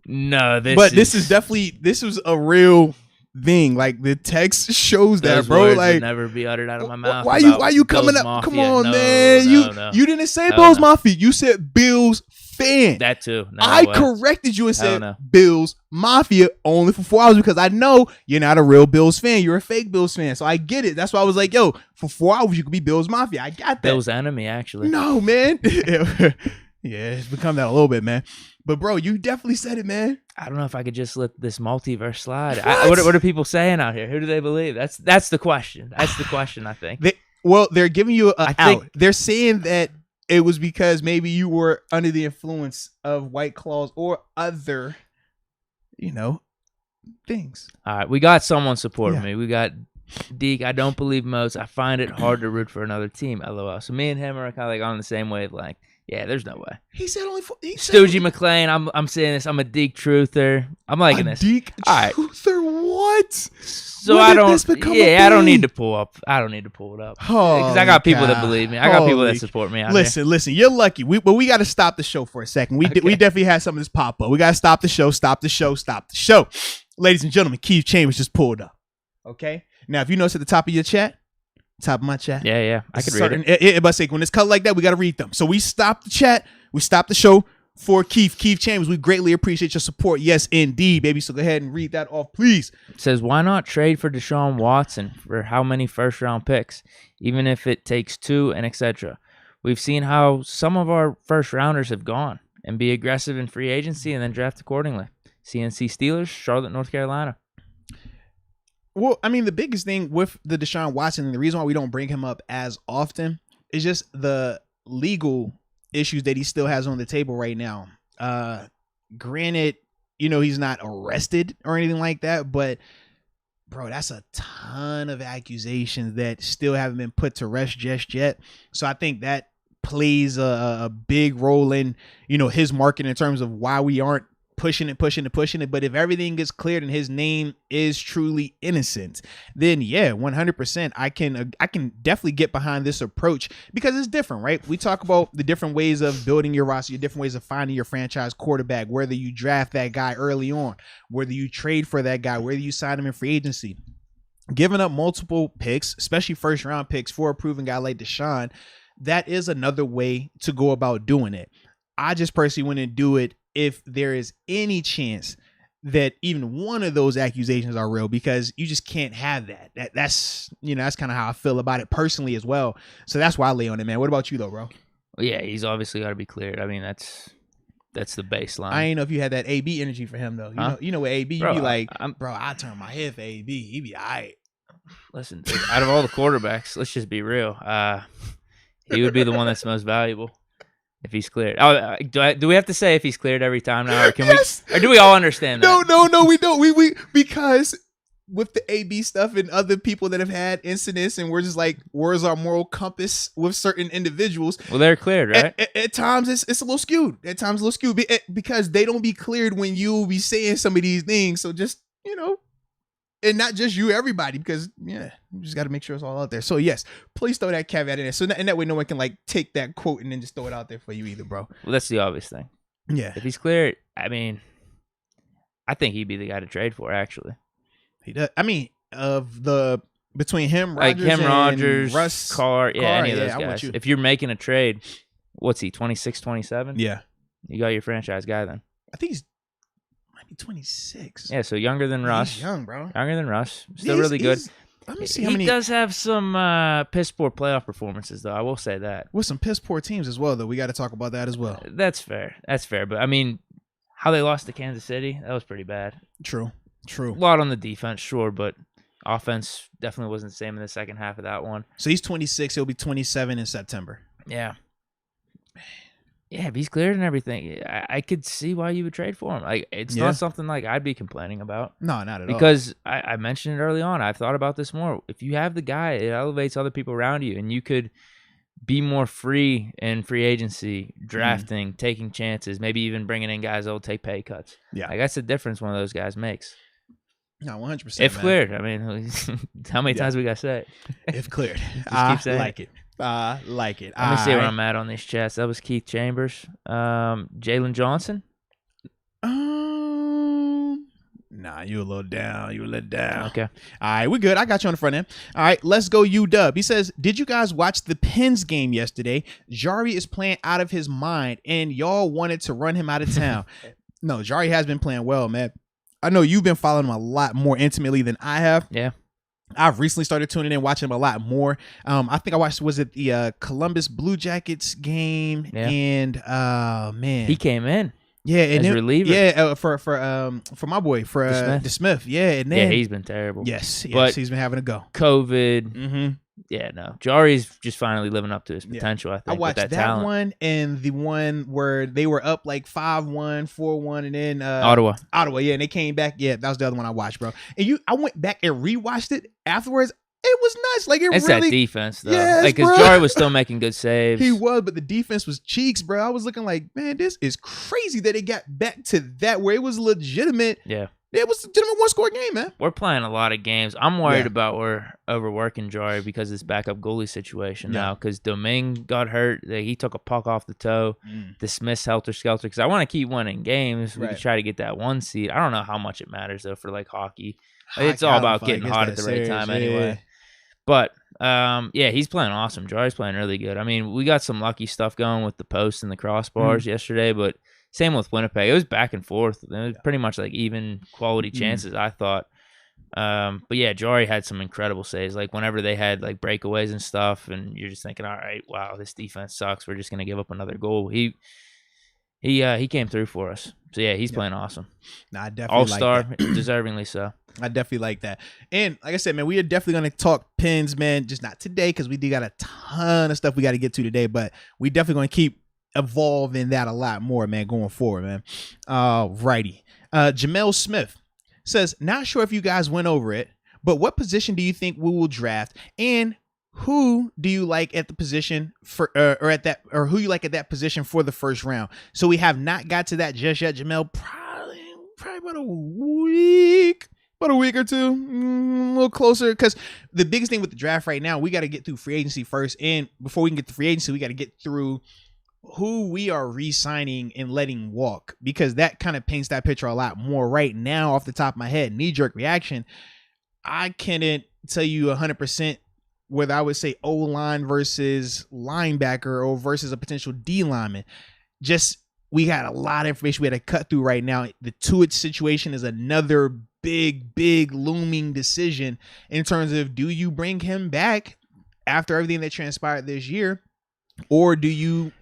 No, this was a real thing. Like the text shows that, bro. Words like would never be uttered out of my mouth. Why you coming up? Mafia. Come on, no, man. You didn't say Bills Mafia. You said Bills fan. That too. No, I corrected you and said Bills Mafia only for 4 hours because I know you're not a real Bills fan. You're a fake Bills fan. So I get it. That's why I was like, yo, for 4 hours you could be Bills Mafia. I got that. Bills enemy, actually. No, man. Yeah, it's become that a little bit, man. But bro, you definitely said it, man. I don't know if I could just let this multiverse slide. What are people saying out here? Who do they believe? That's the question. That's the question. I think. They're giving you an out. They're saying that it was because maybe you were under the influence of White Claws or other, things. All right, we got someone supporting me. We got Deke. I don't believe Moats. I find it hard to root for another team. LOL. So me and him are kind of like on the same wavelength. Yeah, there's no way. He said only Stoogie McLean. I'm saying this. I'm a Deke truther. I'm liking this. Deke truther. What? So I don't need to pull up. I don't need to pull it up because I got people that believe me. I got people that support me. Listen. You're lucky. But we got to stop the show for a second. We definitely had some of this pop up. We got to stop the show. Stop the show. Ladies and gentlemen, Keith Chambers just pulled up. Okay. Now, if you notice at the top of your chat. Top of my chat. Yeah. I could read it. But when it's cut like that, we got to read them. So we stopped the chat. We stopped the show for Keith Chambers. We greatly appreciate your support. Yes, indeed, baby. So go ahead and read that off, please. It says, why not trade for Deshaun Watson for how many first-round picks, even if it takes 2 and etc. We've seen how some of our first-rounders have gone and be aggressive in free agency and then draft accordingly. CNC Steelers, Charlotte, North Carolina. Well, I mean, the biggest thing with the Deshaun Watson, and the reason why we don't bring him up as often, is just the legal issues that he still has on the table right now. Granted, he's not arrested or anything like that, but bro, that's a ton of accusations that still haven't been put to rest just yet. So I think that plays a big role in, his market in terms of why we aren't pushing it. But if everything gets cleared and his name is truly innocent, then yeah, 100%, I can definitely get behind this approach, because it's different, right? We talk about the different ways of building your roster, your different ways of finding your franchise quarterback, whether you draft that guy early on, whether you trade for that guy, whether you sign him in free agency. Giving up multiple picks, especially first round picks, for a proven guy like Deshaun, that is another way to go about doing it. I just personally wouldn't do it if there is any chance that even one of those accusations are real, because you just can't have that. That's kind of how I feel about it personally as well. So that's why I lay on it, man. What about you though, bro? Well, yeah, he's obviously got to be cleared. I mean, that's the baseline. I ain't know if you had that AB energy for him though. You know, with AB, you be like, bro, I turn my head for AB. He be all right. Listen, dude, out of all the quarterbacks, let's just be real. He would be the one that's most valuable if he's cleared. Oh, do we have to say if he's cleared every time now, or can yes. we? Or do we all understand that? No, we don't. We because with the AB stuff and other people that have had incidents, and we're just like, where's our moral compass with certain individuals? Well, they're cleared, right? At times, it's a little skewed. Because they don't be cleared when you be saying some of these things. So just and not just you, everybody, because you just got to make sure it's all out there. So yes, please throw that caveat in there, so and that way no one can like take that quote and then just throw it out there for you either, bro. Well, that's the obvious thing. Yeah, if he's cleared, I mean, I think he'd be the guy to trade for. Actually, he does. I mean, between him, Rodgers, Russ, Carr, any of those guys. If you're making a trade, what's he, 26, 27? Yeah, you got your franchise guy then. I think he's 26. Yeah, so younger than Russ. He's young, bro. Younger than Russ. Still really good. Let me see how many. He does have some piss poor playoff performances, though. I will say that. With some piss poor teams as well, though. We got to talk about that as well. That's fair. But I mean, how they lost to Kansas City, that was pretty bad. True. A lot on the defense, sure, but offense definitely wasn't the same in the second half of that one. So he's 26. He'll be 27 in September. Yeah. Yeah, if he's cleared and everything, I could see why you would trade for him. Like, it's not something like I'd be complaining about. No, not at all. Because I mentioned it early on. I've thought about this more. If you have the guy, it elevates other people around you, and you could be more free in free agency, drafting, taking chances, maybe even bringing in guys that will take pay cuts. Yeah, like that's the difference one of those guys makes. No, 100%. If cleared, I mean, how many times we got to say it? If cleared, I like it. I like it. Let me see where I'm at on these chats. That was Keith Chambers. Jalen Johnson. Nah, you a little down. You a little down. Okay. All right, we good. I got you on the front end. All right, let's go UW. He says, did you guys watch the Pens game yesterday? Jari is playing out of his mind, and y'all wanted to run him out of town. No, Jari has been playing well, man. I know you've been following him a lot more intimately than I have. Yeah. I've recently started tuning in, watching him a lot more. I think I watched, was it the Columbus Blue Jackets game? Yeah. And man, he came in. Yeah, and as reliever. Yeah, for my boy, for DeSmith. Yeah, and then he's been terrible. Yes, but he's been having a go. COVID. Mm-hmm. Yeah, no. Jari's just finally living up to his potential, I think. I watched with that talent. One and the one where they were up like 5-1, 4-1, and then Ottawa, yeah, and they came back. Yeah, that was the other one I watched, bro. And I went back and rewatched it afterwards. It was nuts. Like it's really, that defense though. Yes, like because Jari was still making good saves. He was, but the defense was cheeks, bro. I was looking like, man, this is crazy that it got back to that where it was legitimate. Yeah. It was a legitimate one-score game, man. We're playing a lot of games. I'm worried about we're overworking Jari because of this backup goalie situation now. Because Domingue got hurt. He took a puck off the toe. Dismissed helter-skelter. Because I want to keep winning games. We can try to get that one seed. I don't know how much it matters, though, for like hockey. It's all about getting hot at the right time anyway. But, he's playing awesome. Jari's playing really good. I mean, we got some lucky stuff going with the post and the crossbars yesterday, but same with Winnipeg. It was back and forth. It was pretty much like even quality chances, I thought. But yeah, Jari had some incredible saves. Like whenever they had like breakaways and stuff, and you're just thinking, all right, wow, this defense sucks. We're just gonna give up another goal. He He came through for us. So, yeah, he's playing awesome. Nah, I definitely All-star, like that. deservingly so. I definitely like that. And like I said, man, we are definitely going to talk pins, man, just not today because we do got a ton of stuff we got to get to today, but we definitely going to keep evolving that a lot more, man, going forward, man. Righty. Jamel Smith says, not sure if you guys went over it, but what position do you think we will draft, and who do you like at the position for, or who you like at that position for the first round? So we have not got to that just yet, Jamel. Probably about a week or two, a little closer. Because the biggest thing with the draft right now, we got to get through free agency first, and before we can get to free agency, we got to get through who we are re-signing and letting walk, because that kind of paints that picture a lot more. Right now, off the top of my head, knee-jerk reaction, I couldn't tell you 100% whether I would say O-line versus linebacker or versus a potential D lineman. Just, we got a lot of information we had to cut through right now. The Tuitt situation is another big looming decision in terms of, do you bring him back after everything that transpired this year, or do you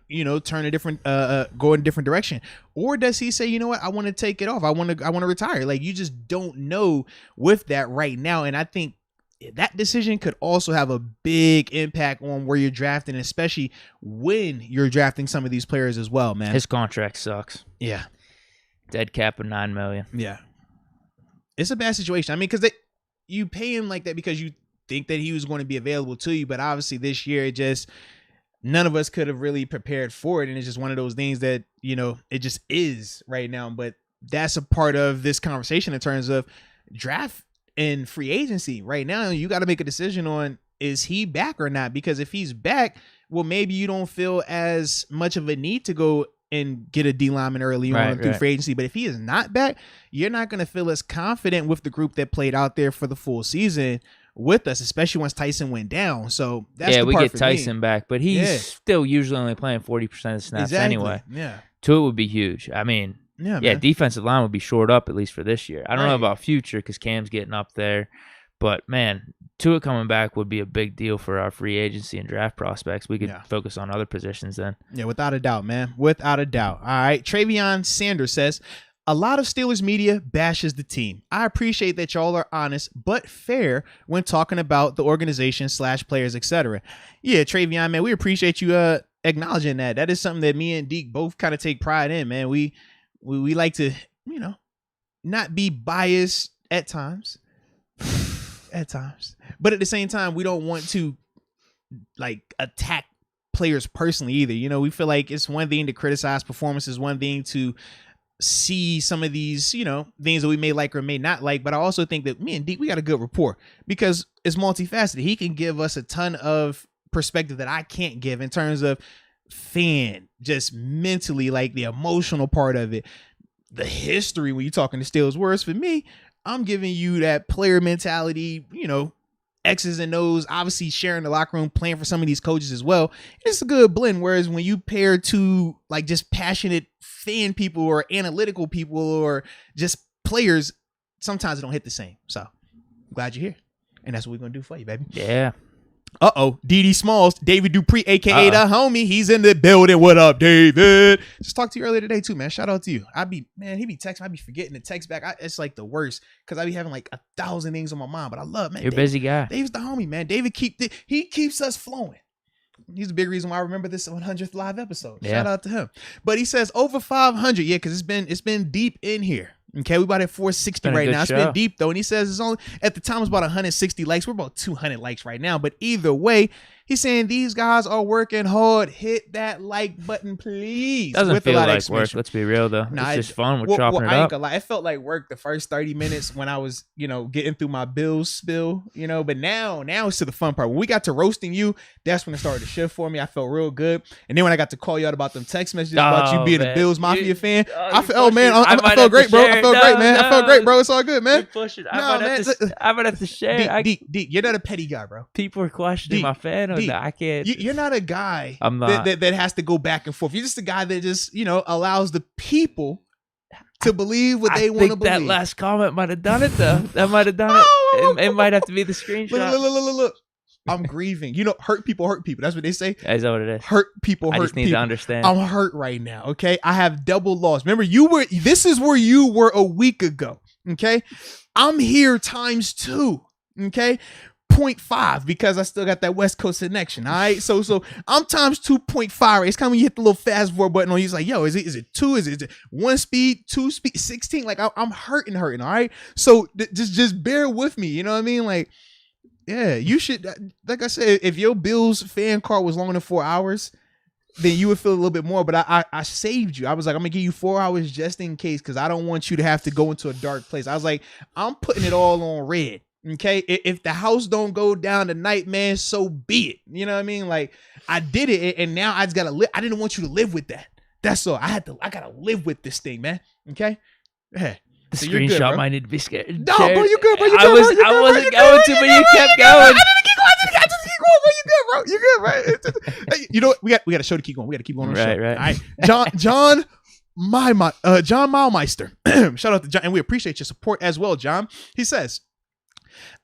turn a different go in a different direction, or does he say, you know what, I want to take it off, I want to retire? Like, you just don't know with that right now. And I think that decision could also have a big impact on where you're drafting, especially when you're drafting some of these players as well, man. His contract sucks. Yeah. Dead cap of $9 million. Yeah. It's a bad situation. I mean, because you pay him like that because you think that he was going to be available to you, but obviously this year, it just, none of us could have really prepared for it. And it's just one of those things that, it just is right now. But that's a part of this conversation in terms of draft and free agency. Right now, you got to make a decision on, is he back or not? Because if he's back, well, maybe you don't feel as much of a need to go and get a D lineman early on through free agency. But if he is not back, you're not going to feel as confident with the group that played out there for the full season with us, especially once Tyson went down. So that's the part. We get Tyson back, but he's still usually only playing 40% of snaps anyway. Yeah. Tuitt would be huge. I mean, defensive line would be shored up at least for this year. I don't know about future because Cam's getting up there, but man, Tuitt coming back would be a big deal for our free agency and draft prospects. We could focus on other positions then. Yeah, without a doubt, man. Without a doubt. All right. Travion Sanders says, a lot of Steelers media bashes the team. I appreciate that y'all are honest but fair when talking about the organization / players, etc. Yeah, Travion, man, we appreciate you acknowledging that. That is something that me and Deke both kind of take pride in, man. We like to, not be biased at times. But at the same time, we don't want to like attack players personally either. We feel like it's one thing to criticize performances, one thing to see some of these, things that we may like or may not like. But I also think that me and Deke, we got a good rapport because it's multifaceted. He can give us a ton of perspective that I can't give in terms of just mentally, like the emotional part of it, the history when you're talking to Steelers. Whereas for me, I'm giving you that player mentality, X's and O's, obviously sharing the locker room, playing for some of these coaches as well. It's a good blend. Whereas when you pair to like just passionate fan people or analytical people or just players, sometimes it don't hit the same. So I'm glad you're here. And that's what we're going to do for you, baby. Yeah. D.D. Smalls, David Dupree, a.k.a. the homie. He's in the building. What up, David? Just talked to you earlier today, too, man. Shout out to you. He be texting. I be forgetting to text back. It's like the worst because I be having like 1,000 things on my mind. But I love, man. You're a busy guy. David's the homie, man. David keeps us flowing. He's a big reason why I remember this 100th live episode. Shout out to him. But he says over 500. Yeah, because it's been deep in here. Okay, we about at 460 right now. It's been deep though, and he says it's only at the time it was about 160 likes. We're about 200 likes right now, but either way, he's saying these guys are working hard. Hit that like button, please. Doesn't feel like work. Let's be real though. It's just fun. We're chopping it up. I ain't gonna lie. It felt like work the first 30 minutes when I was, getting through my Bills spill, But now it's to the fun part. When we got to roasting you, that's when it started to shift for me. I felt real good, and then when I got to call you out about them text messages about you being a Bills Mafia fan, I felt felt great, bro. I felt great, man. I felt great, bro. It's all good, man. I might have to share. Deke, you're not a petty guy, bro. People are questioning my fan. I can't. You're not a guy I'm not. That has to go back and forth. You're just a guy that just, allows the people to believe what they want to believe. That last comment might have done it, though. That might have done it. It might have to be the screenshot. Look. I'm grieving. You know, hurt people hurt people. That's what they say. Is that what it is? Hurt people hurt people. I just need to understand. I'm hurt right now, okay? I have double loss. Remember, this is where you were a week ago, okay? I'm here times 2, okay? 0.5 because I still got that West Coast connection. All right. So I'm times 2.5. Right? It's kind of when you hit the little fast forward button on. He's like, yo, is it 2? Is it 1 speed, 2 speed, 16? Like I'm hurting. All right. So just bear with me. You know what I mean? Like, yeah, you should. Like I said, if your Bills fan card was longer than 4 hours, then you would feel a little bit more. But I saved you. I was like, I'm gonna give you 4 hours just in case because I don't want you to have to go into a dark place. I was like, I'm putting it all on red. Okay, if the house don't go down tonight, man, so be it. You know what I mean? Like I did it, and now I just gotta live. I didn't want you to live with that. That's all. I gotta live with this thing, man. Okay. Yeah. The so screenshot might need to be scared. No, bro, you good, bro. You good, I wasn't going to, but you kept going. I didn't keep going. I just keep going, bro. You good, bro. You good, right? Hey, you know what? We got a show to keep going. We got to keep going on the show. Right. All right, John Milemeister. Shout out to John, and we appreciate your support as well, John. He says,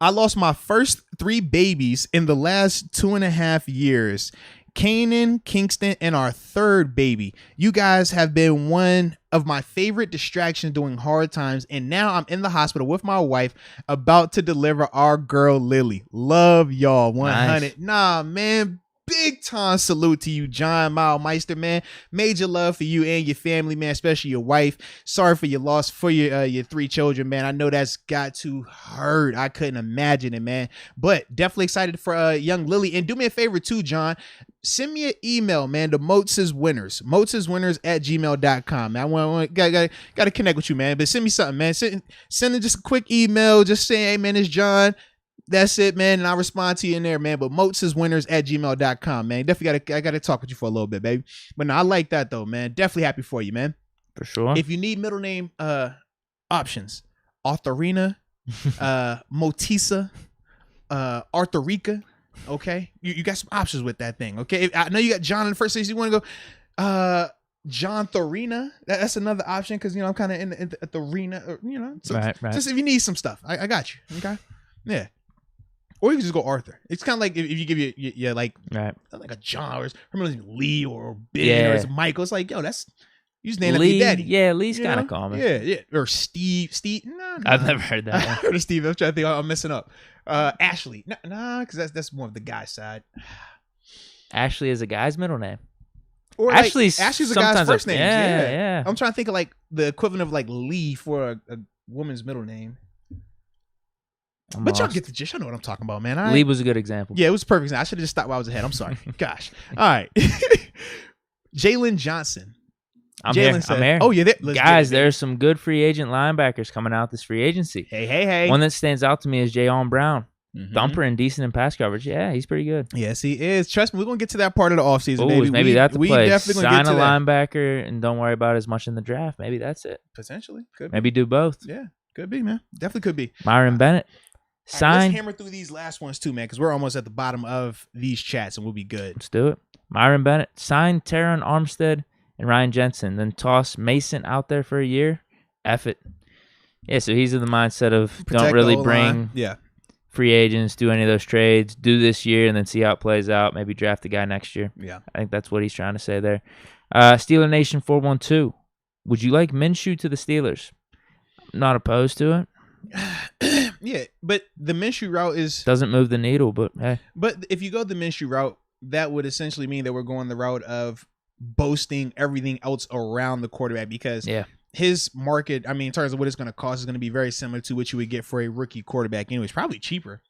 I lost my first 3 babies in the last 2.5 years. Kanan, Kingston, and our 3rd baby. You guys have been one of my favorite distractions during hard times, and now I'm in the hospital with my wife about to deliver our girl Lily. Love y'all 100. Nice. Nah, man. Big time salute to you, John Milemeister, man. Major love for you and your family, man, especially your wife. Sorry for your loss for your 3 children, man. I know that's got to hurt. I couldn't imagine it, man. But definitely excited for young Lily. And do me a favor too, John. Send me an email, man, to Moats' Winners. Moats'Winners@gmail.com. Man, I got to connect with you, man. But send me something, man. Send just a quick email, just saying, hey, man, it's John. That's it, man. And I'll respond to you in there, man. But Moats'Winners@gmail.com, man. Definitely I gotta talk with you for a little bit, baby. But no, I like that though, man. Definitely happy for you, man. For sure. If you need middle name options, Arthurina, Motisa, Arthurica. Okay. You got some options with that thing. Okay. I know you got John in the first place. You want to go John Thorina. That's another option because I'm kind of in the arena, or, so right. Just if you need some stuff, I got you. Okay. Yeah. Or you can just go Arthur. It's kind of like if you give you like a John or her middle name Lee or Ben or it's Michael. It's like, yo, that's you just named Lee, daddy. Yeah, Lee's kind of common. Yeah. Or Steve. No. I've never heard that. I heard of Steve. I'm trying to think. I'm messing up. Ashley. Nah, because that's more of the guy's side. Ashley is a guy's middle name. Or Ashley's a guy's first name. Yeah. I'm trying to think of like the equivalent of like Lee for a woman's middle name. But y'all get the gist. I know what I'm talking about, man. Lee was a good example. Yeah, it was a perfect example. I should have just stopped while I was ahead. I'm sorry. Gosh. All right. Jalen Johnson. I'm here. Oh, yeah. Guys, there's some good free agent linebackers coming out this free agency. Hey. One that stands out to me is Jayon Brown. Mm-hmm. Thumper and decent in pass coverage. Yeah, he's pretty good. Yes, he is. Trust me, we're going to get to that part of the offseason, baby. Maybe that's the play. Definitely Sign a linebacker and don't worry about as much in the draft. Maybe that's it. Potentially. Could maybe do both. Yeah, could be, man. Definitely could be. Myron Bennett. Right, let's hammer through these last ones too, man, because we're almost at the bottom of these chats and we'll be good. Let's do it. Myron Bennett. Sign Teron Armstead and Ryan Jensen. Then toss Mason out there for a year. F it. Yeah, so he's in the mindset of don't really bring free agents, do any of those trades, do this year and then see how it plays out. Maybe draft the guy next year. Yeah. I think that's what he's trying to say there. Steeler Nation 412. Would you like Minshew to the Steelers? I'm not opposed to it. Yeah, but the Minshew route doesn't move the needle, but hey. But if you go the Minshew route, that would essentially mean that we're going the route of boasting everything else around the quarterback because his market, I mean, in terms of what it's going to cost, is going to be very similar to what you would get for a rookie quarterback. Anyways, probably cheaper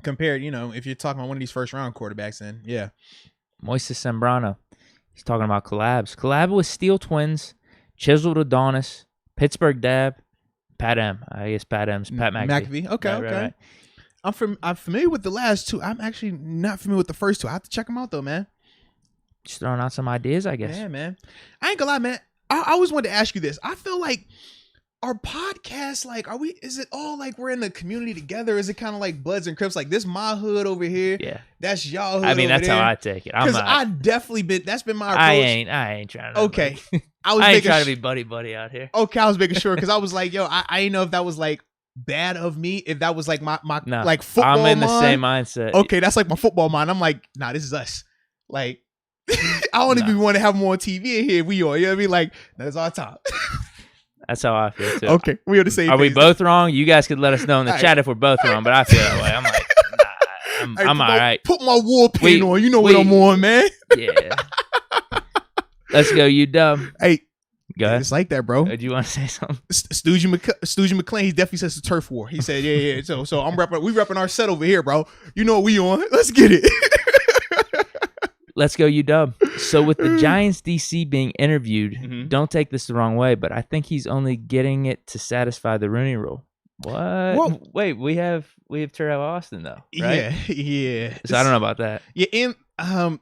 compared, if you're talking about one of these first round quarterbacks, then yeah. Moises Sembrano, he's talking about collabs. Collab with Steel Twins, Chiseled Adonis, Pittsburgh Dab. Pat M. I guess Pat M's Pat McAfee. Okay. Right. I'm familiar with the last two. I'm actually not familiar with the first two. I have to check them out though, man. Just throwing out some ideas, I guess. Yeah, man. I ain't gonna lie, man. I always wanted to ask you this. I feel like our podcast, like, is it all like we're in the community together? Is it kind of like Bloods and Crips? Like this my hood over here. Yeah. That's y'all hood. I mean, that's there. how I take it. Because I definitely that's been my approach. I ain't trying to. Okay. I ain't trying to be buddy out here. Okay, I was making sure because I was like, yo, I didn't know if that was like bad of me if that was like my No, like football I'm in the mind. same mindset. Okay, that's like my football mind. I'm like, nah, this is us. Like, I don't even want to have more TV in here. We are, you know what I mean? Like, that's our time. That's how I feel too. Okay, we are the same. Are we both wrong? You guys could let us know in the chat if we're both wrong, but I feel that way. I'm like, nah, I'm all right. Put my war paint on. You know what I'm on, man. Yeah. Let's go, you dumb. Hey. Go ahead. It's like that, bro. Do you want to say something? Stoogie McLean, he definitely says the turf war. He said, yeah. So we repping our set over here, bro. You know what we on. Let's get it. Let's go, you dumb. So with the Giants DC being interviewed, don't take this the wrong way, but I think he's only getting it to satisfy the Rooney Rule. What? Well, wait, we have Terrell Austin though, right? Yeah. So I don't know about that. Yeah, and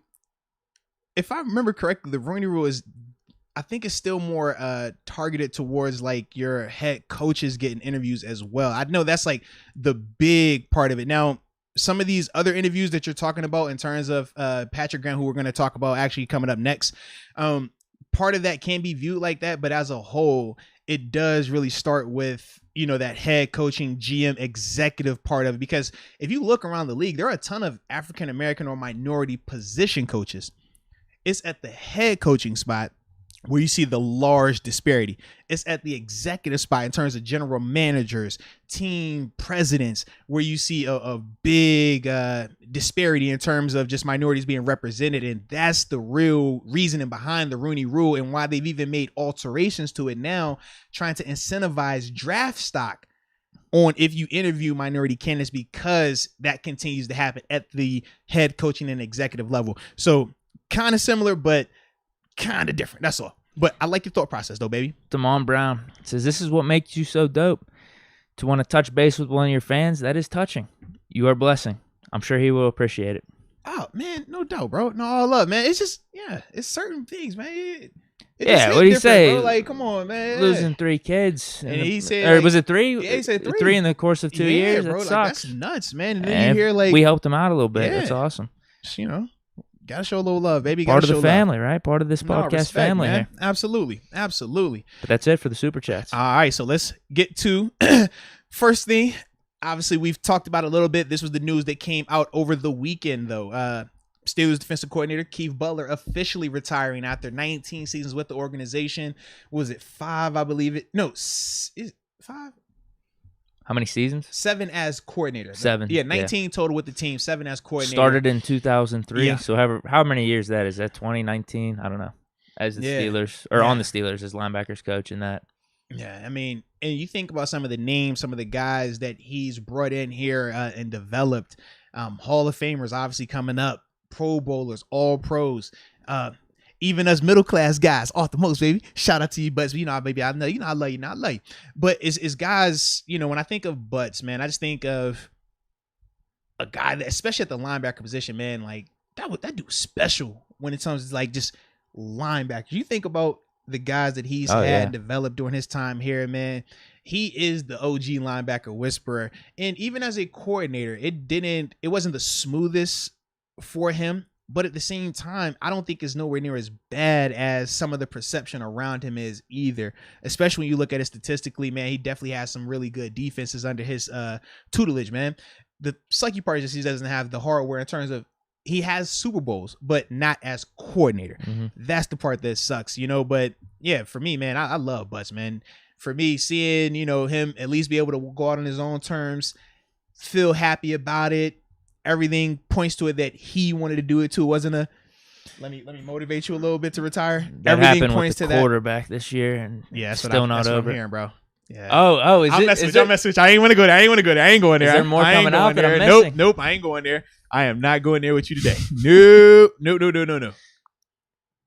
if I remember correctly, the Rooney Rule is, I think it's still more targeted towards like your head coaches getting interviews as well. I know that's like the big part of it. Now, some of these other interviews that you're talking about in terms of Patrick Graham, who we're going to talk about actually coming up next, part of that can be viewed like that. But as a whole, it does really start with, you know, that head coaching GM executive part of it. Because if you look around the league, there are a ton of African-American or minority position coaches. It's at the head coaching spot where you see the large disparity. It's at the executive spot in terms of general managers, team presidents, where you see a big disparity in terms of just minorities being represented. And that's the real reasoning behind the Rooney Rule and why they've even made alterations to it now, trying to incentivize draft stock on if you interview minority candidates, because that continues to happen at the head coaching and executive level. So kind of similar, but kind of different. That's all. But I like your thought process though, baby. Damon Brown says, this is what makes you so dope. To want to touch base with one of your fans, that is touching. You are a blessing. I'm sure he will appreciate it. Oh, man, no doubt, bro. No, all love, man. It's just, it's certain things, man. What'd he say? Bro. Like, come on, man. Losing 3 kids. And he said, or was it 3? Yeah, he said 3. 3 in the course of 2 years. Bro, that sucks. That's nuts, man. And then you hear like, we helped him out a little bit. That's awesome. You know. Gotta show a little love, baby. Part of the family, right? Part of this podcast respect, family man. here. Absolutely. But that's it for the super chats. All right, so let's get to first thing. Obviously, we've talked about it a little bit. This was the news that came out over the weekend, though. Steelers defensive coordinator Keith Butler officially retiring after 19 seasons with the organization. Was it 5? I believe it. No, is it 5? How many seasons? 7 as coordinator. 7. Yeah, 19 total with the team, 7 as coordinator. Started in 2003. Yeah. So how many years that is? That 2019? I don't know. As the Steelers, or on the Steelers as linebackers coach and that. Yeah, I mean, and you think about some of the names, some of the guys that he's brought in here and developed. Hall of Famers obviously coming up. Pro Bowlers, all pros. Even us middle class guys, off the most, baby. Shout out to you, Butts. You know, baby, I know you know I love you, not love you. But it's guys, you know, when I think of Butts, man, I just think of a guy that, especially at the linebacker position, man, like that dude's special when it comes to like just linebackers. You think about the guys that he's had developed during his time here, man. He is the OG linebacker whisperer. And even as a coordinator, it wasn't the smoothest for him. But at the same time, I don't think it's nowhere near as bad as some of the perception around him is either. Especially when you look at it statistically, man, he definitely has some really good defenses under his tutelage, man. The sucky part is he doesn't have the hardware in terms of he has Super Bowls, but not as coordinator. Mm-hmm. That's the part that sucks, you know. But yeah, for me, man, I love Butts, man. For me, seeing, you know, him at least be able to go out on his own terms, feel happy about it. Everything points to it that he wanted to do it too. It wasn't a let me motivate you a little bit to retire. That Everything happened points with the to quarterback this year, and still not over. What I'm hearing, bro. Yeah. Oh, I'm messing with you. I ain't want to go there. I ain't going there. Is there more coming out that I'm missing? Nope. I ain't going there. I am not going there with you today. No.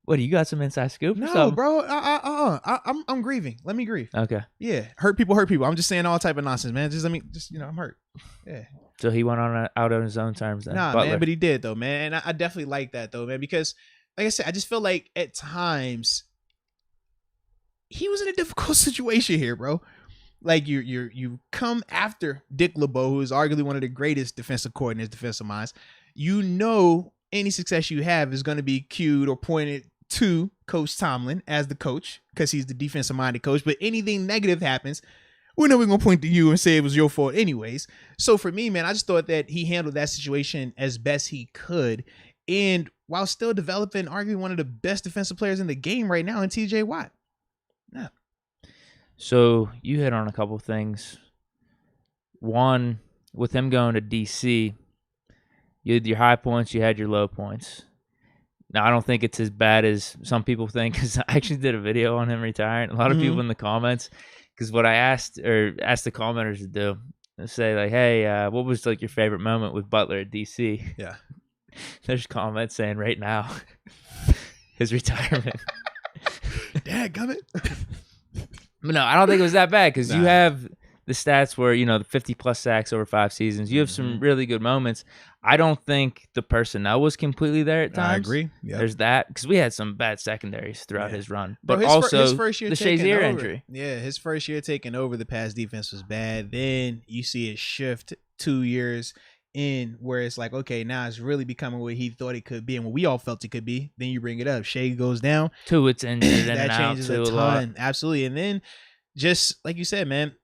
What, you got some inside scoop? No, bro. I'm grieving. Let me grieve. Okay. Yeah. Hurt people. I'm just saying all type of nonsense, man. I'm hurt. Yeah. So he went out on his own terms then. Nah, Butler. man, but he did though, man. And I definitely like that though, man, because like I said, I just feel like at times he was in a difficult situation here, bro. Like you come after Dick LeBeau, who is arguably one of the greatest defensive coordinators, defensive minds. You know, any success you have is going to be cued or pointed to Coach Tomlin as the coach because he's the defensive minded coach. But anything negative happens, we're never going to point to you and say it was your fault anyways. So for me, man, I just thought that he handled that situation as best he could. And while still developing, arguably one of the best defensive players in the game right now in TJ Watt. Yeah. So you hit on a couple things. One, with him going to DC, you had your high points, you had your low points. Now, I don't think it's as bad as some people think, because I actually did a video on him retiring. A lot of people in the comments, because what I asked the commenters to do, say like, hey, what was like your favorite moment with Butler at DC? Yeah. There's comments saying right now, his retirement. Dadgummit. But no, I don't think it was that bad, because you have the stats where, the 50-plus sacks over 5 seasons. You have some really good moments. I don't think the personnel was completely there at times. I agree. Yep. There's that, because we had some bad secondaries throughout his run. But his also his first year the Shazier injury. Yeah, his first year taking over, the pass defense was bad. Then you see it shift 2 years in where it's like, okay, now it's really becoming what he thought it could be and what we all felt it could be. Then you bring it up. Shea goes down. It's injured in that and out changes too, a ton. lot. Absolutely. And then just like you said, man,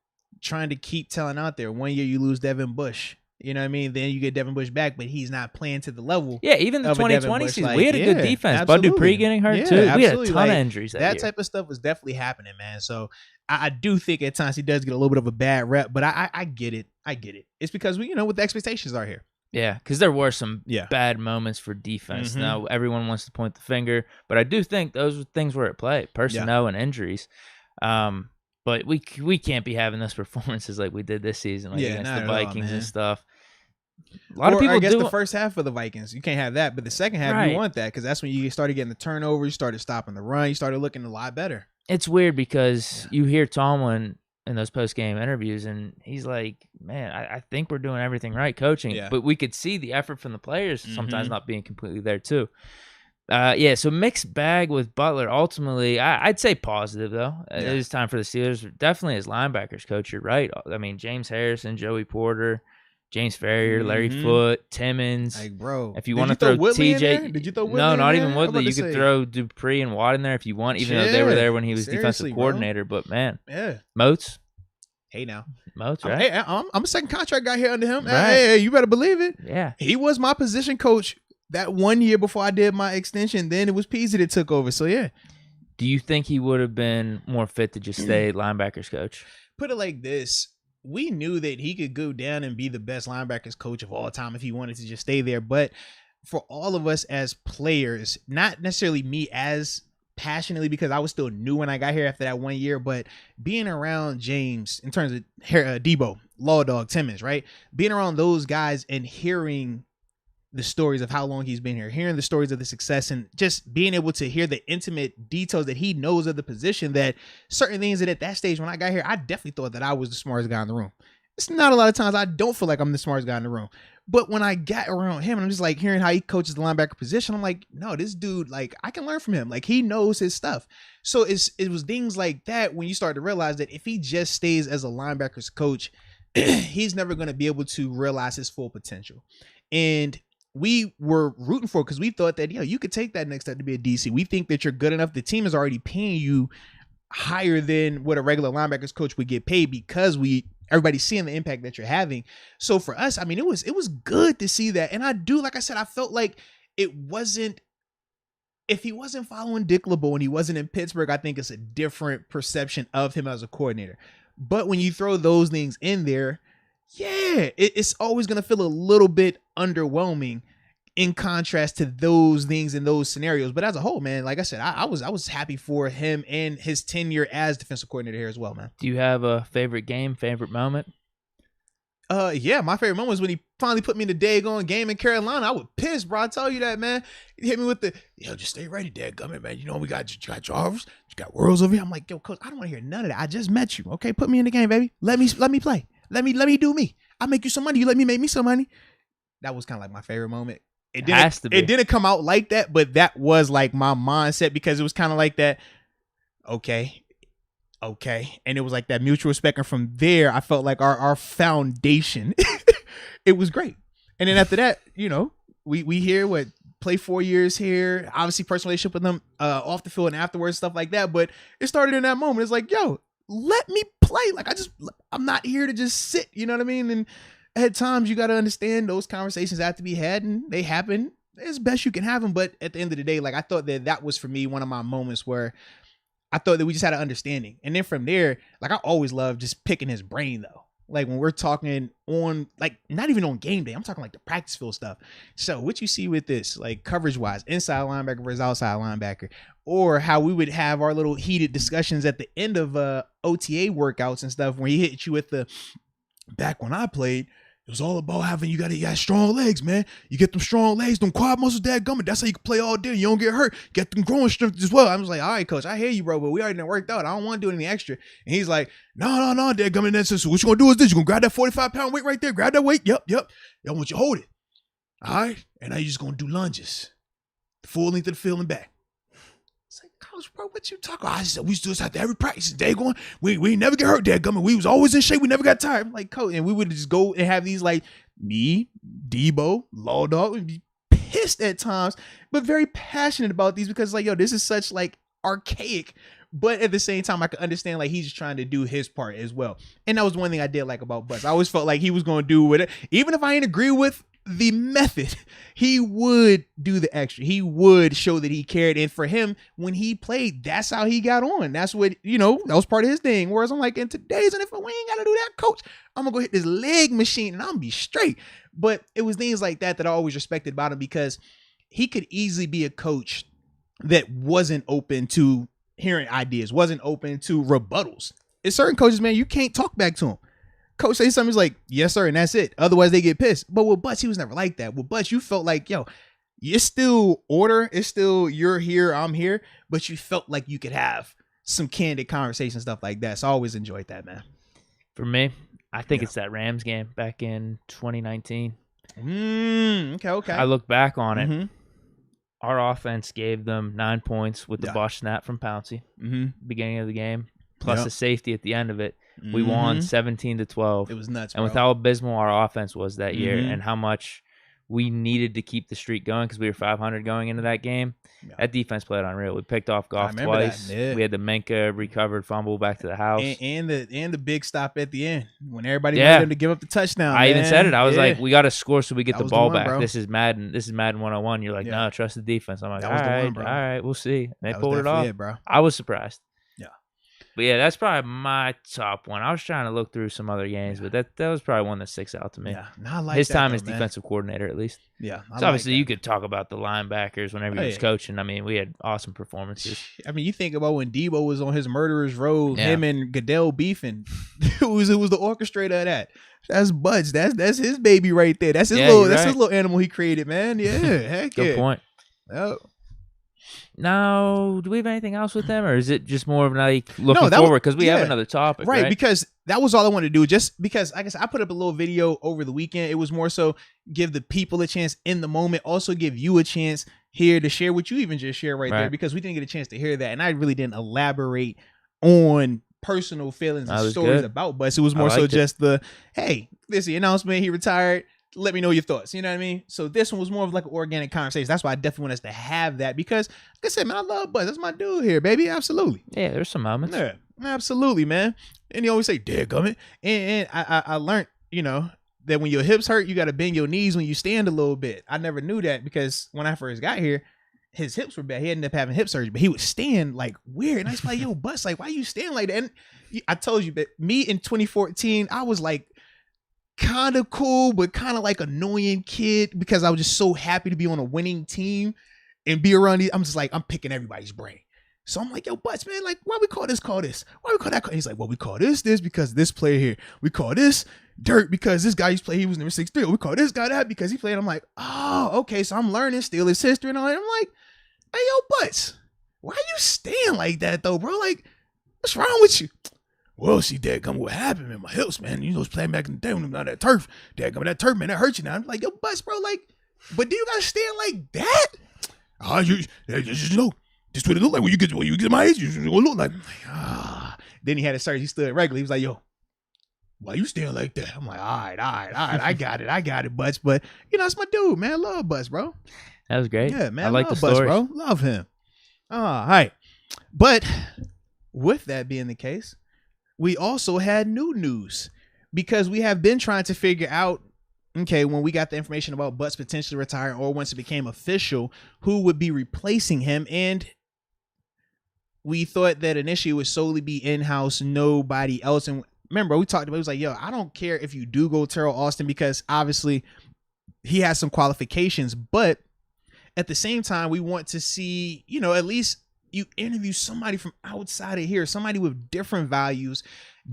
trying to keep telling out there. 1 year you lose Devin Bush. You know what I mean? Then you get Devin Bush back, but he's not playing to the level. Yeah, even the 2020 season, we had a good defense. Bud Dupree getting hurt too. We had a ton of injuries that year. Type of stuff was definitely happening, man. So I do think at times he does get a little bit of a bad rep, but I get it. I get it. It's because we, what the expectations are here. Yeah, because there were some bad moments for defense. Now, everyone wants to point the finger, but I do think those things were at play, personnel and injuries. But we can't be having those performances like we did this season, like against the Vikings and stuff. A lot of people the first half of the Vikings, you can't have that, but the second half you want that, because that's when you started getting the turnover, you started stopping the run, you started looking a lot better. It's weird because you hear Tomlin in those post-game interviews, and he's like, man, I think we're doing everything right coaching, but we could see the effort from the players sometimes not being completely there too. So mixed bag with Butler. Ultimately, I'd say positive, though. It is time for the Steelers. Definitely as linebackers coach, you're right. I mean, James Harrison, Joey Porter, James Ferrier, Larry Foote, Timmons. Like, bro, if you want to throw TJ, did you throw Woodley? No, not in even there? Woodley. You could throw Dupree and Watt in there if you want, even though they were there when he was defensive coordinator. Bro. But man, Moats. Hey now, Moats, right? I'm a second contract guy here under him. Right. Hey, you better believe it. Yeah, he was my position coach that 1 year before I did my extension. Then it was Peasy that took over. So yeah. Do you think he would have been more fit to just stay linebackers coach? Put it like this. We knew that he could go down and be the best linebackers coach of all time if he wanted to just stay there. But for all of us as players, not necessarily me as passionately, because I was still new when I got here after that 1 year, but being around James in terms of Debo, Law Dog, Timmons, right? Being around those guys and hearing the stories of how long he's been here, hearing the stories of the success, and just being able to hear the intimate details that he knows of the position, that certain things that at that stage when I got here, I definitely thought that I was the smartest guy in the room. It's not a lot of times I don't feel like I'm the smartest guy in the room. But when I got around him and I'm just like hearing how he coaches the linebacker position, I'm like, no, this dude, like I can learn from him. Like he knows his stuff. So it was things like that when you start to realize that if he just stays as a linebackers coach, he's never going to be able to realize his full potential. And we were rooting for it because we thought that, you could take that next step to be a DC. We think that you're good enough. The team is already paying you higher than what a regular linebackers coach would get paid because everybody's seeing the impact that you're having. So for us, I mean, it was good to see that. And I do, like I said, I felt like it wasn't, if he wasn't following Dick LeBeau and he wasn't in Pittsburgh, I think it's a different perception of him as a coordinator. But when you throw those things in there, it's always going to feel a little bit underwhelming in contrast to those things in those scenarios. But as a whole, man, like I said, I was happy for him and his tenure as defensive coordinator here as well, man. Do you have a favorite game, favorite moment? My favorite moment was when he finally put me in the daggone game in Carolina. I was pissed, bro. I tell you that, man. He hit me with the, just stay ready, dadgummit, man. We got Jarvis, you got Worlds over here. I'm like, yo, coach, I don't want to hear none of that. I just met you. Okay, put me in the game, baby. Let me play. Let me do me. I'll make you some money. You let me make me some money. That was kind of like my favorite moment. It didn't come out like that, but that was like my mindset because it was kind of like that. Okay. And it was like that mutual respect. And from there, I felt like our foundation, it was great. And then after that, we hear play 4 years here, obviously personal relationship with them off the field and afterwards, stuff like that. But it started in that moment. It's like, yo, let me play play. Like, I'm not here to just sit, you know what I mean? And at times you got to understand those conversations have to be had, and they happen as best you can have them. But at the end of the day, like, I thought that was for me one of my moments where I thought that we just had an understanding. And then from there, like, I always love just picking his brain though. Like when we're talking on, like, not even on game day, I'm talking like the practice field stuff. So what you see with this, like coverage wise, inside linebacker versus outside linebacker, or how we would have our little heated discussions at the end of OTA workouts and stuff, when he hit you with the, back when I played, it was all about having, you got strong legs, man. You get them strong legs, them quad muscles, dadgummit. That's how you can play all day. You don't get hurt. Get them growing strength as well. I was like, all right, coach, I hear you, bro, but we already done worked out. I don't want to do anything extra. And he's like, no, dadgummit. Then so what you gonna do is this. You gonna grab that 45-pound weight right there. Grab that weight. Yep. I want you to hold it. All right. And now you're just gonna do lunges. Full length of the field and back. It's like, coach, bro, what you talking about? I said, we still have to every practice. Daggone, we never get hurt, dadgummit. We was always in shape. We never got tired. I'm like, coach, and we would just go and have these, like, me, Debo, Law Dog would be pissed at times, but very passionate about these because, like, yo, this is such, like, archaic, but at the same time, I could understand, like, he's just trying to do his part as well. And that was one thing I did like about Buzz. I always felt like he was going to do with it, even if I didn't agree with the method, he would do the extra. He would show that he cared. And for him, when he played, that's how he got on. That's what, that was part of his thing. Whereas I'm like, in today's NFL, we ain't got to do that, coach. I'm going to go hit this leg machine and I'm going to be straight. But it was things like that I always respected about him, because he could easily be a coach that wasn't open to hearing ideas, wasn't open to rebuttals. It's certain coaches, man, you can't talk back to him. Coach say something, he's like, yes, sir, and that's it. Otherwise, they get pissed. But with Butts, he was never like that. With Butts, you felt like, yo, it's still order. It's still, you're here, I'm here. But you felt like you could have some candid conversation, stuff like that. So I always enjoyed that, man. For me, I think it's that Rams game back in 2019. Okay. I look back on it. Our offense gave them 9 points with the botch snap from Pouncey, beginning of the game, plus a safety at the end of it. We won 17-12. It was nuts, and bro. with how abysmal our offense was that year, and how much we needed to keep the streak going because we were 500 going into that game, that defense played unreal. We picked off Goff twice. We had the Minka recovered fumble back to the house, and the big stop at the end when everybody wanted him to give up the touchdown. I even said it. I was like, we got to score so we get the ball back. Bro. This is Madden. This is Madden 101. You're like, no, trust the defense. I'm like, all right, we'll see. And they pulled it off. Bro. I was surprised. But yeah, that's probably my top one. I was trying to look through some other games, but that was probably one that sticks out to me. Yeah, I like his that, time though, as man. defensive coordinator, at least. Yeah, so obviously you could talk about the linebackers whenever he was coaching. I mean, we had awesome performances. I mean, you think about when Debo was on his murderer's road, him and Goodell beefing. Who was the orchestrator of that? That's Buds. That's his baby right there. That's his his little animal he created, man. Yeah, heck Good point. Oh. Now, do we have anything else with them, or is it just more of like looking forward? Because we have another topic, right? Because that was all I wanted to do. Just because, I guess, I put up a little video over the weekend. It was more so give the people a chance in the moment, also give you a chance here to share what you even just shared right there, because we didn't get a chance to hear that, and I really didn't elaborate on personal feelings and stories about Bus. It was more so just the, hey, this is the announcement, he retired. Let me know your thoughts. You know what I mean? So this one was more of like an organic conversation. That's why I definitely want us to have that, because like I said, man, I love Buzz. That's my dude here, baby. Absolutely. Yeah, there's some moments. Yeah, absolutely, man. And he always say, dadgummit. And I learned, that when your hips hurt, you got to bend your knees when you stand a little bit. I never knew that, because when I first got here, his hips were bad. He ended up having hip surgery, but he would stand like weird. And I was like, yo, Buzz, like, why you stand like that? And I told you, but me in 2014, I was like, kind of cool, but kind of like annoying kid, because I was just so happy to be on a winning team and be around these. I'm just like, I'm picking everybody's brain. So I'm like, yo, Butts, man, like, why we call this, Why we call that? He's like, well, we call this because this player here. We call this Dirt because this guy used to play, he was number 6'3". We call this guy that because he played. I'm like, oh, okay. So I'm learning still his history and all that. I'm like, hey, yo, Butts, why you stand like that though, bro? Like, what's wrong with you? Well, see, dadgummit, what happened, man? My hips, man. You know, I was playing back in the day when I'm on that turf. Dadgummit, that turf, man, that hurt you now. I'm like, yo, Butts, bro, like, but do you gotta stand like that? Just know, this what it look like when you get my age. You gonna look like. Then he had a surgery. He stood regular. He was like, yo, why you stand like that? I'm like, all right. I got it, Butts. But it's my dude, man. I love Butts, bro. That was great. Yeah, man. I like the Butts, story, bro. Love him. All right. But with that being the case, we also had new news because we have been trying to figure out, okay, when we got the information about Butts potentially retiring or once it became official, who would be replacing him. And we thought that initially it would solely be in-house, nobody else. And remember, we talked about, it was like, yo, I don't care if you do go Terrell Austin because obviously he has some qualifications, but at the same time, we want to see, at least you interview somebody from outside of here, somebody with different values,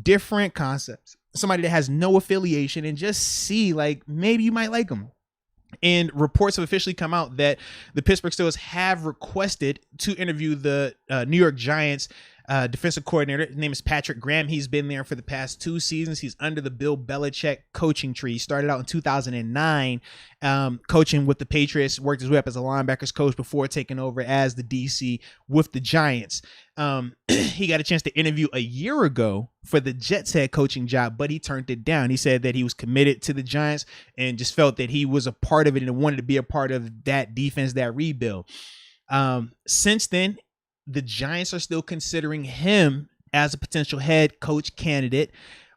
different concepts, somebody that has no affiliation, and just see, like, maybe you might like them. And reports have officially come out that the Pittsburgh Steelers have requested to interview the New York Giants defensive coordinator. His name is Patrick Graham. He's been there for the past 2 seasons. He's under the Bill Belichick coaching tree. He started out in 2009 coaching with the Patriots, worked his way up as a linebackers coach before taking over as the DC with the Giants. He got a chance to interview a year ago for the Jets head coaching job, but he turned it down. He said that he was committed to the Giants and just felt that he was a part of it and wanted to be a part of that defense, that rebuild. Since then, the Giants are still considering him as a potential head coach candidate,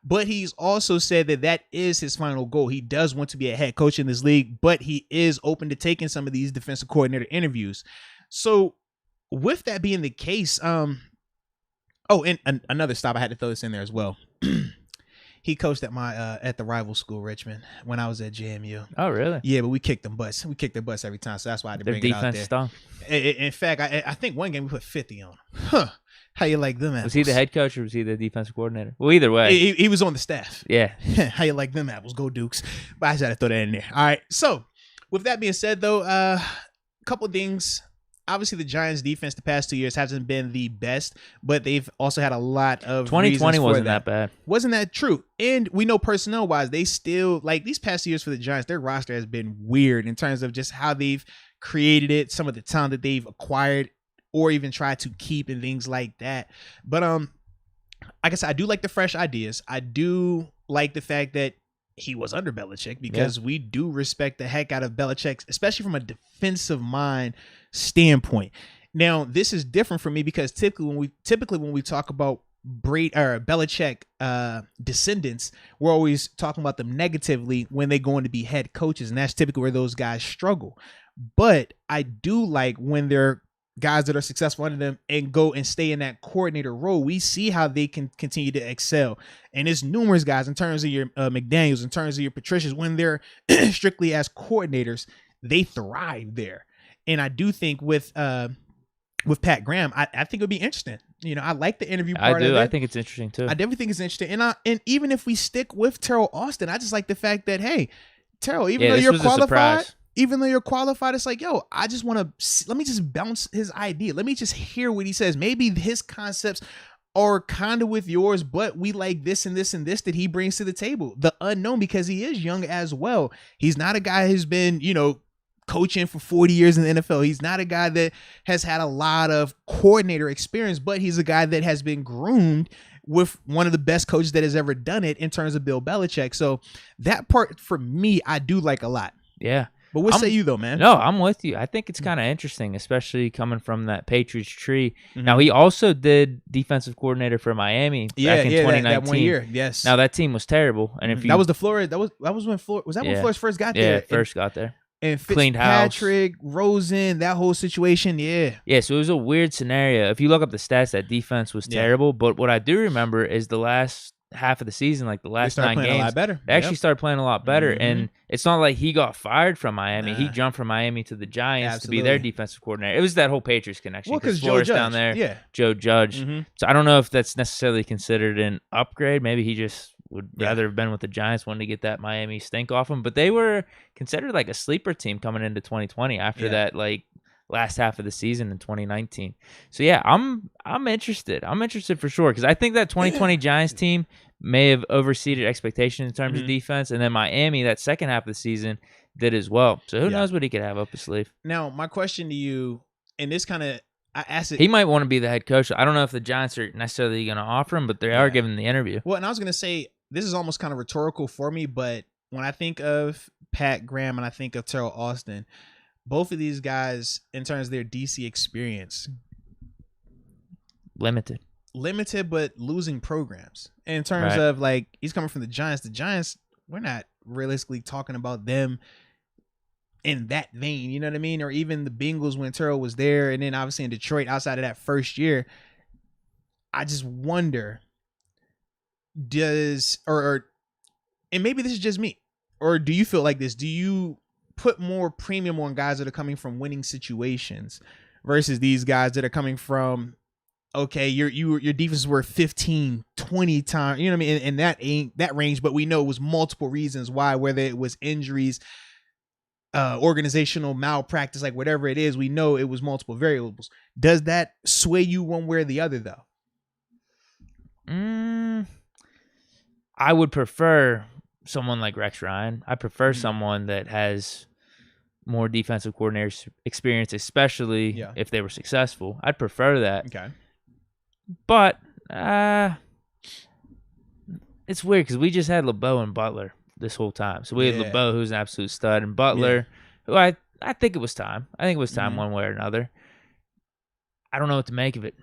but he's also said that that is his final goal. He does want to be a head coach in this league, but he is open to taking some of these defensive coordinator interviews. So with that being the case, and another stop, I had to throw this in there as well. He coached at my at the rival school, Richmond, when I was at JMU. Oh, really? Yeah, but we kicked them butts. We kicked their butts every time, so that's why I had to bring it out there. Stunk. In fact, I think one game we put 50 on them. Huh. How you like them apples? Was he the head coach or was he the defensive coordinator? Well, either way. He was on the staff. Yeah. How you like them apples? Go Dukes. But I just had to throw that in there. All right. So, with that being said, though, a couple of things. Obviously, the Giants' defense the past 2 years hasn't been the best, but they've also had a lot of 2020 wasn't that bad. Wasn't that true? And we know personnel-wise, they still, like, these past years for the Giants, their roster has been weird in terms of just how they've created it, some of the talent that they've acquired or even tried to keep and things like that. But like I said, I do like the fresh ideas. I do like the fact that he was under Belichick because we do respect the heck out of Belichick, especially from a defensive mind standpoint. Now, this is different for me because typically when we talk about Belichick descendants, we're always talking about them negatively when they go on to be head coaches, and that's typically where those guys struggle. But I do like when they're guys that are successful under them and go and stay in that coordinator role. We see how they can continue to excel. And it's numerous guys in terms of your McDaniels, in terms of your Patricias, when they're strictly as coordinators, they thrive there. And I do think with Pat Graham, I think it would be interesting. I like the interview part of it. I think it's interesting too. I definitely think it's interesting. And even if we stick with Terrell Austin, I just like the fact that, hey, Terrell, even though you're qualified, it's like, yo, I just want to, let me just bounce his idea. Let me just hear what he says. Maybe his concepts are kind of with yours, but we like this and this and this that he brings to the table. The unknown, because he is young as well. He's not a guy who's been, coaching for 40 years in the NFL. He's not a guy that has had a lot of coordinator experience, but he's a guy that has been groomed with one of the best coaches that has ever done it in terms of Bill Belichick. So that part for me, I do like a lot. Yeah. But what say you though, man? No, I'm with you. I think it's kind of interesting, especially coming from that Patriots tree. Mm-hmm. Now, he also did defensive coordinator for Miami back in 2019. That 1 year, yes. Now, that team was terrible. And if you, that was the Florida, that was when Flores first got there? Yeah, first got there. And cleaned house. Patrick, Rosen, that whole situation, yeah. Yeah, so it was a weird scenario. If you look up the stats, that defense was terrible. But what I do remember is the last half of the season, like the last 9 games, a lot better. They actually started playing a lot better. Mm-hmm. And it's not like he got fired from Miami. Nah. He jumped from Miami to the Giants to be their defensive coordinator. It was that whole Patriots connection. Well, because Flores down there, Joe Judge. Mm-hmm. So I don't know if that's necessarily considered an upgrade. Maybe he just would rather have been with the Giants, wanted to get that Miami stink off him. But they were considered like a sleeper team coming into 2020 after that like last half of the season in 2019. So yeah, I'm interested. I'm interested for sure because I think that 2020 Giants team may have overseeded expectations in terms of defense, and then Miami that second half of the season did as well. So who knows what he could have up his sleeve. Now, my question to you, and this kind of I asked it. He might want to be the head coach. I don't know if the Giants are necessarily going to offer him, but they are giving the interview. Well, and I was going to say, this is almost kind of rhetorical for me, but when I think of Pat Graham and I think of Terrell Austin, both of these guys, in terms of their DC experience, limited. limited but losing programs in terms of like he's coming from the Giants. The Giants, we're not realistically talking about them in that vein, you know what I mean? Or even the Bengals when Terrell was there, and then obviously in Detroit outside of that first year. I just wonder, and maybe this is just me, or do you feel like this? Do you put more premium on guys that are coming from winning situations versus these guys that are coming from, okay, your defense were 15, 20 times, you know what I mean? And that ain't that range, but we know it was multiple reasons why, whether it was injuries, organizational malpractice, like whatever it is, we know it was multiple variables. Does that sway you one way or the other though? I would prefer someone like Rex Ryan. I prefer someone that has more defensive coordinator experience, especially if they were successful. I'd prefer that. Okay. But it's weird because we just had LeBeau and Butler this whole time. So we had LeBeau, who's an absolute stud, and Butler, who I think it was time. I think it was time one way or another. I don't know what to make of it.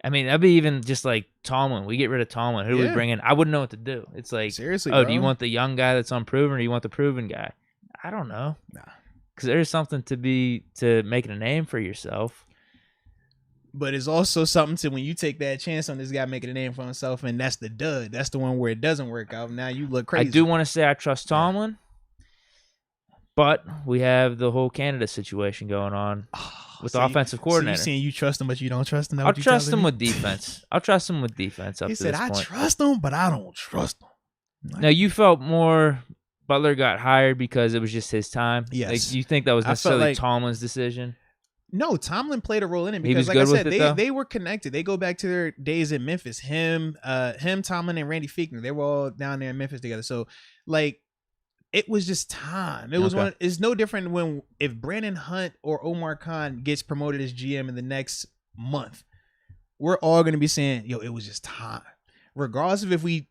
I mean, that'd be even just like Tomlin. We get rid of Tomlin. Who do we bring in? I wouldn't know what to do. It's like, seriously, bro. Do you want the young guy that's unproven, or do you want the proven guy? I don't know. Nah. Because there's something to making a name for yourself. But it's also something to when you take that chance on this guy making a name for himself, and that's the dud. That's the one where it doesn't work out. Now you look crazy. I do want to say I trust Tomlin, but we have the whole Canada situation going on. With the offensive coordinator. So you saying you trust him, but you don't trust him? I'll trust him with defense. I'll trust him with defense up to this point. He said, I trust him, but I don't trust him. Now, you felt more Butler got hired because it was just his time? Yes. Like, you think that was necessarily Tomlin's decision? No, Tomlin played a role in it because, like I said, they were connected. They go back to their days in Memphis. Him, Tomlin, and Randy Fichtner. They were all down there in Memphis together. So, like, it was just time. It was it's no different when if Brandon Hunt or Omar Khan gets promoted as GM in the next month, we're all going to be saying, yo, it was just time. Regardless of if we,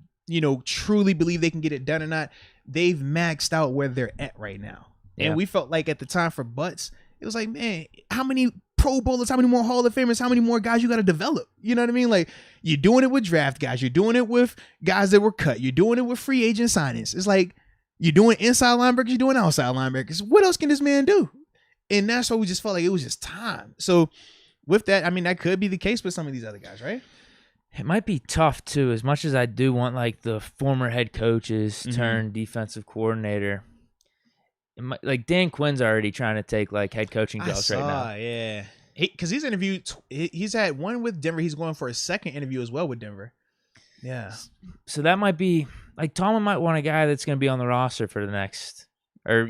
truly believe they can get it done or not, they've maxed out where they're at right now. Yeah. And we felt like at the time for Butts, it was like, man, how many Pro Bowlers, how many more Hall of Famers, how many more guys you got to develop? You know what I mean? Like, you're doing it with draft guys. You're doing it with guys that were cut. You're doing it with free agent signings. It's like, you're doing inside linebackers, you're doing outside linebackers. What else can this man do? And that's why we just felt like it was just time. So with that, I mean, that could be the case with some of these other guys, right? It might be tough, too, as much as I do want, like, the former head coaches turn defensive coordinator. Like, Dan Quinn's already trying to take, like, head coaching jobs right now. Yeah. Because he's interviewed, he's had one with Denver. He's going for a second interview as well with Denver. Yeah. So that might be, like, Tomlin might want a guy that's going to be on the roster for the next, on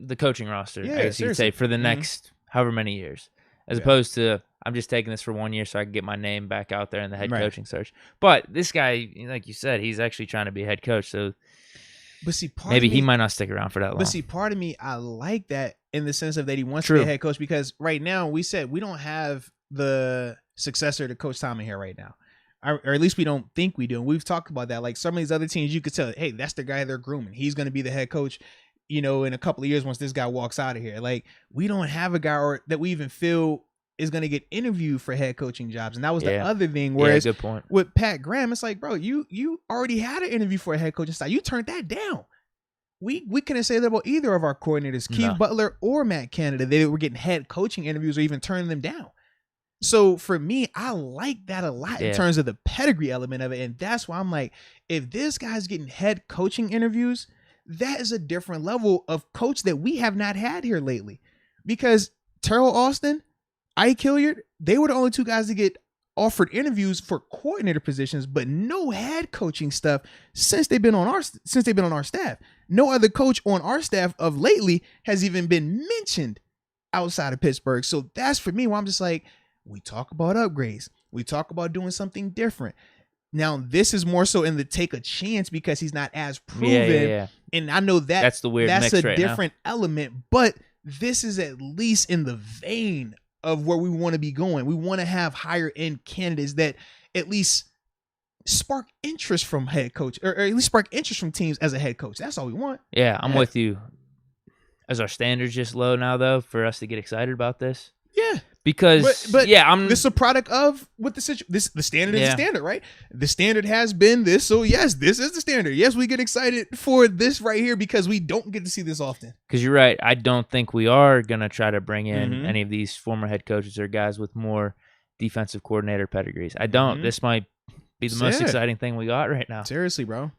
the coaching roster, I guess you could say, for the next however many years, as opposed to, I'm just taking this for 1 year so I can get my name back out there in the head coaching search. But this guy, like you said, he's actually trying to be a head coach, so but see, maybe he might not stick around for that long. But see, part of me, I like that in the sense of that he wants to be a head coach, because right now we said we don't have the successor to Coach Tomlin here right now. Or at least we don't think we do. And we've talked about that. Like some of these other teams, you could tell, hey, that's the guy they're grooming. He's going to be the head coach, in a couple of years once this guy walks out of here. Like, we don't have a guy that we even feel is going to get interviewed for head coaching jobs. And that was the other thing. Whereas good point. With Pat Graham, it's like, bro, you already had an interview for a head coaching style. You turned that down. We couldn't say that about either of our coordinators, Keith Butler or Matt Canada. They were getting head coaching interviews or even turning them down. So for me, I like that a lot in terms of the pedigree element of it. And that's why I'm like, if this guy's getting head coaching interviews, that is a different level of coach that we have not had here lately. Because Terrell Austin, Ike Hilliard, they were the only two guys to get offered interviews for coordinator positions, but no head coaching stuff since they've been on our staff. No other coach on our staff of lately has even been mentioned outside of Pittsburgh. So that's for me where I'm just like, we talk about upgrades. We talk about doing something different. Now, this is more so in the take a chance because he's not as proven. Yeah. And I know that's the weird mix right different now. Element, but this is at least in the vein of where we want to be going. We want to have higher end candidates that at least spark interest from head coach, or at least spark interest from teams as a head coach. That's all we want. Yeah, I'm with you. Is our standards just low now, though, for us to get excited about this? Yeah. Because but this is a product of what the situation. The standard is the standard, right? The standard has been this, so yes, this is the standard. Yes, we get excited for this right here because we don't get to see this often. Because you're right, I don't think we are gonna try to bring in any of these former head coaches or guys with more defensive coordinator pedigrees. I don't. This might be the most exciting thing we got right now. Seriously, bro.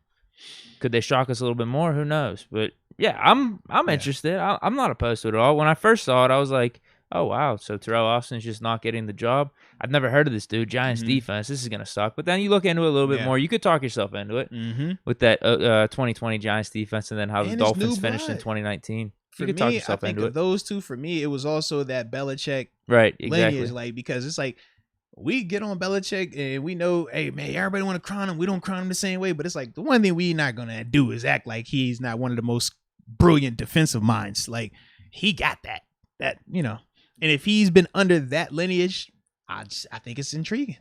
Could they shock us a little bit more? Who knows? But yeah, I'm interested. I'm not opposed to it at all. When I first saw it, I was like, oh, wow, so Terrell Austin's just not getting the job. I've never heard of this dude. Giants defense, this is going to suck. But then you look into it a little bit more. You could talk yourself into it with that 2020 Giants defense and then how the Dolphins finished in 2019. For me, talk yourself I think into of those two, for me, it was also that Belichick lineage. Like, because it's like, we get on Belichick and we know, hey, man, everybody want to crown him. We don't crown him the same way. But it's like, the one thing we not going to do is act like he's not one of the most brilliant defensive minds. Like, he got that, you know. And if he's been under that lineage, I think it's intriguing.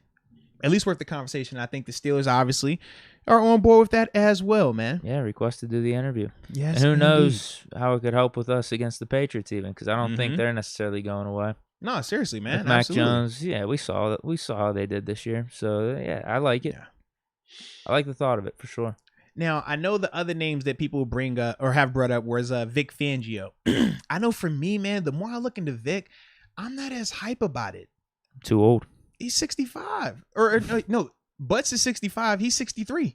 At least worth the conversation. I think the Steelers obviously are on board with that as well, man. Yeah, request to do the interview. Yes, and who knows how it could help with us against the Patriots even, because I don't think they're necessarily going away. No, seriously, man. With Mac Jones, yeah, we saw how they did this year. So, yeah, I like it. Yeah. I like the thought of it for sure. Now, I know the other names that people bring up or have brought up was Vic Fangio. I know for me, man, the more I look into Vic, I'm not as hype about it. Too old. He's 65. Or no, Butts is 65. He's 63.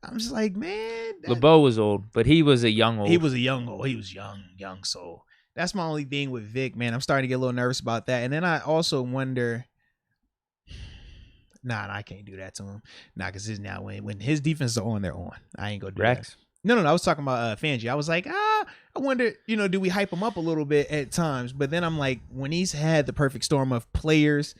I'm just like, man. LeBeau was old, but he was a young old. He was a young old. He was young soul. That's my only thing with Vic, man. I'm starting to get a little nervous about that. And then I also wonder, nah, I can't do that to him. Nah, because his now when his defenses are on, they're on. I ain't gonna do Rex. that. No, I was talking about Fangio. I was like, I wonder, do we hype him up a little bit at times? But then I'm like, when he's had the perfect storm of players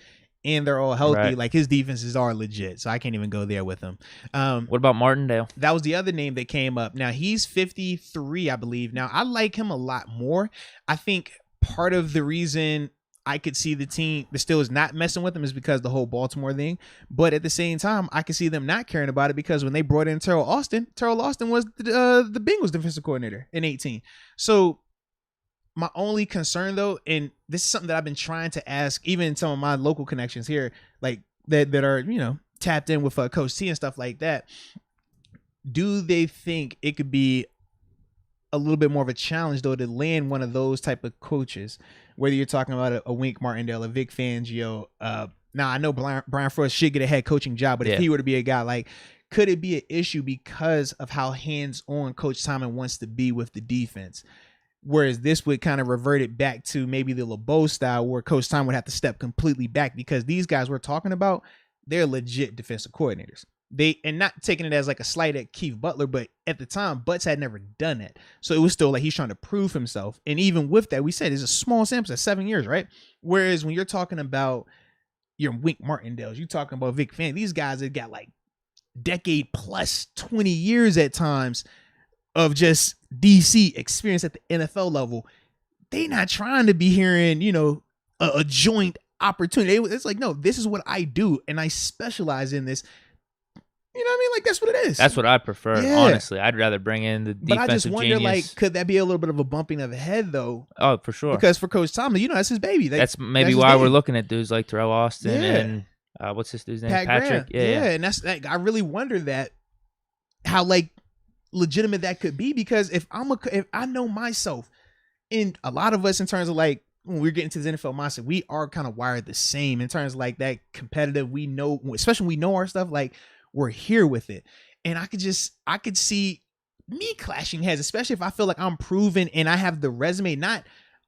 and they're all healthy, like his defenses are legit. So I can't even go there with him. What about Martindale? That was the other name that came up. Now he's 53, I believe. Now I like him a lot more. I think part of the reason I could see the Steelers not messing with him is because the whole Baltimore thing. But at the same time, I could see them not caring about it because when they brought in Terrell Austin was the Bengals defensive coordinator in 2018. So my only concern though, and this is something that I've been trying to ask even some of my local connections here, like that are, tapped in with Coach T and stuff like that. Do they think it could be a little bit more of a challenge though to land one of those type of coaches, whether you're talking about a Wink Martindale, a Vic Fangio? Now I know Brian Flores should get a head coaching job, but if he were to be a guy, like, could it be an issue because of how hands-on Coach Tomlin wants to be with the defense? Whereas this would kind of revert it back to maybe the LeBeau style where Coach Tomlin would have to step completely back because these guys we're talking about, they're legit defensive coordinators. And not taking it as like a slight at Keith Butler, but at the time, Butts had never done it. So it was still like he's trying to prove himself. And even with that, we said it's a small sample, that's 7 years, right? Whereas when you're talking about your Wink Martindales, you're talking about Vic Fangio, these guys have got like decade plus 20 years at times of just DC experience at the NFL level. They not trying to be hearing, a joint opportunity. It's like, no, this is what I do. And I specialize in this. You know what I mean? Like, that's what it is. That's what I prefer, honestly. I'd rather bring in the defensive genius. But I just wonder, like, could that be a little bit of a bumping of the head, though? Oh, for sure. Because for Coach Tomlin, that's his baby. That's maybe why we're looking at dudes like Terrell Austin and what's this dude's name? Patrick. Yeah, and that's like, I really wonder that how like legitimate that could be, because if I know myself, and a lot of us in terms of like when we're getting to the NFL mindset, we are kind of wired the same in terms of like that competitive. We know, especially when we know our stuff, like we're here with it. And I could see me clashing heads, especially if I feel like I'm proven and I have the resume. Not,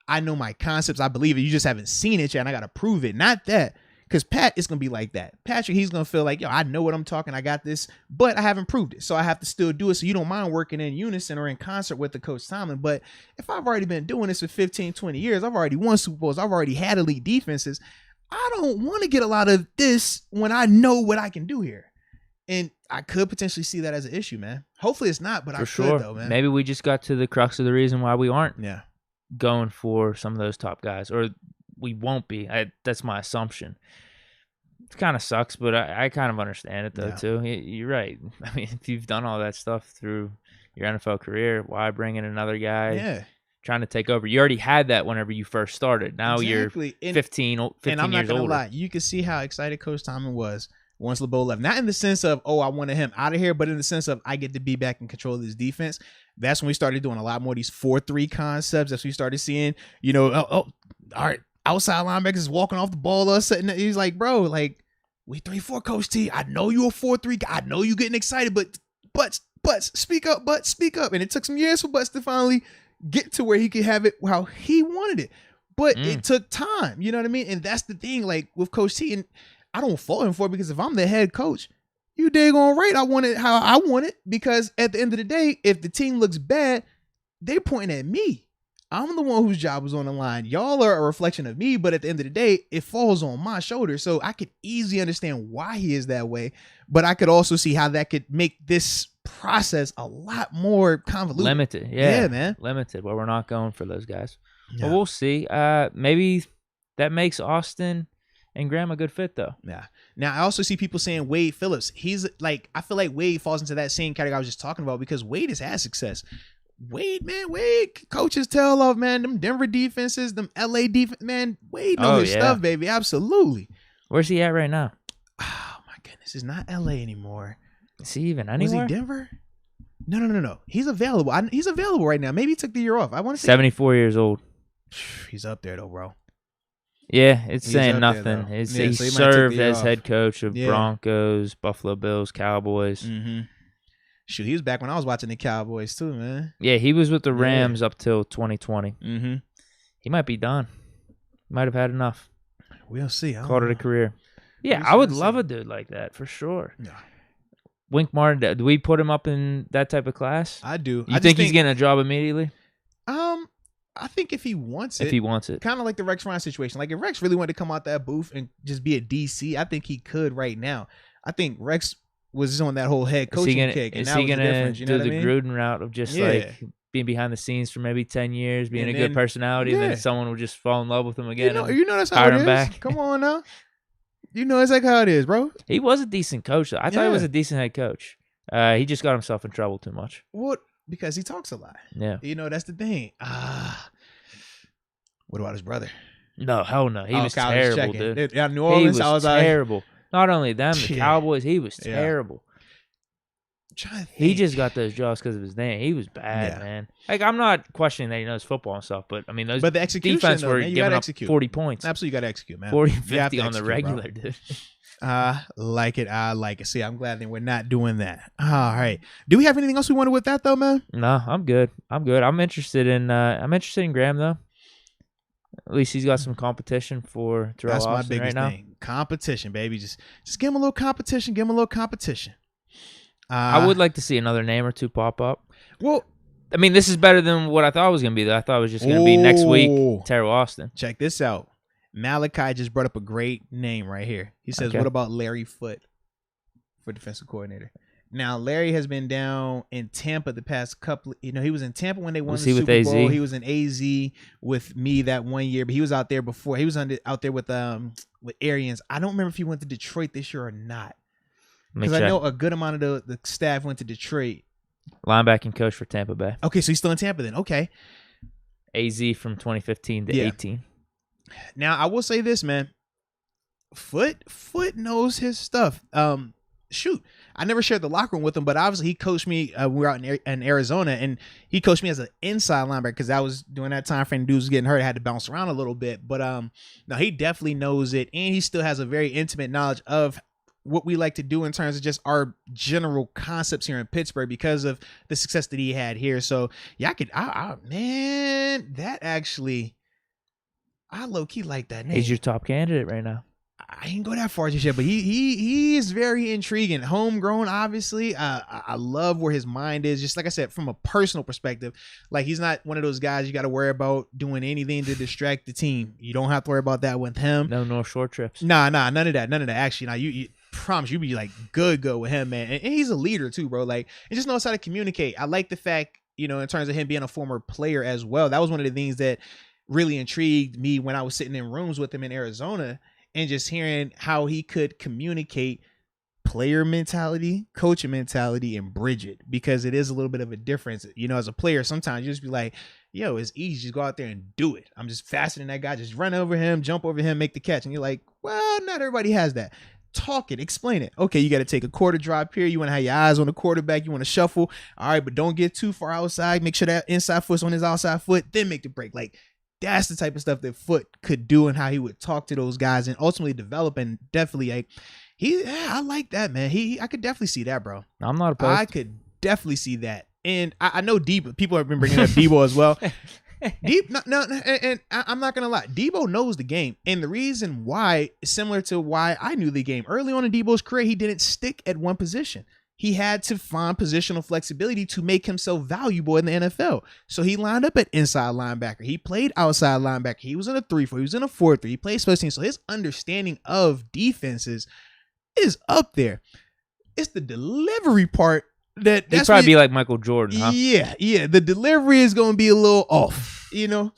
I know my concepts, I believe it, you just haven't seen it yet and I got to prove it. Not that. Because Pat is going to be like that. Patrick, he's going to feel like, yo, I know what I'm talking. I got this, but I haven't proved it. So I have to still do it. So you don't mind working in unison or in concert with the Coach Tomlin. But if I've already been doing this for 15, 20 years, I've already won Super Bowls, I've already had elite defenses, I don't want to get a lot of this when I know what I can do here. And I could potentially see that as an issue, man. Hopefully it's not, but I could though, man. Maybe we just got to the crux of the reason why we aren't going for some of those top guys, or we won't be. That's my assumption. It kind of sucks, but I kind of understand it, though, too. You're right. I mean, if you've done all that stuff through your NFL career, why bring in another guy? Yeah. trying to take over. You already had that whenever you first started. Now exactly. You're 15 and I'm not years gonna older. lie, you can see how excited Coach Tomlin was once LeBeau left. Not in the sense of, oh, I wanted him out of here, but in the sense of I get to be back in control of this defense. That's when we started doing a lot more of these 4-3 concepts. That's when we started seeing, all right, outside linebackers walking off the ball or something. He's like, bro, like, we 3-4, Coach T. I know you a 4-3 guy. I know you getting excited, but speak up, speak up. And it took some years for Butts to finally get to where he could have it how he wanted it. But it took time. You know what I mean? And that's the thing, like, with Coach T, and I don't fault him for it, because if I'm the head coach, you daggone right I want it how I want it, because at the end of the day, if the team looks bad, they're pointing at me. I'm the one whose job is on the line. Y'all are a reflection of me, but at the end of the day, it falls on my shoulders. So I could easily understand why he is that way, but I could also see how that could make this process a lot more convoluted. Limited, yeah, man. Limited, where we're not going for those guys. Yeah. Well, we'll see. Maybe that makes Austin and Graham a good fit, though. Yeah. Now, I also see people saying Wade Phillips. He's like, I feel like Wade falls into that same category I was just talking about, because Wade has had success. Wade coaches tail off, man. Them Denver defenses, them LA defense, man. Wade know his stuff, baby. Absolutely. Where's he at right now? Oh, my goodness. It's not LA anymore. Is he even anywhere? Was he Denver? No. He's available. He's available right now. Maybe he took the year off. I want to say 74 years old. He's up there, though, bro. Yeah, it's saying nothing. He so served as head coach of Broncos, Buffalo Bills, Cowboys. Mm-hmm. Shoot, he was back when I was watching the Cowboys too, man. Yeah, he was with the Rams up till 2020. Mm-hmm. He might be done. Might have had enough. We'll see. Called it a career. Yeah, I would love a dude like that for sure. Yeah. Wink Martin, do we put him up in that type of class? I do. You think he's getting a job immediately? I think if he wants it. If he wants it. Kind of like the Rex Ryan situation. Like if Rex really wanted to come out that booth and just be a DC, I think he could right now. I think Rex was just on that whole head coaching kick. Is he going to do the Gruden route of just like being behind the scenes for maybe 10 years, being a good personality, and then someone will just fall in love with him again? You know that's how it is. Back? Come on now. You know it's like how it is, bro. He was a decent coach, though. I thought he was a decent head coach. He just got himself in trouble too much. What? Because he talks a lot. Yeah. That's the thing. What about his brother? No, hell no. He was terrible, dude. Yeah, New Orleans, he was terrible. Not only them, the Cowboys, he was terrible. He just got those jobs because of his name. He was bad, man. Like, I'm not questioning that he knows football and stuff, but I mean, the execution, defense though, were man, giving up 40 points. Absolutely, you got to execute, man. 40, 50 on the regular, dude. I like it. See, I'm glad that we're not doing that. All right. Do we have anything else we wanted with that, though, man? No, I'm good. I'm interested in Graham, though. At least he's got some competition for Terrell Austin right now. That's my biggest thing. Competition, baby. Just give him a little competition. I would like to see another name or two pop up. Well, I mean, this is better than what I thought it was going to be, though. I thought it was just going to be next week, Terrell Austin. Check this out. Malachi just brought up a great name right here. He says, what about Larry Foote for defensive coordinator? Now, Larry has been down in Tampa the past couple. He was in Tampa when they won the Super Bowl. He was in AZ with me that 1 year, but he was out there before. He was out there with Arians. I don't remember if he went to Detroit this year or not, because I know a good amount of the staff went to Detroit. Linebacking coach for Tampa Bay. Okay, so he's still in Tampa then. Okay. AZ from 2015 to 18. Now, I will say this, man. Foote knows his stuff. Shoot, I never shared the locker room with him, but obviously he coached me. We were out in Arizona, and he coached me as an inside linebacker because I was during that time frame. Dudes was getting hurt, I had to bounce around a little bit. But no, he definitely knows it, and he still has a very intimate knowledge of what we like to do in terms of just our general concepts here in Pittsburgh because of the success that he had here. So yeah, man, that actually, I low key like that name. He's your top candidate right now. I ain't go that far just yet, but he is very intriguing. Homegrown, obviously. I love where his mind is. Just like I said, from a personal perspective, like he's not one of those guys you got to worry about doing anything to distract the team. You don't have to worry about that with him. No North Shore trips. Nah, none of that. Actually, now you promise you be like good with him, man. And he's a leader too, bro. Like, he just knows how to communicate. I like the fact, in terms of him being a former player as well. That was one of the things that really intrigued me when I was sitting in rooms with him in Arizona. And just hearing how he could communicate player mentality, coaching mentality, and bridge it, because it is a little bit of a difference. As a player, sometimes you just be like, yo, it's easy. Just go out there and do it. I'm just faster than that guy. Just run over him, jump over him, make the catch. And you're like, well, not everybody has that. Talk it, explain it. Okay, you got to take a quarter drop here. You want to have your eyes on the quarterback. You want to shuffle. All right, but don't get too far outside. Make sure that inside foot's on his outside foot. Then make the break. Like, that's the type of stuff that Foot could do and how he would talk to those guys and ultimately develop. And definitely, like, I like that, man. I could definitely see that, bro. I'm not opposed. I could definitely see that. And I know Debo. People have been bringing up Debo as well. And I'm not gonna lie, Debo knows the game, and the reason why is similar to why I knew the game early on in Debo's career. He didn't stick at one position. He had to find positional flexibility to make himself valuable in the NFL. So he lined up at inside linebacker. He played outside linebacker. He was in a 3-4. He was in a 4-3. He played special teams. So his understanding of defenses is up there. It's the delivery part that's he'd probably be like Michael Jordan, huh? Yeah. The delivery is going to be a little off, you know.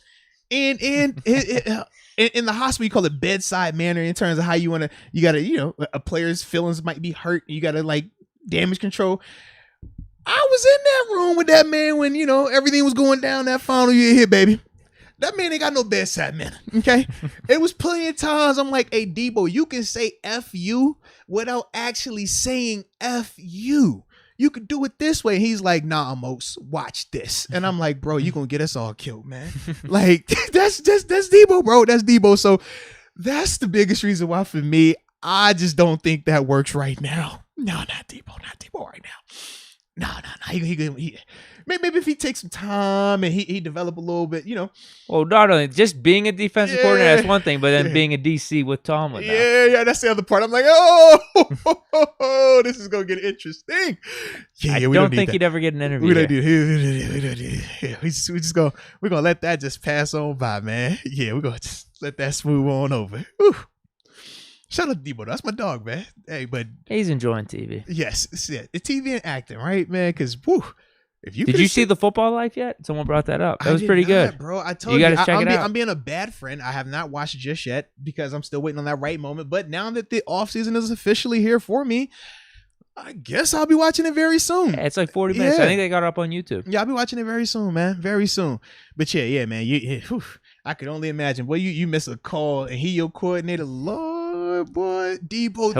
And in the hospital, you call it bedside manner in terms of how you got to, you know, a player's feelings might be hurt. You got to like damage control. I was in that room with that man when, you know, everything was going down that final year here, baby. That man ain't got no bedside manner, okay? It was plenty of times I'm like, hey, Debo, you can say F you without actually saying F you. You could do it this way. He's like, nah, Moats, watch this. And I'm like, bro, you gonna get us all killed, man. Like, that's Debo, bro. That's Debo. So that's the biggest reason why for me, I just don't think that works right now. No, not Debo right now. No. He maybe if he takes some time and he develop a little bit, you know. Well, not only just being a defensive coordinator, that's one thing, but then being a DC with Tomlin. Yeah, that's the other part. I'm like, oh, this is gonna get interesting. I don't think he'd ever get an interview. We're gonna let that just pass on by, man. Yeah, we're gonna just let that smooth on over. Whew. Shout out to Debo. That's my dog, man. Hey, but he's enjoying TV. Yes, it's TV and acting, right, man? Because did you see The Football Life yet? Someone brought that up. That was pretty good, bro. I told you, gotta check it out. I'm being a bad friend. I have not watched it just yet because I'm still waiting on that right moment. But now that the offseason is officially here for me, I guess I'll be watching it very soon. Yeah, it's like 40 minutes. I think they got it up on YouTube. Yeah, I'll be watching it very soon, man. Very soon. But yeah, man. I could only imagine. Boy, you miss a call and he your coordinator. Lord, boy, Debo,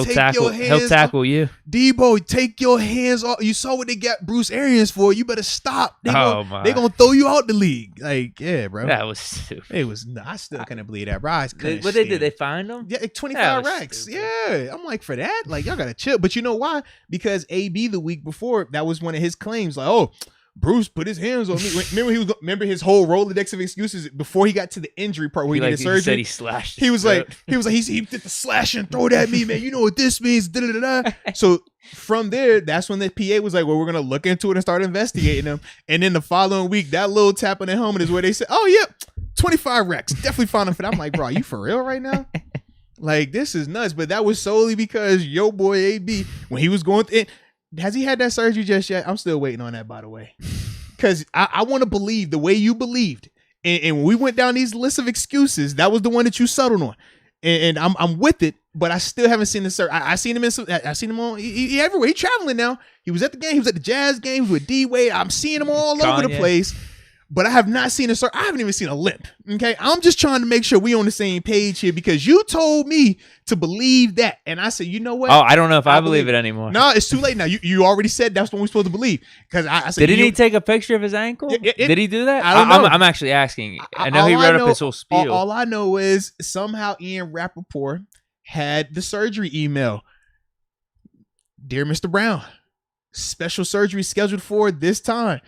He'll tackle you. Debo, take your hands off. You saw what they got Bruce Arians for. You better stop. They gonna throw you out the league. Like, yeah, bro. That was stupid. It was. I still couldn't believe that, bro. What they did? They find him? Yeah, 25 racks. Stupid. Yeah, I'm like, for that, like, y'all gotta chill. But you know why? Because AB the week before, that was one of his claims. Like, oh, Bruce put his hands on me. Remember his whole Rolodex of excuses before he got to the injury part where he did surgery. He said he slashed. He was like, he did the slash and throw it at me, man. You know what this means? Da-da-da-da. So from there, that's when the PA was like, well, we're gonna look into it and start investigating them. And then the following week, that little tap on the helmet is where they said, oh yeah, 25 racks, definitely found him for that. I'm like, bro, are you for real right now? Like, this is nuts. But that was solely because your boy AB, when he was going through it. Has he had that surgery just yet? I'm still waiting on that, by the way. Because I want to believe the way you believed. And when we went down these lists of excuses, that was the one that you settled on. And I'm with it, but I still haven't seen the surgery. I seen him on he everywhere. He's traveling now. He was at the game. He was at the Jazz games with D-Wade. I'm seeing him all over the place. But I have not seen I haven't even seen a limp. Okay. I'm just trying to make sure we on the same page here because you told me to believe that. And I said, you know what? Oh, I don't know if I believe it anymore. No, it's too late now. You already said that's what we're supposed to believe. Because I said, didn't he take a picture of his ankle? Did he do that? I don't know. I'm actually asking. I know he wrote up his whole spiel. All I know is somehow Ian Rappaport had the surgery email. Dear Mr. Brown, special surgery scheduled for this time.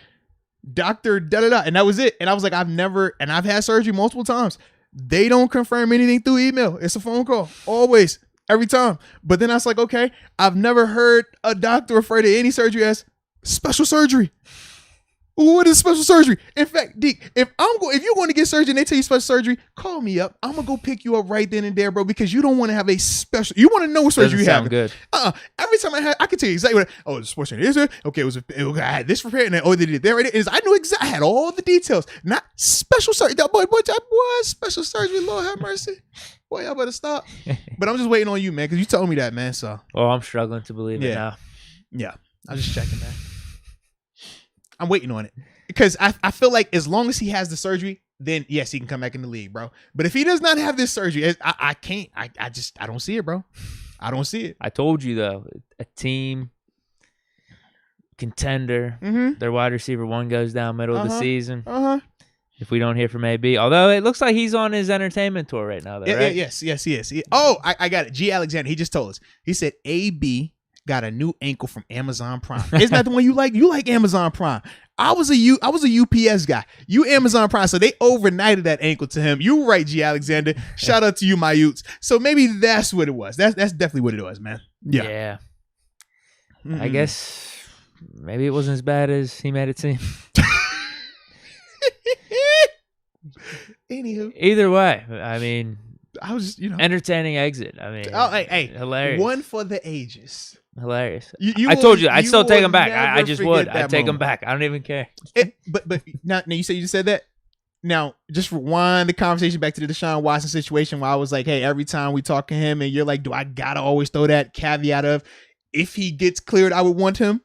Doctor da-da-da, and that was it. And I was like, I've had surgery multiple times. They don't confirm anything through email. It's a phone call, always, every time. But then I was like, okay, I've never heard a doctor refer to any surgery as special surgery. What is special surgery? In fact, Deke, if you're going to get surgery and they tell you special surgery, call me up. I'm gonna go pick you up right then and there, bro, because you don't want to have a special. You want to know what surgery you have. Good. Every time I can tell you exactly what. Oh, the sports center is it? Okay, I had this prepared, and they did that right. I knew exactly. I had all the details. Not special surgery. That boy, special surgery. Lord have mercy. Boy, y'all better stop. But I'm just waiting on you, man, because you told me that, man. So. Oh, I'm struggling to believe it now. Yeah, I was just checking, man. I'm waiting on it because I feel like as long as he has the surgery, then yes, he can come back in the league, bro. But if he does not have this surgery, I can't. I don't see it, bro. I don't see it. I told you though, a team contender, their wide receiver one goes down middle of the season. If we don't hear from AB, although it looks like he's on his entertainment tour right now, though, right? Yes, he is. I got it. G. Alexander, he just told us. He said AB got a new ankle from Amazon Prime. Isn't that the one you like? You like Amazon Prime. I was a UPS guy. You Amazon Prime, so they overnighted that ankle to him. You right, G. Alexander. Shout out to you, my Utes. So maybe that's what it was. That's definitely what it was, man. Yeah. I guess maybe it wasn't as bad as he made it seem. Anywho, either way, I mean, I was just, entertaining exit. I mean, hey, hilarious. One for the ages. Hilarious. I told you, I'd still take him back. I just would. I'd take him back. I don't even care. But now you just said that. Now, just rewind the conversation back to the Deshaun Watson situation where I was like, hey, every time we talk to him and you're like, do I gotta always throw that caveat of if he gets cleared, I would want him?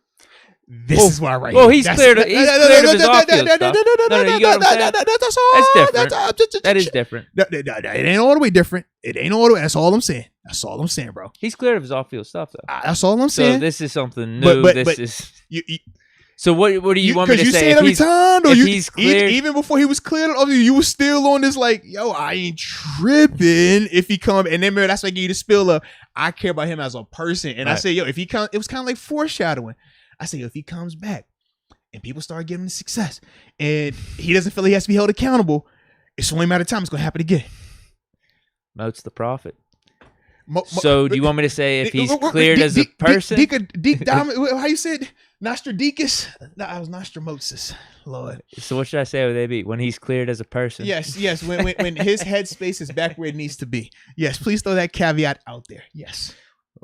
This is why right. Well, he's cleared of his off-field stuff. No, you get what I'm saying? That's different. That is different. It ain't all the way different. It ain't all the way. That's all I'm saying. That's all I'm saying, bro. He's cleared of his off-field stuff, though. That's all I'm saying. So this is something new. So what do you want me to say? Because you say it every time, or he's cleared, even before he was cleared, you were still on this like, yo, I ain't tripping if he come. And then remember, that's why I gave you the spill of I care about him as a person. And I say, yo, if he comes, it was kind of like foreshadowing. I say, yo, if he comes back and people start giving him success and he doesn't feel he has to be held accountable, it's only a matter of time. It's going to happen again. Moats the prophet. So do you want me to say if he's cleared as a person? Deke, how you said? Nostradamus? No, I was Nostramosis. Lord. So what should I say with AB? When he's cleared as a person? Yes. When his headspace is back where it needs to be. Yes, please throw that caveat out there. Yes.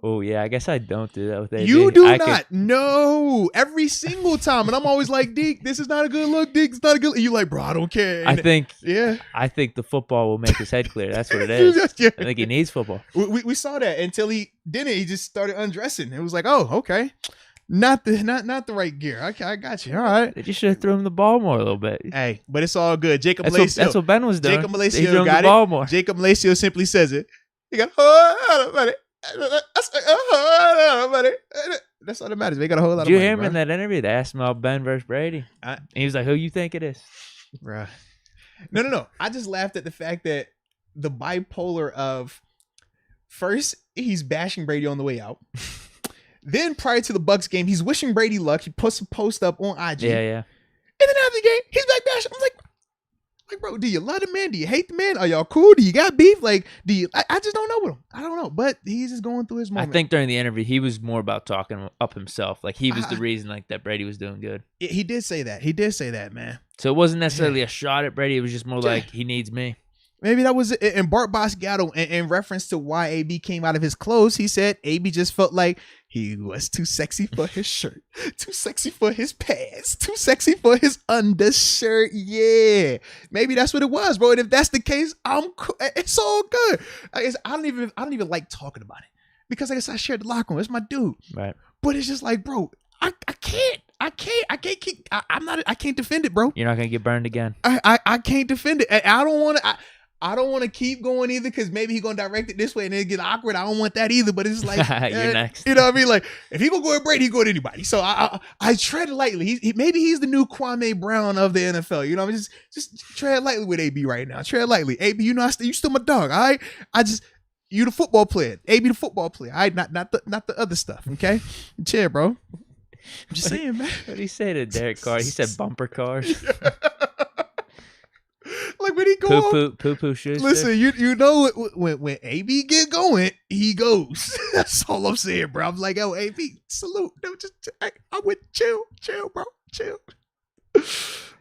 Oh, yeah, I guess I don't do that with AB. You do not. No. Every single time. And I'm always like, Deke, this is not a good look. Deke, it's not a good look. And you like, bro, I don't care. And I think the football will make his head clear. That's what it is. I think he needs football. We saw that until he didn't. He just started undressing. It was like, oh, okay. Not the right gear. Okay, I got you. All right. They just should have thrown him the ball more a little bit. Hey, but it's all good. That's what Ben was doing. Jacob Malacio got it. More. Jacob Malacio simply says it. He got, that's all that matters. They got a whole lot of money. Did you hear him in that interview? They asked him about Ben versus Brady. And he was like, who you think it is? Bruh. No. I just laughed at the fact that the bipolar of first, he's bashing Brady on the way out. Then prior to the Bucs game, he's wishing Brady luck. He puts a post up on IG. Yeah. And then after the game, he's back bashing. I'm like, bro, do you love the man? Do you hate the man? Are y'all cool? Do you got beef? Like, do you? I just don't know with him. I don't know, but he's just going through his moment. I think during the interview, he was more about talking up himself. Like he was the reason, like that Brady was doing good. He did say that, man. So it wasn't necessarily a shot at Brady. It was just more like he needs me. Maybe that was it. And Bart Bosgatto, in reference to why AB came out of his clothes, he said AB just felt like he was too sexy for his shirt, too sexy for his pants, too sexy for his undershirt. Yeah, maybe that's what it was, bro. And if that's the case, I'm cool. It's all good. I don't even like talking about it because I guess I shared the locker room. It's my dude, right? But it's just like, bro, I can't defend it, bro. You're not gonna get burned again. I can't defend it. I don't want to keep going either because maybe he's going to direct it this way and then get awkward. I don't want that either, but it's like, you're next. You know what I mean? Like, if he going to go at Brady, he go at anybody. So I tread lightly. Maybe he's the new Kwame Brown of the NFL. You know what I mean? Just tread lightly with AB right now. Tread lightly. AB, you know, you still my dog, all right? You the football player. AB the football player, all right? Not the other stuff, okay? Chill, bro. I'm just saying, man. What did he say to Derek Carr? He said bumper cars. Like when he go poo shoes. Listen, you know when AB get going, he goes. That's all I'm saying, bro. I'm like, oh, AB, salute. No, I'm with chill, bro, chill.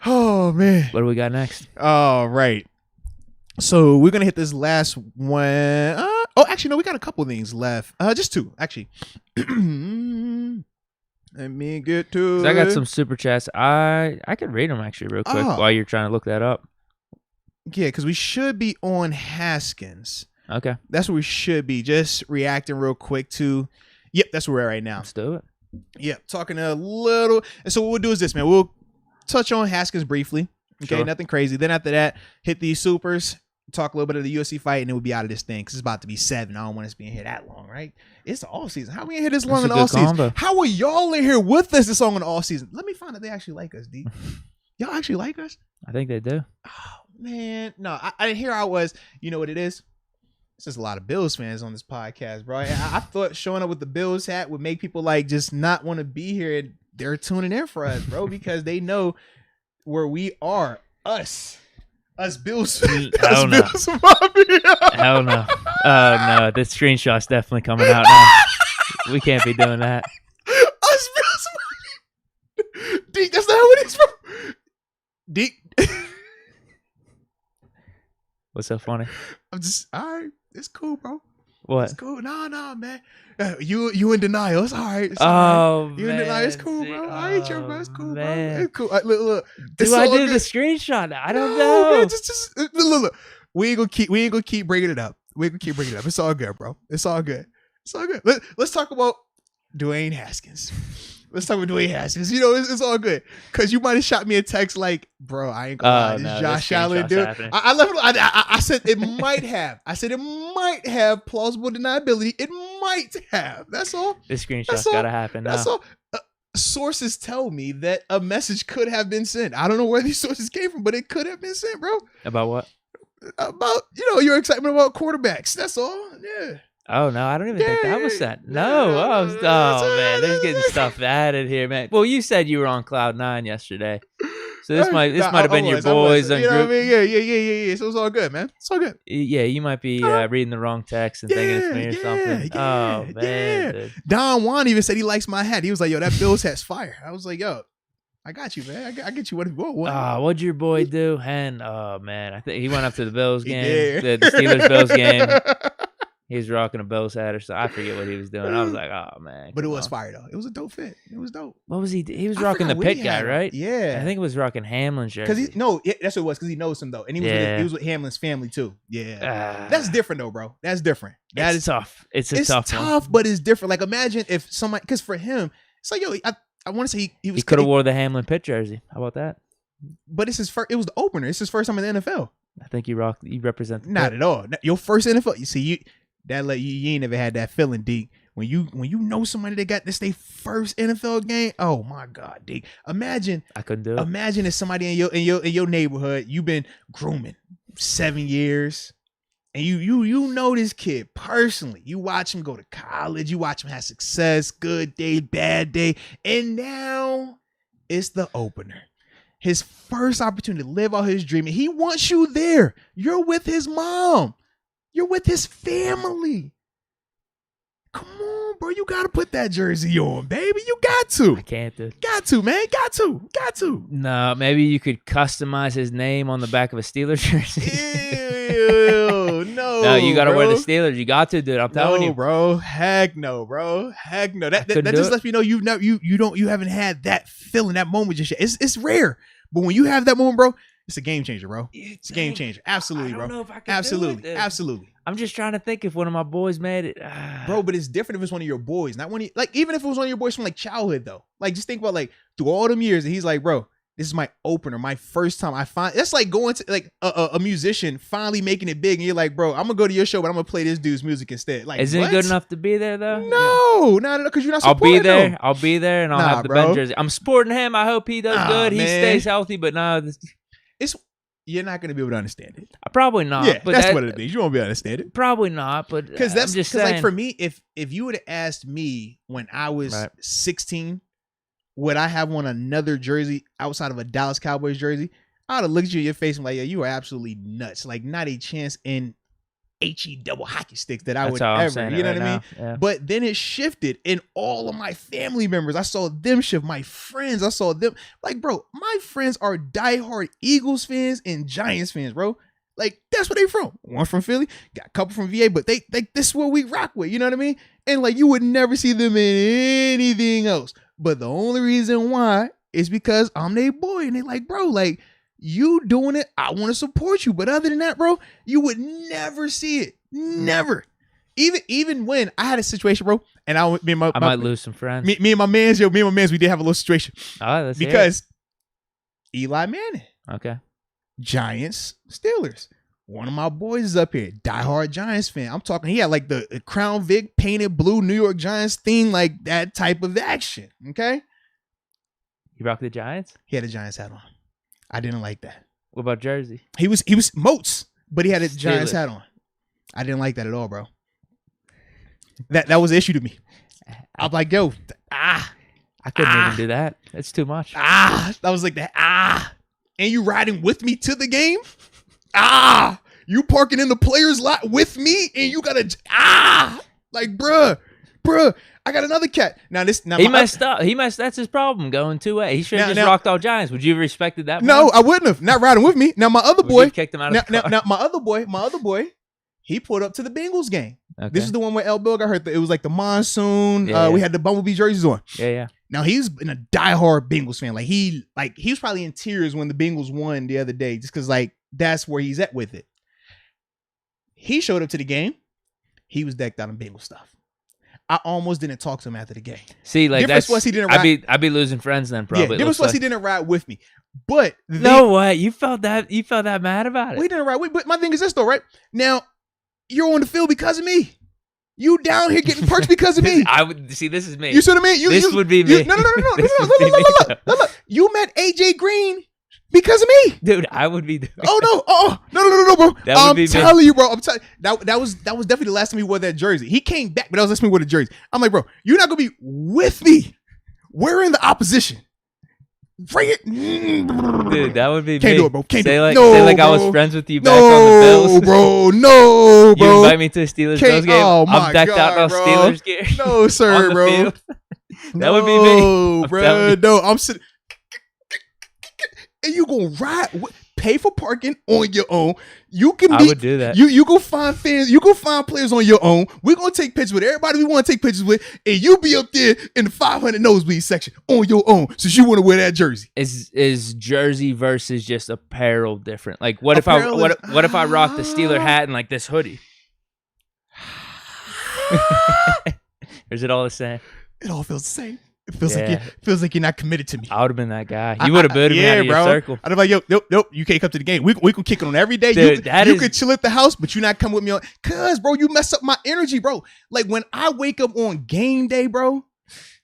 Oh man, what do we got next? All right, so we're gonna hit this last one. Actually, no, we got a couple things left. Just two, actually. Let me get to. I got some super chats. I could read them actually real quick while you're trying to look that up. Yeah, because we should be on Haskins. Okay. That's where we should be. Just reacting real quick to. Yep, that's where we're at right now. Let's do it. Yep, talking a little. And so what we'll do is this, man. We'll touch on Haskins briefly. Okay, Sure. nothing crazy. Then after that, hit these supers, talk a little bit of the UFC fight, and then we'll be out of this thing because it's about to be 7. I don't want us being here that long, right? It's the off season. How we in here this long in the off season? How are y'all in here with us this long in the off season? Let me find out they actually like us, D. Y'all actually like us? I think they do. Oh man, no. I here I was. You know what it is? It's just a lot of Bills fans on this podcast, bro. I thought showing up with the Bills hat would make people like just not want to be here. And they're tuning in for us, bro, because they know where we are. Us Bills. Hell no. Hell no. Oh no, this screenshot's definitely coming out now. We can't be doing that. Us Bills. Deke, that's not how it is, bro. Deke. What's so funny? I'm just all right. It's cool, bro. What? It's cool. No, man. You in denial. It's all right. It's all right. You in denial. It's cool, bro. I ain't your bro. It's cool, man. Bro. It's cool. Look. Do I do the screenshot? I don't know. Man, just look. We ain't gonna keep bringing it up. It's all good, bro. It's all good. Let's talk about Dwayne Haskins. You know, it's all good. Because you might have shot me a text like, bro, I ain't gonna lie. This Josh Allen, dude. I said it might have. It might have plausible deniability. It might have. That's all. This screenshot's gotta happen now. That's all. Sources tell me that a message could have been sent. I don't know where these sources came from, but it could have been sent, bro. About what? About, your excitement about quarterbacks. That's all. Yeah. Oh, no, I don't even think that was sent. No. Oh, man, they're getting stuff added here, man. Well, you said you were on Cloud 9 yesterday. So this might have been your boys. You know what I mean? Yeah. So it's all good, man. It's all good. Yeah, you might be reading the wrong text and thinking it's me or something. Oh, man. Dude. Don Juan even said he likes my hat. He was like, yo, that Bills hat's fire. I was like, yo, I got you, man. I get you. What? What'd your boy do? And, oh, man, I think he went up to the Bills game, the Steelers-Bills game. He was rocking a Bills hat or something. I forget what he was doing. I was like, oh, man. But it was fire, though. It was a dope fit. It was dope. What was he? He was rocking the Pitt guy, right? Yeah. I think it was rocking Hamlin's jersey. That's what it was, because he knows him, though. And he was with Hamlin's family, too. Yeah. That's different, though, bro. That's different. It's tough. It's tough one. But it's different. Like, imagine if somebody, because for him, it's like, yo, I want to say he could have wore the Hamlin Pitt jersey. How about that? But it's his first. It was the opener. It's his first time in the NFL. I think you represent the Not at all. Your first NFL. You see, you ain't never had that feeling, Deke. When you know somebody that got this their first NFL game. Oh my God, Deke. Imagine. I couldn't do it. Imagine if somebody in your neighborhood, you've been grooming 7 years, and you know this kid personally. You watch him go to college. You watch him have success, good day, bad day, and now it's the opener. His first opportunity to live out his dream, and he wants you there. You're with his mom. You're with his family. Come on, bro. You got to put that jersey on, baby. You got to. I can't, dude. Got to, man. Got to. No, maybe you could customize his name on the back of a Steelers jersey. Ew, no, you got to wear the Steelers. You got to, dude. I'm telling you, bro. Heck no, bro. Heck no. That just lets me know you haven't had that feeling, that moment just yet. It's rare, but when you have that moment, bro, it's a game changer, bro. It's a game changer. Absolutely, bro. I don't know if I can do it, absolutely. I'm just trying to think if one of my boys made it. Bro, but it's different if it's one of your boys. Not one of like, even if it was one of your boys from like childhood, though. Like, just think about like through all them years, and he's like, bro, this is my opener, my first time. That's like going to like a musician finally making it big, and you're like, bro, I'm gonna go to your show, but I'm gonna play this dude's music instead. Like, isn't it good enough to be there though? No, because you're not supporting him. I'll be there, and I'll have the Ben jersey. I'm supporting him. I hope he does good. He stays healthy, but no, you're not going to be able to understand it. Probably not. Yeah, but that's what it means. You won't be able to understand it. Probably not, but because that's just like for me, if you would have asked me when I was 16, would I have on another jersey outside of a Dallas Cowboys jersey? I'd have looked at you in your face and like, yeah, you are absolutely nuts. Like, not a chance in HE double hockey sticks that I would ever. You know what I mean? Yeah. But then it shifted, and all of my family members, I saw them shift. My friends, I saw them. Like, bro, my friends are diehard Eagles fans and Giants fans, bro. Like, that's where they from. One from Philly, got a couple from VA, but they this is what we rock with. You know what I mean? And like, you would never see them in anything else. But the only reason why is because I'm their boy, and they like, bro, like, you doing it, I want to support you. But other than that, bro, you would never see it. Never. Even when I had a situation, bro, and I might lose some friends. Me and my mans, we did have a little situation. Oh, that's because Eli Manning. Okay. Giants, Steelers. One of my boys is up here, diehard Giants fan. I'm talking, he had like the Crown Vic painted blue New York Giants theme, like that type of action. Okay. You rock the Giants? He had a Giants hat on. I didn't like that. What about jersey? He was Moats, but he had a Giants hat on. I didn't like that at all, bro. That was the issue to me. I'm like, yo, I couldn't even do that. That's too much. That was like that. And you riding with me to the game? You parking in the players' lot with me, and you gotta like, bruh. I got another cat. Now he messed up. That's his problem. Going 2-way. He should have just rocked all Giants. Would you have respected that? No, I wouldn't have. Not riding with me. Now my other boy kicked him out of the car. Now my other boy, he pulled up to the Bengals game. Okay. This is the one where L. Bill got hurt. It was like the monsoon. We had the Bumblebee jerseys on. Yeah. Now he's been a diehard Bengals fan. He was probably in tears when the Bengals won the other day, just because like that's where he's at with it. He showed up to the game. He was decked out in Bengals stuff. I almost didn't talk to him after the game. See, like difference was he didn't ride. I'd be losing friends then probably. Yeah, difference was he didn't ride with me. But no way, you felt that mad about it. We didn't ride. But my thing is this though, right? Now you're on the field because of me. You down here getting perks because of me. I would see. This is me. You see what I mean? This would be me. No. Look. You met AJ Green because of me, dude. I would be. No, bro. That would be telling you, bro. I'm telling you, that was definitely the last time he wore that jersey. He came back, but that was the last time he wore the jersey. I'm like, bro, you're not gonna be with me. We're in the opposition. Bring it, dude. That would be can't me. do it, bro. Can't say do it. like, No, say like bro. I was friends with you back on the Bills. No, bro. You invite me to a Steelers Bills game. Oh my I'm decked God, out in bro. Steelers gear. No, sir, bro. Field. That would be me, bro. No, I'm sitting. And you gonna ride, pay for parking on your own. You can. I would do that. You go find fans. You go find players on your own. We're gonna take pictures with everybody we want to take pictures with, and you be up there in the 500 nosebleed section on your own, since you want to wear that jersey. Is jersey versus just apparel different? Like, what if I rock the Steeler hat and like this hoodie? Or is it all the same? It all feels the same. It feels like you're not committed to me. I would have been that guy. You would have booted me out of your circle. I'd be like, yo, you can't come to the game. We can kick it on every day. Dude, you could chill at the house, but you not come with me on. Cause, bro, you mess up my energy, bro. Like when I wake up on game day, bro,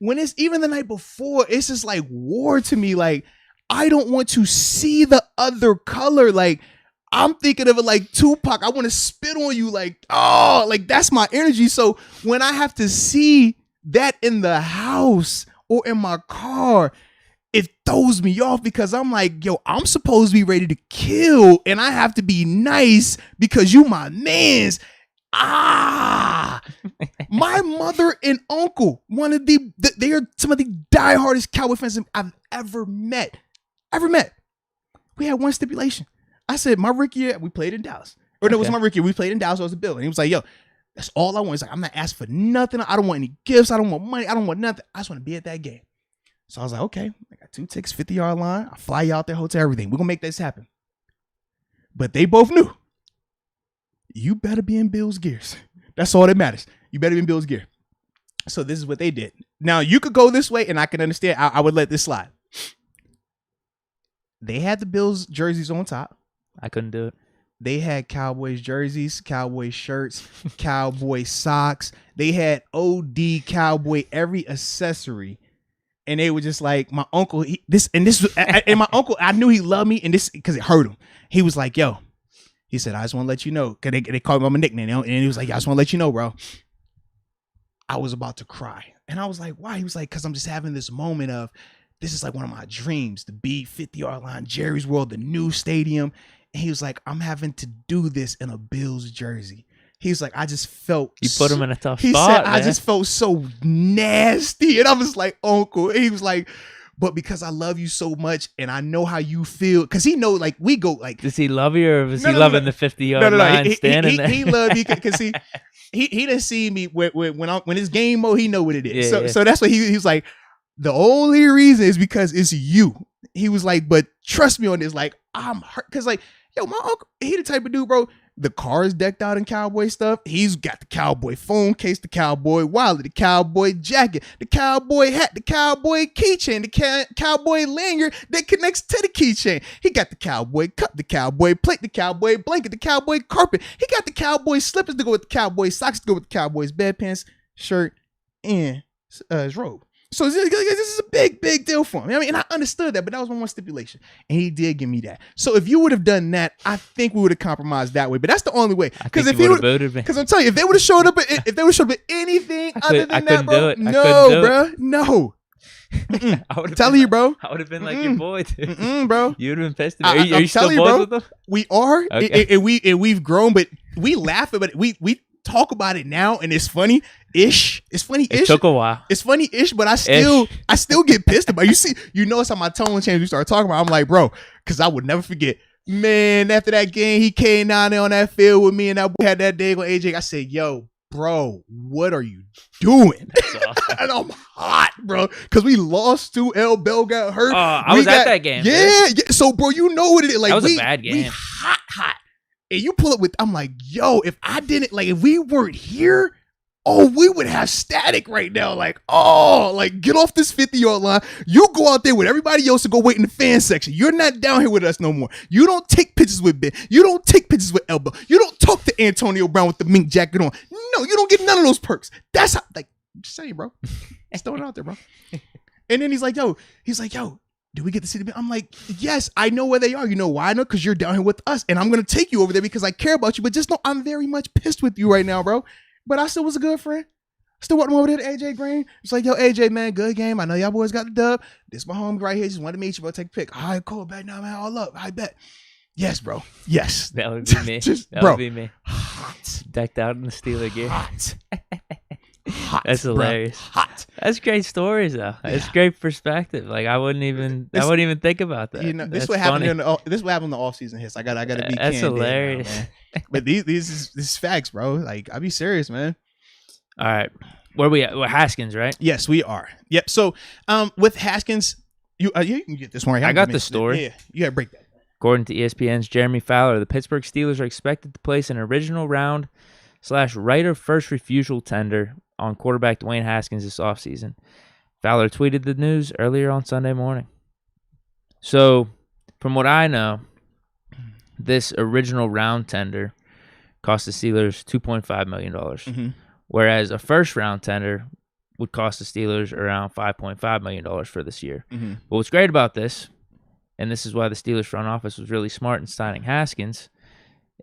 when it's even the night before, it's just like war to me. Like I don't want to see the other color. Like I'm thinking of it like Tupac. I want to spit on you. Like, oh, like that's my energy. So when I have to see that in the house or in my car, it throws me off because I'm like, yo, I'm supposed to be ready to kill and I have to be nice because you my mans. My mother and uncle, they are some of the diehardest Cowboy fans I've ever met. We had one stipulation. I said, my rookie year, we played in Dallas. Or no, it was my rookie year. We played in Dallas. I was a Bill. And he was like, yo, that's all I want. He's like, I'm not asking for nothing. I don't want any gifts. I don't want money. I don't want nothing. I just want to be at that game. So I was like, okay, I got 2 tickets, 50-yard line. I'll fly you out there, hotel, everything. We're going to make this happen. But they both knew. You better be in Bills gears. That's all that matters. You better be in Bills gear. So this is what they did. Now, you could go this way, and I can understand. I would let this slide. They had the Bills jerseys on top. I couldn't do it. They had Cowboys jerseys, Cowboy shirts, Cowboy socks. They had OD Cowboy every accessory, and they were just like my uncle. And my uncle, I knew he loved me, and this because it hurt him. He was like, "Yo," he said, "I just want to let you know," because they called me by my nickname, and he was like, "I just want to let you know, bro." I was about to cry, and I was like, "Why?" He was like, "Because I'm just having this moment of this is like one of my dreams to be 50-yard line, Jerry's World, the new stadium." And he was like, I'm having to do this in a Bills jersey. He was like, I just felt... You put him in a tough spot, He said, man. I just felt so nasty. And I was like, Uncle. And he was like, but because I love you so much and I know how you feel. Because he know, like, we go, like... Does he love you or was he loving the 50-yard line standing there? He loved me because he didn't see me when it's game mode, he know what it is. So that's what he was like, the only reason is because it's you. He was like, but trust me on this. Like, I'm hurt. Because, like, yo, my uncle, he the type of dude, bro. The car is decked out in cowboy stuff. He's got the cowboy phone case, the cowboy wallet, the cowboy jacket, the cowboy hat, the cowboy keychain, the cowboy lanyard that connects to the keychain. He got the cowboy cup, the cowboy plate, the cowboy blanket, the cowboy carpet. He got the cowboy slippers to go with the cowboy socks to go with the cowboy's bedpants, shirt, and his robe. So this is a big deal for him. I mean, and I understood that, but that was one stipulation. And he did give me that. So if you would have done that, I think we would have compromised that way. But that's the only way. Because if he would have, because I'm telling you, if they would have showed up, with anything other than that, bro, no, bro, no. I'm telling you, bro. I would have been like your boy, dude. Bro. You would have been pissed at me. Are you still boys with them? We are, okay. and we've grown, but we laugh about it. We talk about it now, and it's funny-ish. It's funny-ish. It took a while. It's funny-ish, but I still get pissed about it. You notice how my tone changed. We started talking about it. I'm like, bro, because I would never forget. Man, after that game, he came down there on that field with me, and that boy had that day with AJ. I said, yo, bro, what are you doing? And I'm hot, bro, because we lost to L. Bell got hurt. I was at that game. Yeah. So, bro, you know what it is. Like, that was a bad game. We hot. And you pull up with, I'm like, yo, if if we weren't here, we would have static right now. Like, get off this 50-yard line. You go out there with everybody else and go wait in the fan section. You're not down here with us no more. You don't take pictures with Ben. You don't take pictures with Elbow. You don't talk to Antonio Brown with the mink jacket on. No, you don't get none of those perks. That's how, like, just say, bro. Just throw it out there, bro. And then he's like, yo, do we get to see the? I'm like, yes, I know where they are. You know why? I know because you're down here with us, and I'm gonna take you over there because I care about you. But just know I'm very much pissed with you right now, bro. But I still was a good friend. Still walking over there to AJ Green. It's like, yo, AJ, man, good game. I know y'all boys got the dub. This my homie right here. Just wanted to meet you, bro. Take a pic. All right, cool, bet now, man. All up. I bet. Yes, bro. Yes. That would be me. That would be me. Hot. Decked out in the Steeler gear. Hot. That's hilarious. Bro. Hot. That's great stories, though. Yeah. It's great perspective. Like I wouldn't even think about that. You know, this what happened this what happened in the off season hits. I gotta be. That's hilarious. Now, but this is facts, bro. Like I be serious, man. All right, where we at? We're Haskins, right? Yes, we are. Yep. So, with Haskins, you can get this one right. I got the story. Yeah, you gotta break that. According to ESPN's Jeremy Fowler, the Pittsburgh Steelers are expected to place an original round / right of first refusal tender on quarterback Dwayne Haskins this offseason. Fowler tweeted the news earlier on Sunday morning. So, from what I know, this original round tender cost the Steelers $2.5 million, whereas a first round tender would cost the Steelers around $5.5 million for this year. But what's great about this, and this is why the Steelers front office was really smart in signing Haskins,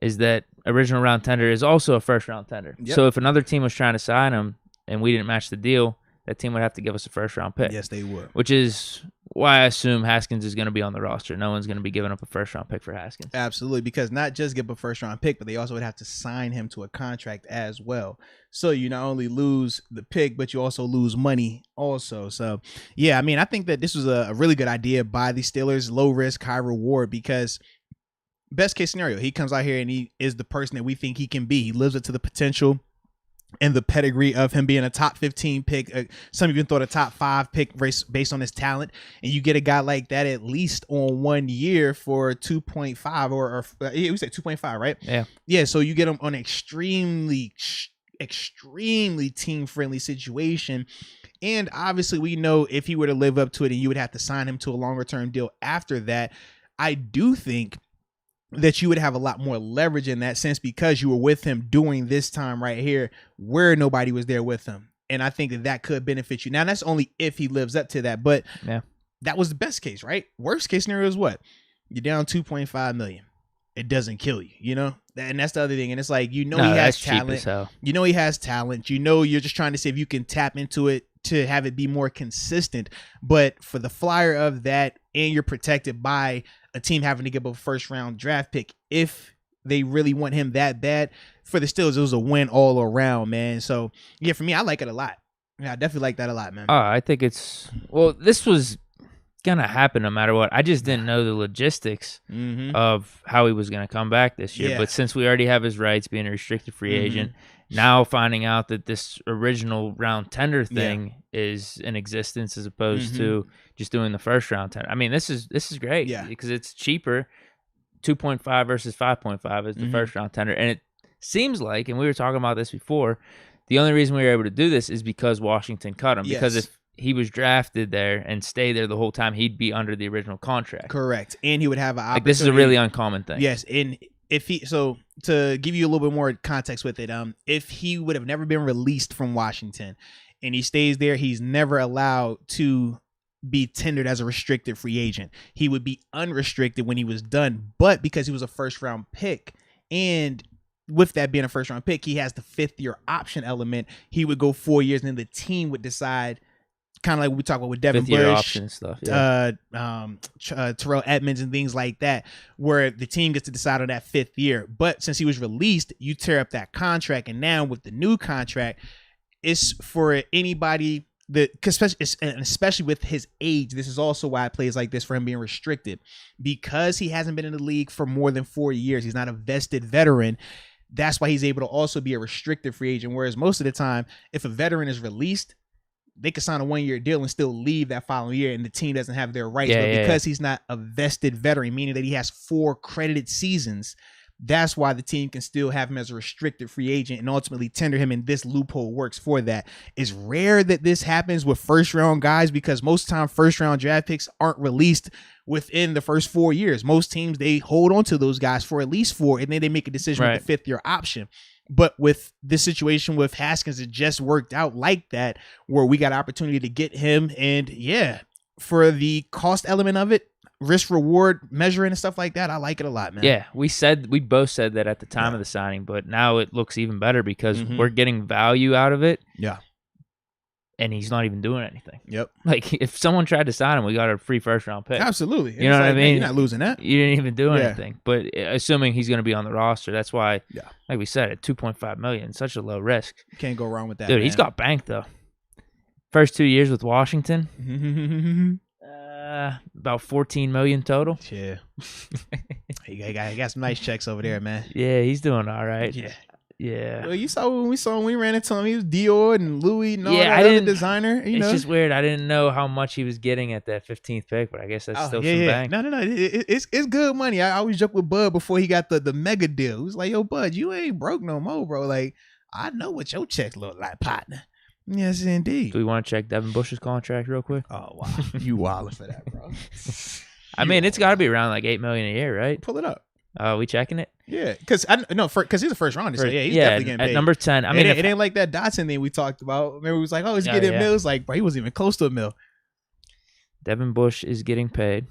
is that original round tender is also a first round tender. Yep. So if another team was trying to sign him and we didn't match the deal, that team would have to give us a first round pick. Yes, they would. Which is why I assume Haskins is going to be on the roster. No one's going to be giving up a first round pick for Haskins. Absolutely, because not just give a first round pick, but they also would have to sign him to a contract as well. So you not only lose the pick, but you also lose money also. So yeah, I mean, I think that this was a really good idea by the Steelers, low risk, high reward, because best case scenario, he comes out here and he is the person that we think he can be. He lives up to the potential and the pedigree of him being a top 15 pick. Some even thought a top 5 pick based on his talent. And you get a guy like that at least on 1 year for 2.5 or we say 2.5, right? Yeah. Yeah. So you get him on an extremely team friendly situation. And obviously we know if he were to live up to it and you would have to sign him to a longer term deal after that, I do think that you would have a lot more leverage in that sense because you were with him during this time right here where nobody was there with him. And I think that could benefit you. Now, that's only if he lives up to that, but that was the best case, right? Worst case scenario is what? You're down $2.5 million. It doesn't kill you, you know? And that's the other thing. And it's like, he has talent. You know he has talent. You know you're just trying to see if you can tap into it to have it be more consistent. But for the flyer of that, and you're protected by a team having to give up a first round draft pick if they really want him that bad. For the Steelers, it was a win all around, man. So yeah, for me, I like it a lot. Yeah, I definitely like that a lot, man. I think this was gonna happen no matter what. I just didn't know the logistics of how he was gonna come back this year. Yeah. But since we already have his rights being a restricted free agent, now finding out that this original round tender thing is in existence as opposed to just doing the first round tender. I mean, this is great because it's cheaper 2.5 versus 5.5 as the first round tender. And it seems like, and we were talking about this before, the only reason we were able to do this is because Washington cut him. Because if he was drafted there and stayed there the whole time, he'd be under the original contract. Correct. And he would have an opportunity. Like, this is a really uncommon thing. Yes. And if he, so to give you a little bit more context with it, if he would have never been released from Washington and he stays there, he's never allowed to be tendered as a restricted free agent. He would be unrestricted when he was done. But because he was a first round pick, and with that being a first round pick, he has the 5th year option element. He would go 4 years, and then the team would decide, kind of like we talk about with Devin Bush, option stuff, Terrell Edmonds and things like that, where the team gets to decide on that 5th year. But since he was released, you tear up that contract, and now with the new contract, it's for anybody that, especially with his age. This is also why it plays like this for him being restricted, because he hasn't been in the league for more than 4 years. He's not a vested veteran. That's why he's able to also be a restricted free agent. Whereas most of the time, if a veteran is released, they could sign a 1-year deal and still leave that following year, and the team doesn't have their rights. But because he's not a vested veteran, meaning that he has 4 credited seasons, that's why the team can still have him as a restricted free agent and ultimately tender him, and this loophole works for that. It's rare that this happens with first-round guys, because most of the time first-round draft picks aren't released within the first 4 years. Most teams, they hold on to those guys for at least 4, and then they make a decision with the 5th year option. But with this situation with Haskins, it just worked out like that, where we got an opportunity to get him. And for the cost element of it, risk reward measuring and stuff like that, I like it a lot, man. Yeah, we both said that at the time of the signing, but now it looks even better because we're getting value out of it. Yeah. And he's not even doing anything. Yep. Like, if someone tried to sign him, we got a free first round pick. Absolutely. You know what I mean? You're not losing that. You didn't even do anything. But assuming he's going to be on the roster, that's why, like we said, at $2.5 million, such a low risk. You can't go wrong with that. Dude, man. He's got bank though. First 2 years with Washington, about $14 million total. Yeah. He got some nice checks over there, man. Yeah, he's doing all right. Yeah. Well, you saw when we ran into him, he was Dior and Louis and all that other designer. It's just weird. I didn't know how much he was getting at that 15th pick, but I guess that's still some bank. No. It's good money. I always joke with Bud before he got the mega deal. He was like, yo, Bud, you ain't broke no more, bro. Like, I know what your checks look like, partner. Yes, indeed. Do we want to check Devin Bush's contract real quick? Oh, wow. You wildin' for that, bro. I mean, it's got to be around like $8 million a year, right? Pull it up. Are we checking it? Yeah, because he's a first rounder, so he's definitely getting paid. At number 10. I mean, it ain't like that Dotson thing we talked about. Remember, we was like, oh, he's getting $1 million. It's like, bro, he wasn't even close to $1 million. Devin Bush is getting paid.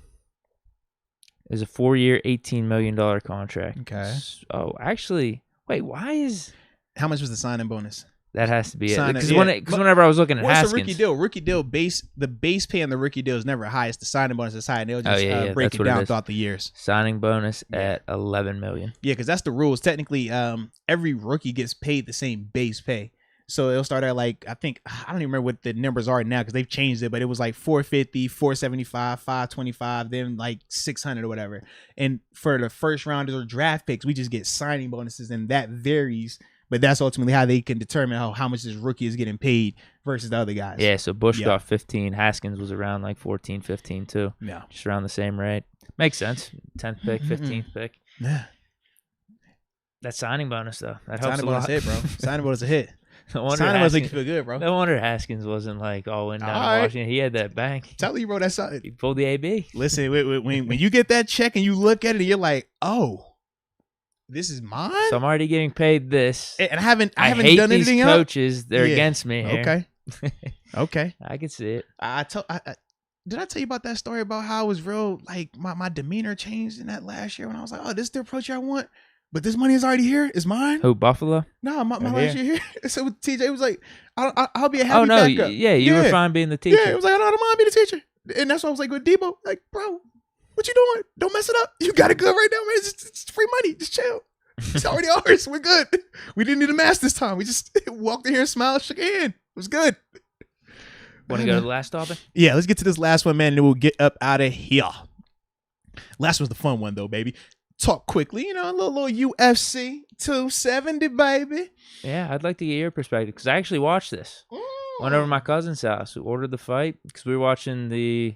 Is a 4-year, $18 million contract. Okay. Oh, actually, wait, why is... How much was the signing bonus? That has to be it. Because whenever I was looking at Haskins... What's the rookie deal? The base pay on the rookie deal is never high. It's the signing bonus is high, and they'll just break it down throughout the years. Signing bonus at $11 million. Yeah, because that's the rules. Technically, every rookie gets paid the same base pay. So it'll start at like, I don't even remember what the numbers are now because they've changed it, but it was like 450, 475, 525, then like 600 or whatever. And for the first rounders or draft picks, we just get signing bonuses, and that varies. But that's ultimately how they can determine how much this rookie is getting paid versus the other guys. Yeah, so Bush got 15. Haskins was around like 14, 15 too. Yeah. Just around the same rate. Makes sense. 10th pick, 15th pick. Yeah. That signing bonus, though. That helps signing a lot. bonus hit, bro. Signing bonus a hit. Signing bonus make you feel good, bro. No wonder Haskins wasn't like all in down in Washington. He had that bank. Tell you, bro, that's something. He pulled the AB. Listen, when you get that check and you look at it, and you're like, oh. This is mine. So I'm already getting paid this, and I haven't hate done these anything coaches. They're against me here. Okay, okay. I can see it. Did I tell you about that story about how it was real? Like my demeanor changed in that last year when I was like, oh, this is the approach I want, but this money is already here. It's mine. Who, Buffalo? No, my last year here. So TJ was like, I'll be a happy backup. Yeah, you were fine being the teacher. Yeah, it was like, I don't mind being the teacher, and that's why I was like with Debo, like, bro, what you doing? Don't mess it up. You got it good right now, man. It's free money. Just chill. It's already ours. We're good. We didn't need a mask this time. We just walked in here and smiled, shook a hand. It was good. Want to go to the last topic? Yeah, let's get to this last one, man, and then we'll get up out of here. Last one's the fun one, though, baby. Talk quickly, a little UFC 270, baby. Yeah, I'd like to get your perspective because I actually watched this. Went over to my cousin's house who ordered the fight because we were watching the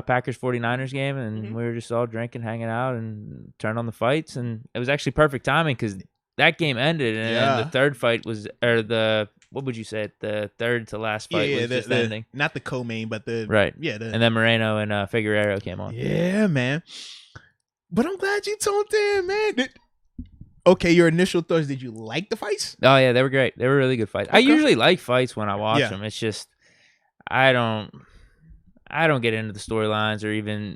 Packers 49ers game, and we were just all drinking, hanging out, and turned on the fights, and it was actually perfect timing because that game ended, and the third fight was, or the, what would you say, the third to last fight was just ending. Not the co-main, but the right. Yeah, and then Moreno and Figueroa came on. Yeah, man. But I'm glad you tuned in, man. Okay, your initial thoughts, did you like the fights? Oh, yeah, they were great. They were really good fights. Okay. I usually like fights when I watch them. It's just, I don't get into the storylines or even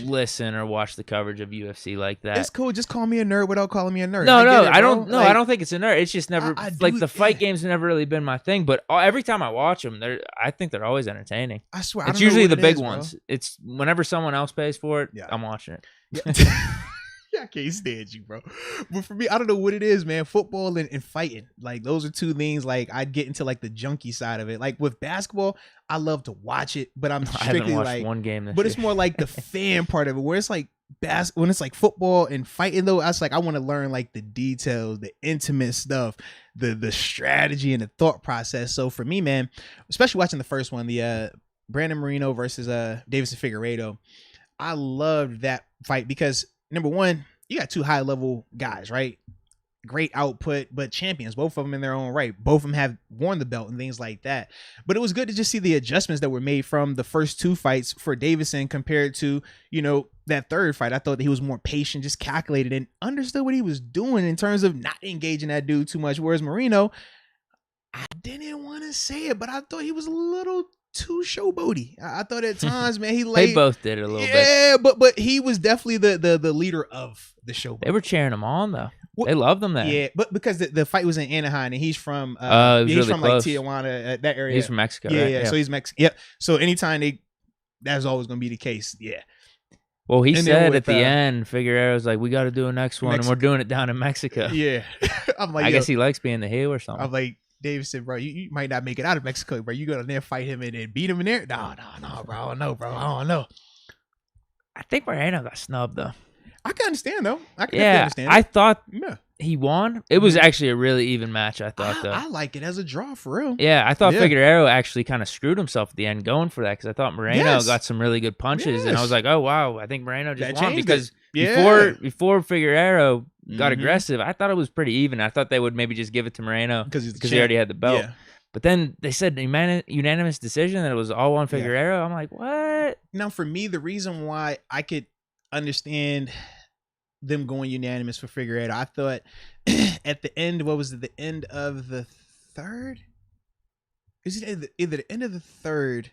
listen or watch the coverage of UFC like that. It's cool. Just call me a nerd without calling me a nerd. No, I don't. No, I don't think it's a nerd. It's just never the fight games have never really been my thing. But every time I watch them, I think they're always entertaining. I swear, it's usually the big ones. It's whenever someone else pays for it, I'm watching it. Yeah. I can't stand you, bro. But for me, I don't know what it is, man. Football and fighting, like those are two things. Like I'd get into like the junkie side of it. Like with basketball, I love to watch it, but I'm strictly I haven't watched like one game. But it's more like the fan part of it, where it's like when it's like football and fighting though. I was like, I want to learn like the details, the intimate stuff, the strategy and the thought process. So for me, man, especially watching the first one, the Brandon Moreno versus Davison Figueiredo, I loved that fight because number one, you got two high level guys, right? Great output, but champions, both of them in their own right. Both of them have worn the belt and things like that. But it was good to just see the adjustments that were made from the first two fights for Davison compared to, that third fight. I thought that he was more patient, just calculated and understood what he was doing in terms of not engaging that dude too much. Whereas Moreno, I didn't want to say it, but I thought he was a little too showboaty. I thought at times, man, they both did it a little bit. Yeah, but he was definitely the leader of the show. They were cheering him on though. They loved him there. Yeah, but because the fight was in Anaheim and he's from he's really from close. Like Tijuana, that area. He's from Mexico. Yeah, right? yeah. So he's Mexican. Yep. So anytime that's always gonna be the case. Yeah. Well, he said at the end, Figueiredo's like, we got to do a next one, and we're doing it down in Mexico. Yeah. I'm like, I guess he likes being the heel or something. I'm like, David said, bro, you might not make it out of Mexico, bro. You go down there, fight him, and then beat him in there? No, bro. I don't know, bro. I don't know. I think Moreno got snubbed, though. I can understand, though. I can understand. I thought he won. It was actually a really even match, I thought, though. I like it as a draw, for real. Yeah, I thought Figueiredo actually kind of screwed himself at the end going for that because I thought Moreno got some really good punches, and I was like, oh, wow, I think Moreno just won because before Figueiredo got aggressive, I thought it was pretty even. I thought they would maybe just give it to Moreno because he already had the belt. Yeah. But then they said unanimous decision and it was all on Figueiredo. Yeah. I'm like, what? Now, for me, the reason why I could understand them going unanimous for Figueiredo, I thought at the end, what was it? The end of the third? Is it either the end of the third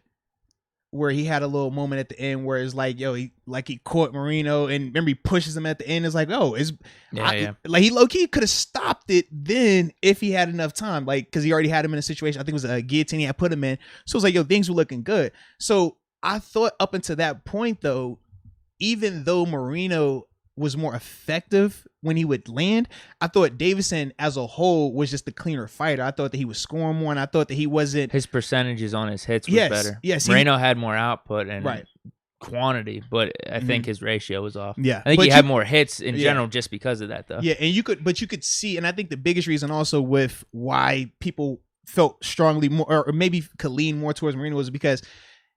where he had a little moment at the end where it's like, he caught Moreno and remember he pushes him at the end. It's like, like he low key could have stopped it then if he had enough time, like, cause he already had him in a situation. I think it was a guillotine he had put him in. So it was like, things were looking good. So I thought up until that point though, even though Moreno was more effective when he would land, I thought Davison as a whole was just the cleaner fighter. I thought that he was scoring more, and I thought that he wasn't... His percentages on his hits was better. Yes, Moreno had more output and quantity, but I think his ratio was off. Yeah. I think he had more hits in general just because of that, though. Yeah, and you could see, and I think the biggest reason also with why people felt strongly more, or maybe could lean more towards Moreno was because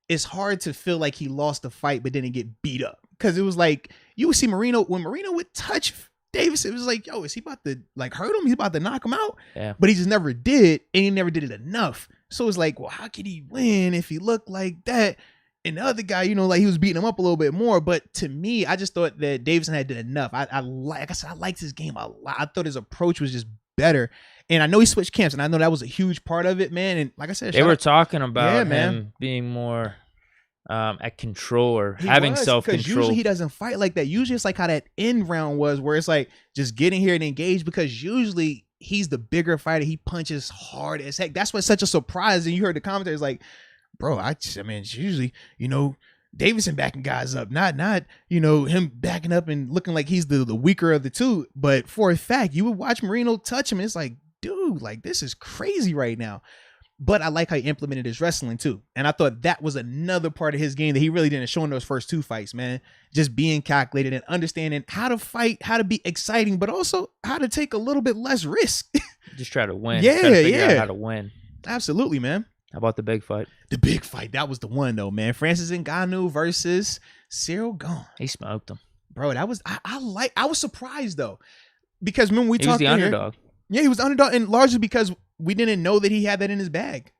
it's hard to feel like he lost the fight but didn't get beat up. Because it was like, you would see Moreno, when Moreno would touch Davis, it was like, is he about to like hurt him? He's about to knock him out? Yeah. But he just never did, and he never did it enough. So it's like, well, how could he win if he looked like that? And the other guy, like he was beating him up a little bit more. But to me, I just thought that Davison had did enough. Like I said, I liked his game a lot. I thought his approach was just better. And I know he switched camps, and I know that was a huge part of it, man. And like I said, they were talking about him being more at control or having self-control. Usually he doesn't fight like that. Usually it's like how that end round was, where it's like just getting here and engage, because usually he's the bigger fighter. He punches hard as heck. That's what's such a surprise. And you heard the commentators like, bro, I mean, it's usually, Davison backing guys up, not him backing up and looking like he's the weaker of the two. But for a fact, you would watch Moreno touch him, and it's like, dude, like this is crazy right now. But I like how he implemented his wrestling too. And I thought that was another part of his game that he really didn't show in those first two fights, man. Just being calculated and understanding how to fight, how to be exciting, but also how to take a little bit less risk. Just try to win. Yeah, try to figure out how to win. Absolutely, man. How about the big fight? The big fight. That was the one, though, man. Francis Ngannou versus Cyril Gane. He smoked him. Bro, that was... I was surprised, though. Because remember we talked... He was the underdog. Yeah, he was the underdog. And largely because we didn't know that he had that in his bag.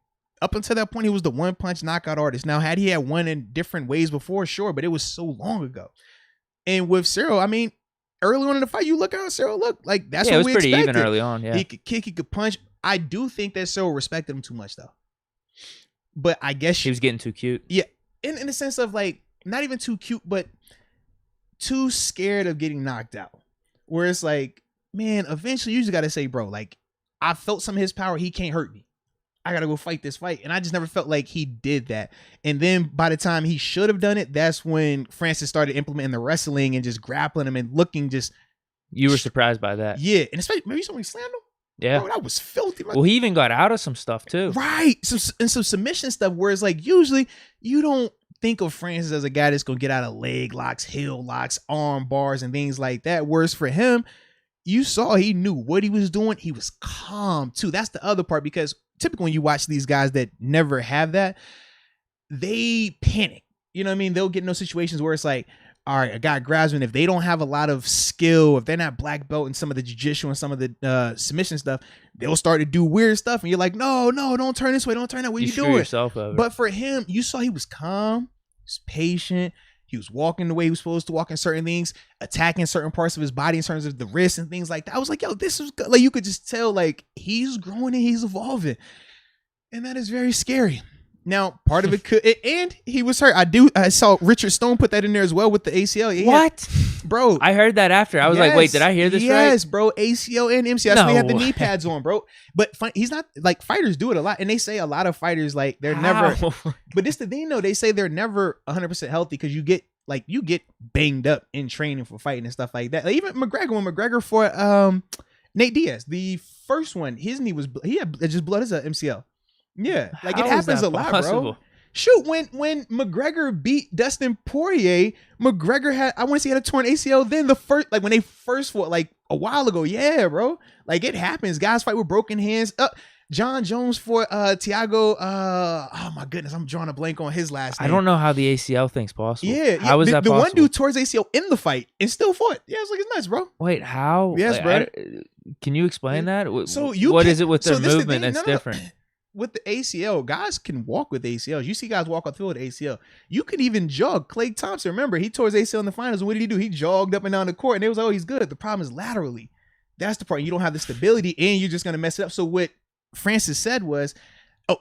Up until that point, he was the one-punch knockout artist. Now, had he had won in different ways before, sure, but it was so long ago. And with Cyril, I mean, early on in the fight, you look how Cyril looked. Like, that's what we expected. It was pretty even early on, yeah. He could kick, he could punch. I do think that Cyril respected him too much, though. But I guess... He was getting too cute. Yeah. In the sense of, like, not even too cute, but too scared of getting knocked out. Where it's like, man, eventually you just got to say, bro, like, I felt some of his power. He can't hurt me. I got to go fight this fight. And I just never felt like he did that. And then by the time he should have done it, that's when Francis started implementing the wrestling and just grappling him and looking just... You were surprised by that. Yeah. And especially, maybe somebody slammed him? Yeah. Bro, that was filthy. Well, he even got out of some stuff, too. Right. Some submission stuff where it's like, usually you don't think of Francis as a guy that's going to get out of leg locks, heel locks, arm bars, and things like that. Whereas for him, you saw he knew what he was doing. He was calm, too. That's the other part, because typically when you watch these guys that never have that, they panic. You know what I mean? They'll get in those situations where it's like, all right, a guy grabs me, and if they don't have a lot of skill, if they're not black belt in some of the jiu-jitsu and some of the submission stuff, they'll start to do weird stuff. And you're like, no, don't turn this way. Don't turn that way. What are you doing? Yourself over. But for him, you saw he was calm, he was patient. He was walking the way he was supposed to walk in certain things, attacking certain parts of his body in terms of the wrist and things like that. I was like, yo, this is good. Like, you could just tell, like, he's growing and he's evolving. And that is very scary. Now, part of it could, and he was hurt. I saw Richard Stone put that in there as well with the ACL. What? Bro. I heard that after. I was like, wait, did I hear this right? Yes, bro. ACL and MCL. That's why he had the knee pads on, bro. But he's not, like, fighters do it a lot. And they say a lot of fighters, like, they're never, but this the thing, though. They say they're never 100% healthy because you get banged up in training for fighting and stuff like that. Like, even McGregor for Nate Diaz, the first one, his knee was, he had just blood as a MCL. Yeah, like, it happens a lot, bro. Shoot, when McGregor beat Dustin Poirier, McGregor had, I want to say he had a torn ACL then when they first fought, like, a while ago. Yeah, bro. Like, it happens. Guys fight with broken hands. John Jones for Thiago. Oh my goodness, I'm drawing a blank on his last name. I don't know how the ACL thing's possible. Yeah, how is that possible? The one dude tore his ACL in the fight and still fought. Yeah, it's like, it's nuts, bro. Wait, how? Yes, bro. Can you explain that? So what is it with their movement that's different? With the ACL, guys can walk with ACLs. You see guys walk on the field with ACL. You can even jog. Clay Thompson, remember, he tore his ACL in the finals. What did he do? He jogged up and down the court, and they was like, oh, he's good. The problem is laterally. That's the part. You don't have the stability, and you're just going to mess it up. So what Francis said was,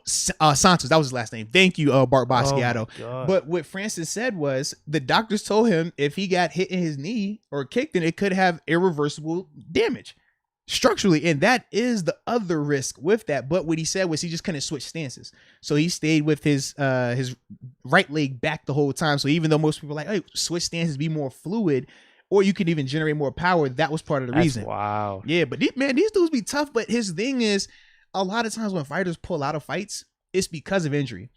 Santos, that was his last name. Thank you, Bart Basquiat. But what Francis said was, the doctors told him if he got hit in his knee or kicked, then it could have irreversible damage structurally, and that is the other risk with that. But what he said was he just couldn't switch stances, so he stayed with his right leg back the whole time. So even though most people are like, hey, switch stances, be more fluid, or you could even generate more power, that was part of the reason. Wow. Yeah, but these dudes be tough. But his thing is, a lot of times when fighters pull out of fights, it's because of injury.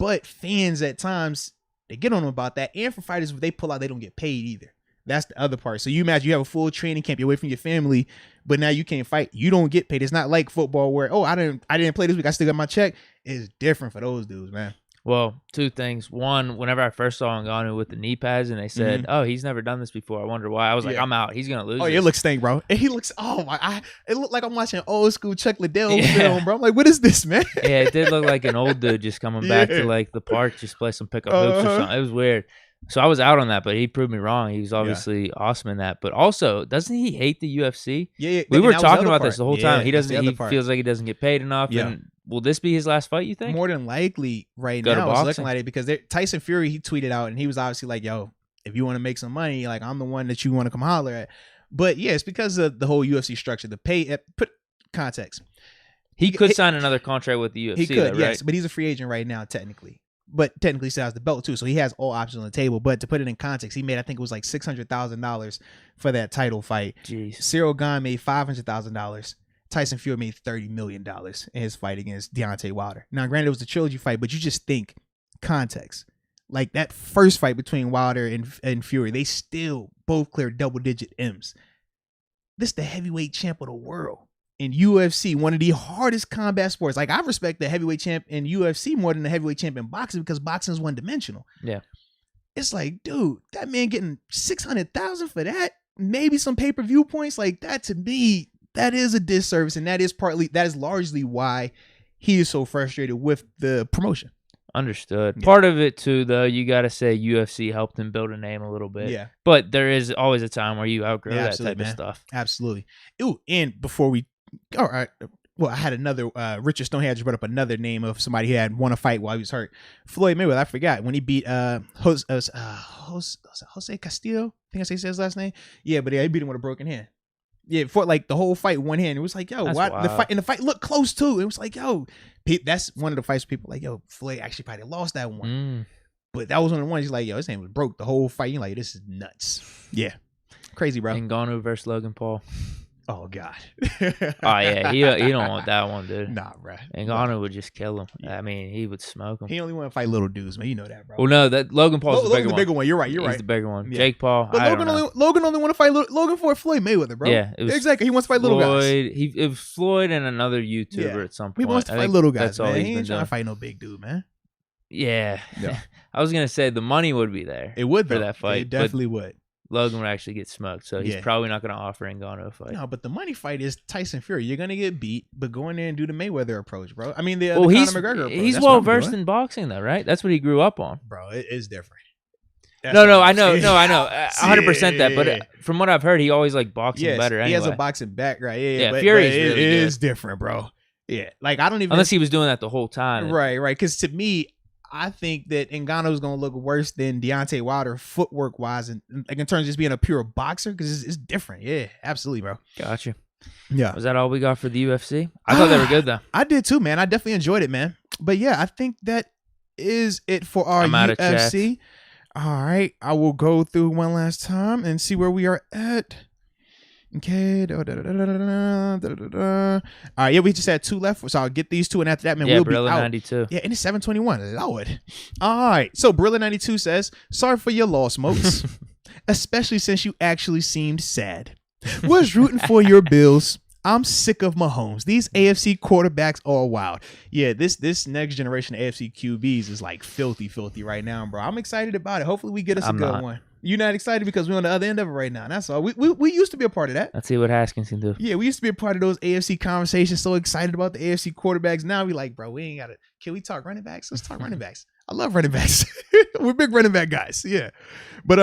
But fans at times, they get on them about that. And for fighters, if they pull out, they don't get paid either. That's the other part. So you imagine you have a full training camp, you're away from your family, but now you can't fight. You don't get paid. It's not like football where, oh, I didn't play this week, I still got my check. It's different for those dudes, man. Well, two things. One, whenever I first saw Ngannou with the knee pads and they said, oh, he's never done this before, I wonder why. I was like, I'm out. He's going to lose. Oh, yeah, it looks stink, bro. And he looks, it looked like I'm watching old school Chuck Liddell film, bro. I'm like, what is this, man? Yeah, it did look like an old dude just coming back to, like, the park, just play some pickup hoops or something. It was weird. So I was out on that, but he proved me wrong. He was obviously awesome in that. But also, doesn't he hate the UFC? Yeah. We were talking about this the whole time. He feels like he doesn't get paid enough. Yeah. And will this be his last fight, you think? More than likely right now. It's looking like it because Tyson Fury, he tweeted out and he was obviously like, yo, if you want to make some money, like, I'm the one that you want to come holler at. But yeah, it's because of the whole UFC structure. The pay, put context. He could sign another contract with the UFC. He could, yes, but he's a free agent right now, technically. But technically still has the belt too, so he has all options on the table. But to put it in context, he made, I think it was like $600,000 for that title fight. Jeez. Cyril Gane made $500,000. Tyson Fury made $30 million in his fight against Deontay Wilder. Now, granted, it was a trilogy fight, but you just think context. Like that first fight between Wilder and Fury, they still both cleared double-digit M's. This is the heavyweight champ of the world. in UFC, one of the hardest combat sports. Like, I respect the heavyweight champ in UFC more than the heavyweight champ in boxing because boxing is one-dimensional. Yeah. It's like, dude, that man getting 600,000 for that, maybe some pay-per-view points, like that, to me, that is a disservice, and that is largely why he is so frustrated with the promotion. Understood. Yeah. Part of it too, though, you got to say UFC helped him build a name a little bit. Yeah. But there is always a time where you outgrow that type of stuff. Absolutely. Ooh, and before we, all right, well, I had another, Richard Stone had just brought up another name of somebody who had won a fight while he was hurt. Floyd Mayweather, I forgot, when he beat Jose Castillo, I think I say his last name. Yeah, but he beat him with a broken hand. Yeah, for like the whole fight, one hand. It was like, yo, why the fight looked close too. It was like, yo, that's one of the fights people like, yo, Floyd actually probably lost that one. But that was one of the ones he's like, yo, his hand was broke the whole fight. You're like, this is nuts. Yeah. Crazy, bro. Ngannou versus Logan Paul. Oh, God. Oh, yeah. He don't want that one, dude. Nah, bro. Ngannou would just kill him. Yeah. I mean, he would smoke him. He only want to fight little dudes, man. You know that, bro. Well, no, that Logan Paul's the bigger one. You're right. He's the bigger one. Yeah. Jake Paul, but Logan only want to fight Logan for Floyd Mayweather, bro. Yeah. Exactly. He wants to fight little guys. It was Floyd and another YouTuber at some point. He wants to fight little guys, that's all man. He ain't trying to fight no big dude, man. Yeah. I was going to say the money would be there. It would, for that fight. It definitely would. Logan would actually get smoked, so he's probably not going to offer Ngannou a fight. No, but the money fight is Tyson Fury. You're going to get beat, but go in there and do the Mayweather approach, bro. I mean, the Conor McGregor approach. He's well-versed in boxing, though, right? That's what he grew up on. Bro, it is different. I know. 100% that, but from what I've heard, he always liked boxing better anyway. He has a boxing background. Yeah, but Fury's it really is different, bro. Yeah, like I don't even... Unless he was doing that the whole time. Right, because to me... I think that Ngannou's going to look worse than Deontay Wilder footwork-wise, and like in terms of just being a pure boxer, because it's different. Yeah, absolutely, bro. Gotcha. Yeah. Was that all we got for the UFC? I thought they were good, though. I did too, man. I definitely enjoyed it, man. But yeah, I think that is it for our UFC. All right. I will go through one last time and see where we are at. Okay. All right. Yeah, we just had two left. So I'll get these two. And after that, man, we'll be out. 92. Yeah, and it's 7:21. Lord. All right. So Brilla 92 says, sorry for your loss, Moats. Especially since you actually seemed sad. Was rooting for your Bills. I'm sick of Mahomes. These AFC quarterbacks are wild. Yeah, this next generation of AFC QBs is like filthy right now, bro. I'm excited about it. Hopefully we get us a good one. You're not excited because we're on the other end of it right now. That's all. We used to be a part of that. Let's see what Haskins can do. Yeah, we used to be a part of those AFC conversations. So excited about the AFC quarterbacks. Now we like, bro, we ain't got to. Can we talk running backs? Let's talk running backs. I love running backs. We're big running back guys. Yeah. But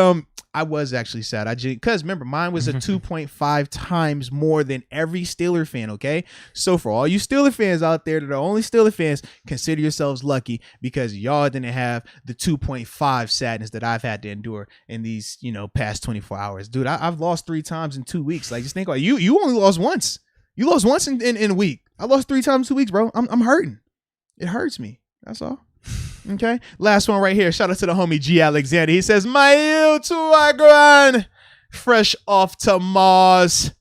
I was actually sad. Because remember, mine was a 2.5 times more than every Steeler fan, okay? So for all you Steeler fans out there that are only Steeler fans, consider yourselves lucky because y'all didn't have the 2.5 sadness that I've had to endure in these, past 24 hours. Dude, I've lost 3 times in 2 weeks. Like, just think about it. You only lost once. You lost once in a week. I lost 3 times in 2 weeks, bro. I'm hurting. It hurts me. That's all. Okay. Last one right here. Shout out to the homie G Alexander. He says, my YouTube fresh off to Mars.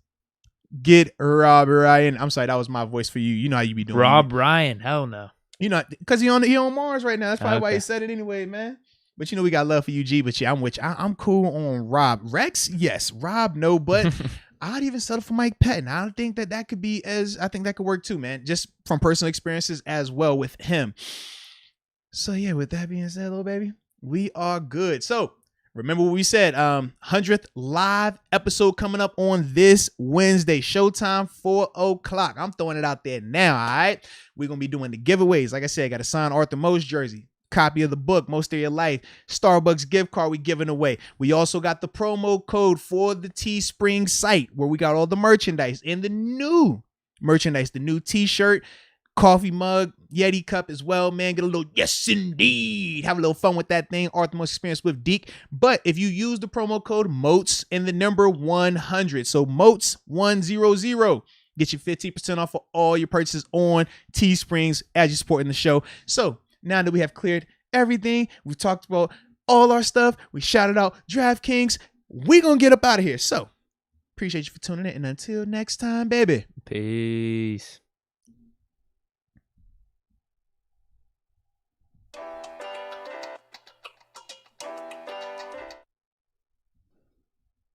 Get Rob Ryan. I'm sorry, that was my voice for you. You know how you be doing. Rob Ryan. Hell no. Because he on Mars right now. That's probably why he said it anyway, man. But we got love for you, G. But yeah, I'm cool on Rob. Rex, yes. Rob, no. But I'd even settle for Mike Patton. I don't think that could be I think that could work too, man. Just from personal experiences as well with him. So yeah, with that being said, little baby, we are good. So remember what we said, 100th live episode coming up on this Wednesday, showtime 4:00. I'm throwing it out there now. All right. We're going to be doing the giveaways. Like I said, I got to sign Arthur Moats jersey, copy of the book, Most of Your Life, Starbucks gift card we giving away. We also got the promo code for the Teespring site where we got all the merchandise and the new merchandise, the new t-shirt, coffee mug, Yeti cup as well, man. Get a little, yes, indeed. Have a little fun with that thing. Arthur Moats Experience with Deke. But if you use the promo code Moats and the number 100, so Moats 100, get you 15% off of all your purchases on Teesprings as you're supporting the show. So now that we have cleared everything, we've talked about all our stuff, we shouted out DraftKings, we're going to get up out of here. So appreciate you for tuning in. And until next time, baby. Peace.